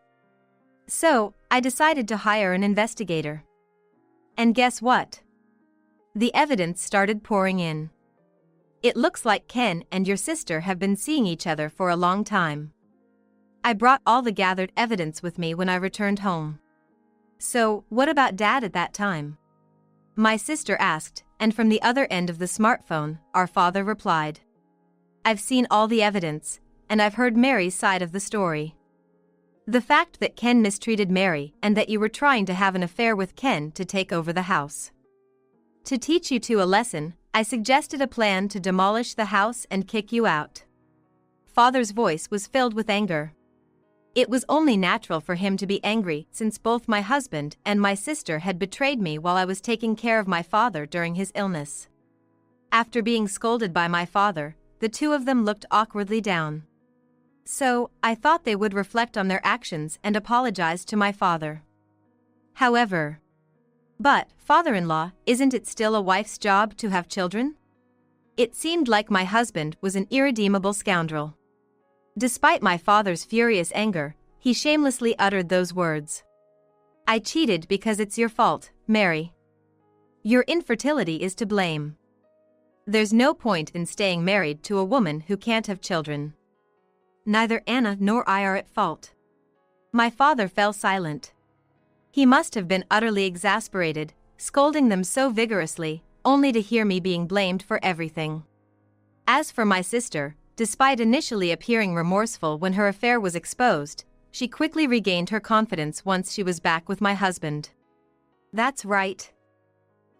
Speaker 1: So, I decided to hire an investigator. And guess what? The evidence started pouring in. It looks like Ken and your sister have been seeing each other for a long time. I brought all the gathered evidence with me when I returned home. So, what about Dad at that time? My sister asked, and from the other end of the smartphone, our father replied. I've seen all the evidence, and I've heard Mary's side of the story. The fact that Ken mistreated Mary and that you were trying to have an affair with Ken to take over the house. To teach you two a lesson, I suggested a plan to demolish the house and kick you out. Father's voice was filled with anger. It was only natural for him to be angry since both my husband and my sister had betrayed me while I was taking care of my father during his illness. After being scolded by my father, the two of them looked awkwardly down. So, I thought they would reflect on their actions and apologize to my father. However, but, father-in-law, isn't it still a wife's job to have children? It seemed like my husband was an irredeemable scoundrel. Despite my father's furious anger, he shamelessly uttered those words. "I cheated because it's your fault, Mary. Your infertility is to blame. There's no point in staying married to a woman who can't have children. Neither Anna nor I are at fault." My father fell silent. He must have been utterly exasperated, scolding them so vigorously, only to hear me being blamed for everything. As for my sister, despite initially appearing remorseful when her affair was exposed, she quickly regained her confidence once she was back with my husband.
Speaker 2: "That's right.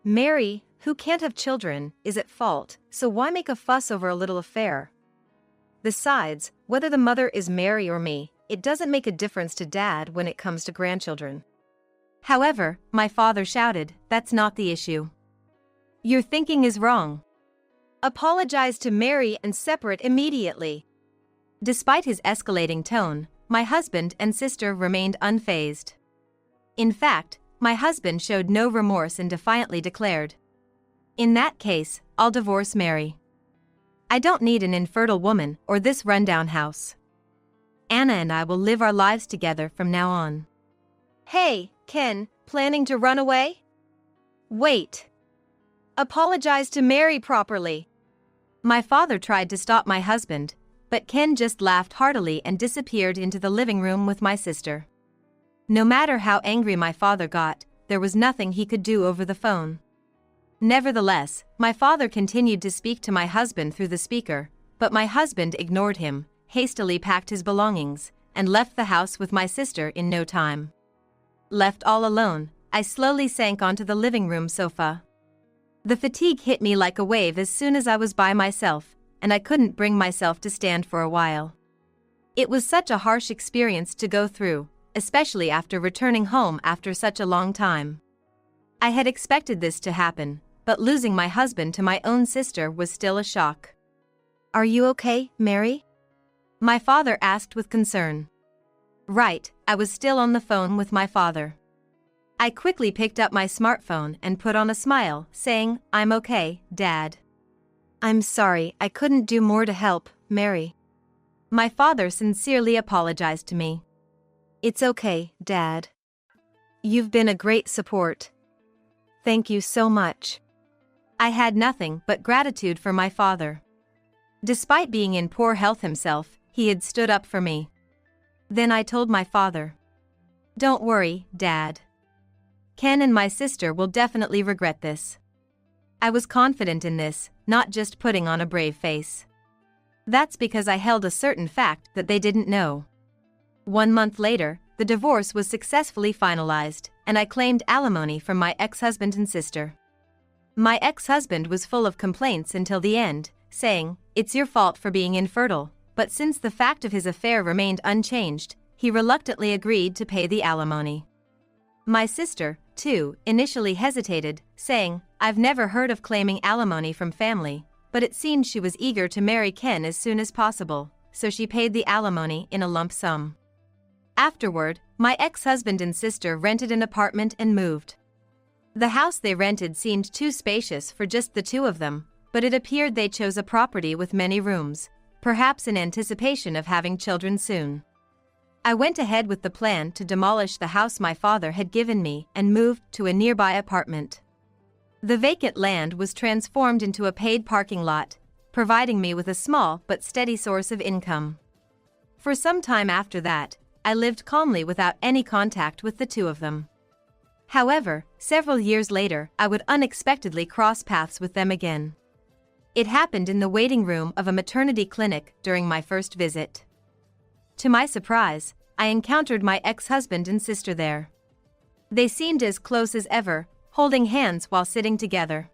Speaker 2: Mary, who can't have children, is at fault, so why make a fuss over a little affair? Besides, whether the mother is Mary or me, it doesn't make a difference to Dad when it comes to grandchildren."
Speaker 1: However, my father shouted, "That's not the issue. Your thinking is wrong.
Speaker 2: Apologize to Mary and separate immediately."
Speaker 1: Despite his escalating tone, my husband and sister remained unfazed. In fact, my husband showed no remorse and defiantly declared, "In that case, I'll divorce Mary. I don't need an infertile woman or this rundown house. Anna and I will live our lives together from now on."
Speaker 2: "Hey, Ken, planning to run away? Wait. Apologize to Mary properly."
Speaker 1: My father tried to stop my husband, but Ken just laughed heartily and disappeared into the living room with my sister. No matter how angry my father got, there was nothing he could do over the phone. Nevertheless, my father continued to speak to my husband through the speaker, but my husband ignored him, hastily packed his belongings, and left the house with my sister in no time. Left all alone, I slowly sank onto the living room sofa. The fatigue hit me like a wave as soon as I was by myself, and I couldn't bring myself to stand for a while. It was such a harsh experience to go through, especially after returning home after such a long time. I had expected this to happen, but losing my husband to my own sister was still a shock.
Speaker 2: "Are you okay, Mary?"
Speaker 1: My father asked with concern. Right, I was still on the phone with my father. I quickly picked up my smartphone and put on a smile, saying, "I'm okay, Dad."
Speaker 2: "I'm sorry, I couldn't do more to help, Mary."
Speaker 1: My father sincerely apologized to me.
Speaker 2: "It's okay, Dad. You've been a great support. Thank you so much."
Speaker 1: I had nothing but gratitude for my father. Despite being in poor health himself, he had stood up for me. Then I told my father, "Don't worry, Dad. Ken and my sister will definitely regret this." I was confident in this, not just putting on a brave face. That's because I held a certain fact that they didn't know. 1 month later, the divorce was successfully finalized, and I claimed alimony from my ex-husband and sister. My ex-husband was full of complaints until the end, saying, "It's your fault for being infertile," but since the fact of his affair remained unchanged, he reluctantly agreed to pay the alimony. My sister, too, initially hesitated, saying, "I've never heard of claiming alimony from family," but it seemed she was eager to marry Ken as soon as possible, so she paid the alimony in a lump sum. Afterward, my ex-husband and sister rented an apartment and moved. The house they rented seemed too spacious for just the two of them, but it appeared they chose a property with many rooms, perhaps in anticipation of having children soon. I went ahead with the plan to demolish the house my father had given me and moved to a nearby apartment. The vacant land was transformed into a paid parking lot, providing me with a small but steady source of income. For some time after that, I lived calmly without any contact with the two of them. However, several years later, I would unexpectedly cross paths with them again. It happened in the waiting room of a maternity clinic during my first visit. To my surprise, I encountered my ex-husband and sister there. They seemed as close as ever, holding hands while sitting together.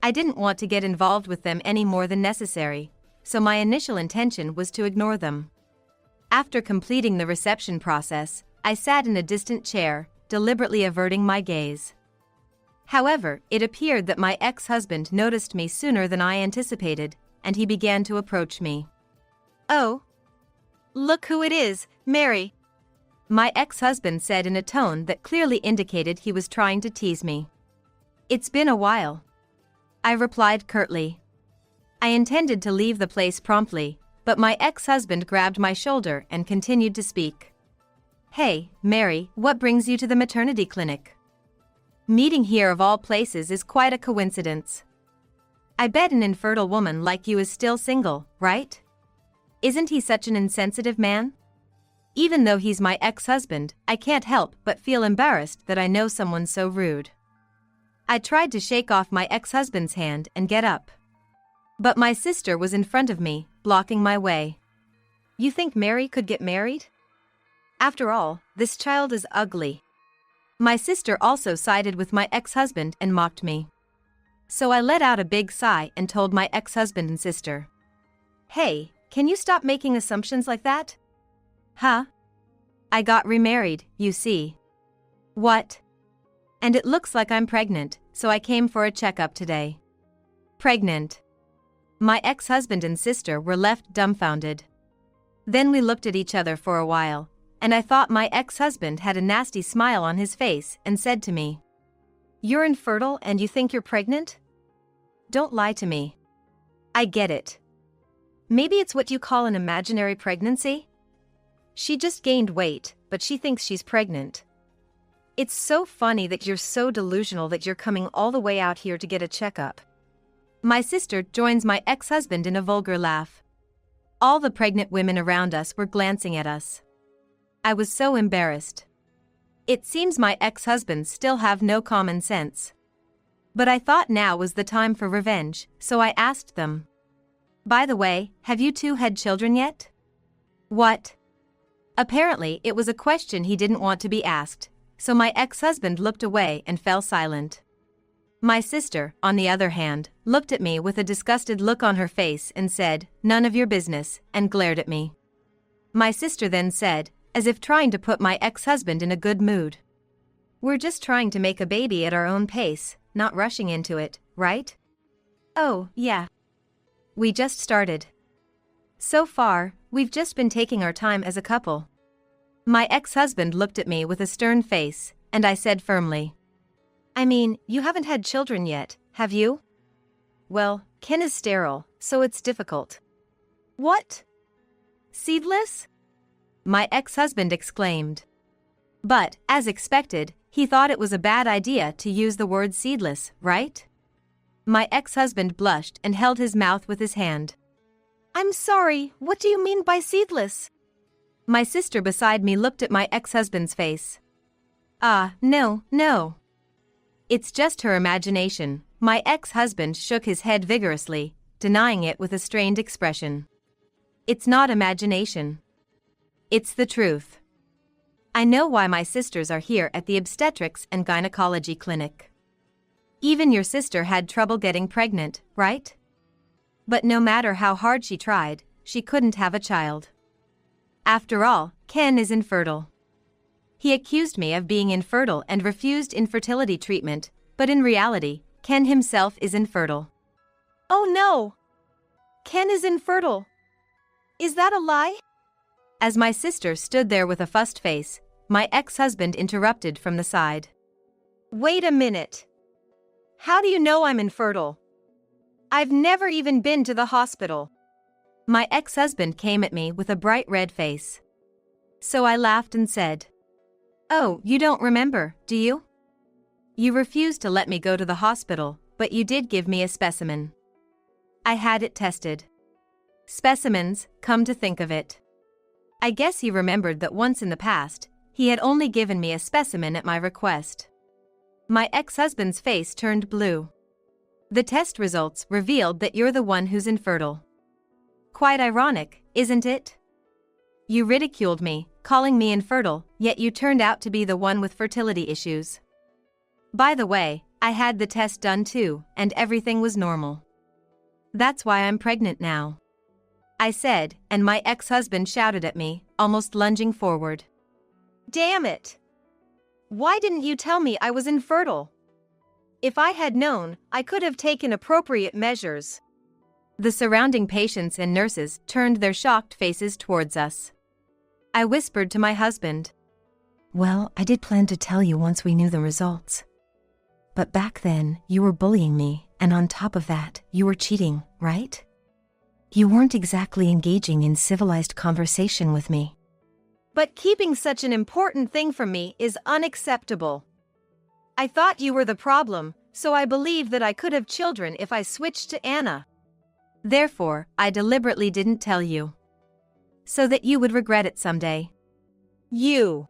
Speaker 1: I didn't want to get involved with them any more than necessary, so my initial intention was to ignore them. After completing the reception process, I sat in a distant chair, deliberately averting my gaze. However, it appeared that my ex-husband noticed me sooner than I anticipated, and he began to approach me.
Speaker 2: Oh. Look who it is, Mary.
Speaker 1: My ex-husband said in a tone that clearly indicated he was trying to tease me. It's been a while, I replied curtly. I intended to leave the place promptly, but my ex-husband grabbed my shoulder and continued to speak. Hey, Mary, what brings you to the maternity clinic? Meeting here of all places is quite a coincidence. I bet an infertile woman like you is still single, right? Isn't he such an insensitive man? Even though he's my ex-husband, I can't help but feel embarrassed that I know someone so rude. I tried to shake off my ex-husband's hand and get up. But my sister was in front of me, blocking my way.
Speaker 2: You think Mary could get married? After all, this child is ugly.
Speaker 1: My sister also sided with my ex-husband and mocked me. So I let out a big sigh and told my ex-husband and sister.
Speaker 2: Hey, can you stop making assumptions like that?
Speaker 1: Huh? I got remarried, you see. What? And it looks like I'm pregnant, so I came for a checkup today. Pregnant. My ex-husband and sister were left dumbfounded. Then we looked at each other for a while, and I thought my ex-husband had a nasty smile on his face and said to me,
Speaker 2: You're infertile and you think you're pregnant? Don't lie to me. I get it. Maybe it's what you call an imaginary pregnancy? She just gained weight, but she thinks she's pregnant. It's so funny that you're so delusional that you're coming all the way out here to get a checkup.
Speaker 1: My sister joins my ex-husband in a vulgar laugh. All the pregnant women around us were glancing at us. I was so embarrassed. It seems my ex-husbands still have no common sense. But I thought now was the time for revenge, so I asked them. By the way, have you two had children yet? What? Apparently, it was a question he didn't want to be asked, so my ex-husband looked away and fell silent. My sister, on the other hand, looked at me with a disgusted look on her face and said, None of your business, and glared at me. My sister then said, as if trying to put my ex-husband in a good mood. We're just trying to make a baby at our own pace, not rushing into it, right?
Speaker 2: Oh, yeah.
Speaker 1: We just started. So far, we've just been taking our time as a couple. My ex-husband looked at me with a stern face, and I said firmly,
Speaker 2: I mean, you haven't had children yet, have you? Well, Ken is sterile, so it's difficult. What? Seedless?
Speaker 1: My ex-husband exclaimed. But, as expected, he thought it was a bad idea to use the word seedless, right? My ex-husband blushed and held his mouth with his hand.
Speaker 2: I'm sorry, what do you mean by seedless?
Speaker 1: My sister beside me looked at my ex-husband's face. No. It's just her imagination. My ex-husband shook his head vigorously, denying it with a strained expression. It's not imagination. It's the truth. I know why my sisters are here at the obstetrics and gynecology clinic. Even your sister had trouble getting pregnant, right? But no matter how hard she tried, she couldn't have a child. After all, Ken is infertile. He accused me of being infertile and refused infertility treatment, but in reality, Ken himself is infertile.
Speaker 2: Oh no! Ken is infertile. Is that a lie?
Speaker 1: As my sister stood there with a fussed face, my ex-husband interrupted from the side.
Speaker 2: Wait a minute. How do you know I'm infertile? I've never even been to the hospital.
Speaker 1: My ex-husband came at me with a bright red face. So I laughed and said, Oh, you don't remember, do you? You refused to let me go to the hospital, but you did give me a specimen. I had it tested. Specimens, come to think of it. I guess he remembered that once in the past, he had only given me a specimen at my request. My ex-husband's face turned blue. The test results revealed that you're the one who's infertile. Quite ironic, isn't it? You ridiculed me, calling me infertile, yet you turned out to be the one with fertility issues. By the way, I had the test done too, and everything was normal. That's why I'm pregnant now. I said, and my ex-husband shouted at me, almost lunging forward.
Speaker 2: Damn it! Why didn't you tell me I was infertile? If I had known, I could have taken appropriate measures.
Speaker 1: The surrounding patients and nurses turned their shocked faces towards us. I whispered to my husband.
Speaker 2: Well, I did plan to tell you once we knew the results. But back then, you were bullying me, and on top of that, you were cheating, right? You weren't exactly engaging in civilized conversation with me. But keeping such an important thing from me is unacceptable. I thought you were the problem, so I believed that I could have children if I switched to Anna.
Speaker 1: Therefore, I deliberately didn't tell you. So that you would regret it someday.
Speaker 2: You.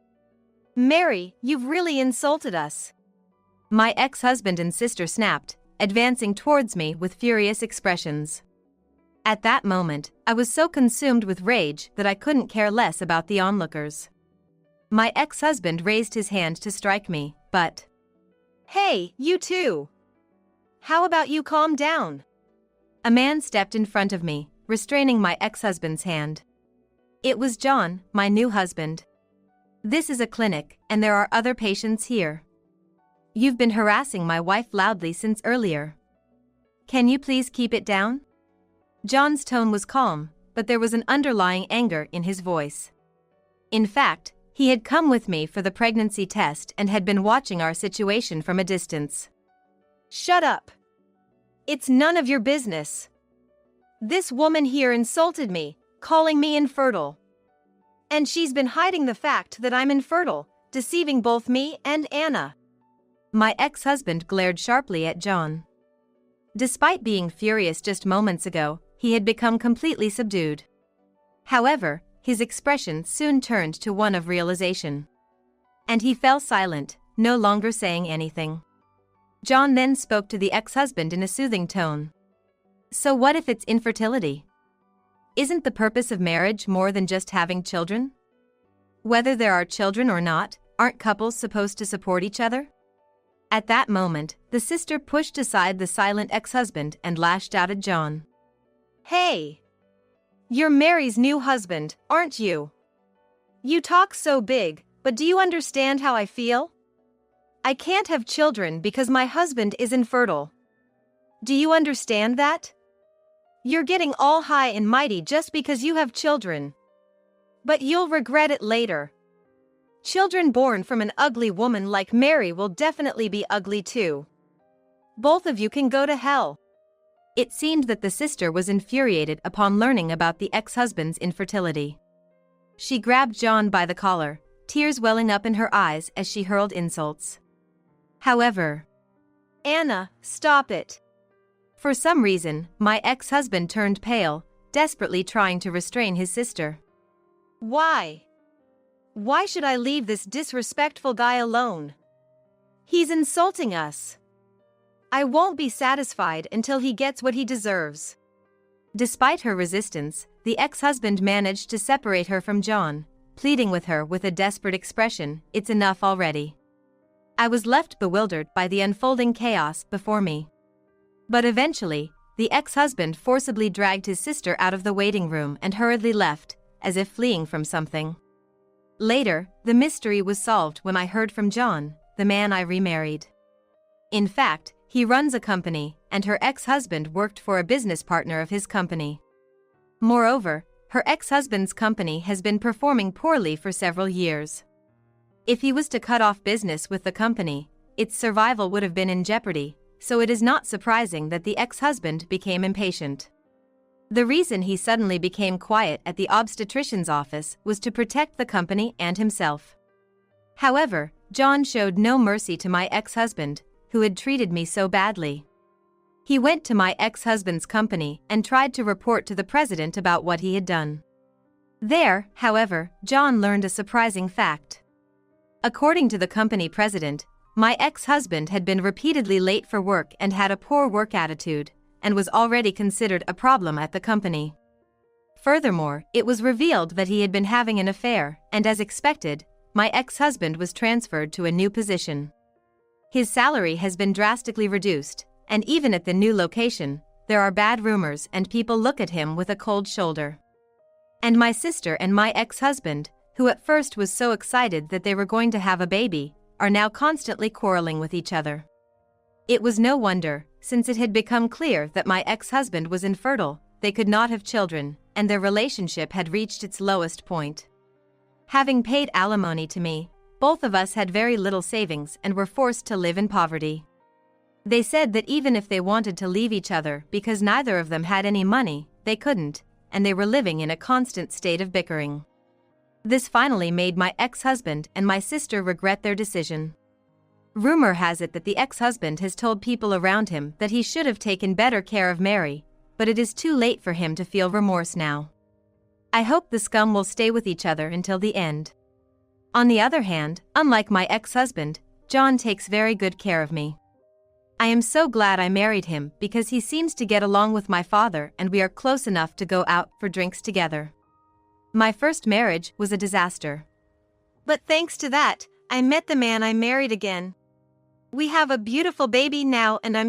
Speaker 2: Mary, you've really insulted us.
Speaker 1: My ex-husband and sister snapped, advancing towards me with furious expressions. At that moment, I was so consumed with rage that I couldn't care less about the onlookers. My ex-husband raised his hand to strike me, but...
Speaker 2: Hey, you two! How about you calm down?
Speaker 1: A man stepped in front of me, restraining my ex-husband's hand. It was John, my new husband. This is a clinic, and there are other patients here. You've been harassing my wife loudly since earlier. Can you please keep it down? John's tone was calm, but there was an underlying anger in his voice. In fact, he had come with me for the pregnancy test and had been watching our situation from a distance.
Speaker 2: Shut up! It's none of your business. This woman here insulted me, calling me infertile. And she's been hiding the fact that I'm infertile, deceiving both me and Anna.
Speaker 1: My ex-husband glared sharply at John. Despite being furious just moments ago, he had become completely subdued. However, his expression soon turned to one of realization. And he fell silent, no longer saying anything. John then spoke to the ex-husband in a soothing tone. So what if it's infertility? Isn't the purpose of marriage more than just having children? Whether there are children or not, aren't couples supposed to support each other? At that moment, the sister pushed aside the silent ex-husband and lashed out at John.
Speaker 2: Hey! You're Mary's new husband, aren't you? You talk so big, but do you understand how I feel? I can't have children because my husband is infertile. Do you understand that? You're getting all high and mighty just because you have children. But you'll regret it later. Children born from an ugly woman like Mary will definitely be ugly too. Both of you can go to hell.
Speaker 1: It seemed that the sister was infuriated upon learning about the ex-husband's infertility. She grabbed John by the collar, tears welling up in her eyes as she hurled insults. However,
Speaker 2: Anna, stop it.
Speaker 1: For some reason, my ex-husband turned pale, desperately trying to restrain his sister.
Speaker 2: Why? Why should I leave this disrespectful guy alone? He's insulting us. I won't be satisfied until he gets what he deserves.
Speaker 1: Despite her resistance, the ex-husband managed to separate her from John, pleading with her with a desperate expression, "It's enough already." I was left bewildered by the unfolding chaos before me. But eventually, the ex-husband forcibly dragged his sister out of the waiting room and hurriedly left, as if fleeing from something. Later, the mystery was solved when I heard from John, the man I remarried. In fact, he runs a company, and her ex-husband worked for a business partner of his company. Moreover, her ex-husband's company has been performing poorly for several years. If he was to cut off business with the company, its survival would have been in jeopardy, so it is not surprising that the ex-husband became impatient. The reason he suddenly became quiet at the obstetrician's office was to protect the company and himself. However, John showed no mercy to my ex-husband, who had treated me so badly. He went to my ex-husband's company and tried to report to the president about what he had done. There, however, John learned a surprising fact. According to the company president, my ex-husband had been repeatedly late for work and had a poor work attitude, and was already considered a problem at the company. Furthermore, it was revealed that he had been having an affair, and as expected, my ex-husband was transferred to a new position. His salary has been drastically reduced, and even at the new location, there are bad rumors and people look at him with a cold shoulder. And my sister and my ex-husband, who at first was so excited that they were going to have a baby, are now constantly quarreling with each other. It was no wonder, since it had become clear that my ex-husband was infertile, they could not have children, and their relationship had reached its lowest point. Having paid alimony to me, both of us had very little savings and were forced to live in poverty. They said that even if they wanted to leave each other because neither of them had any money, they couldn't, and they were living in a constant state of bickering. This finally made my ex-husband and my sister regret their decision. Rumor has it that the ex-husband has told people around him that he should have taken better care of Mary, but it is too late for him to feel remorse now. I hope the scum will stay with each other until the end. On the other hand, unlike my ex-husband, John takes very good care of me. I am so glad I married him because he seems to get along with my father and we are close enough to go out for drinks together. My first marriage was a disaster.
Speaker 2: But thanks to that, I met the man I married again. We have a beautiful baby now and I'm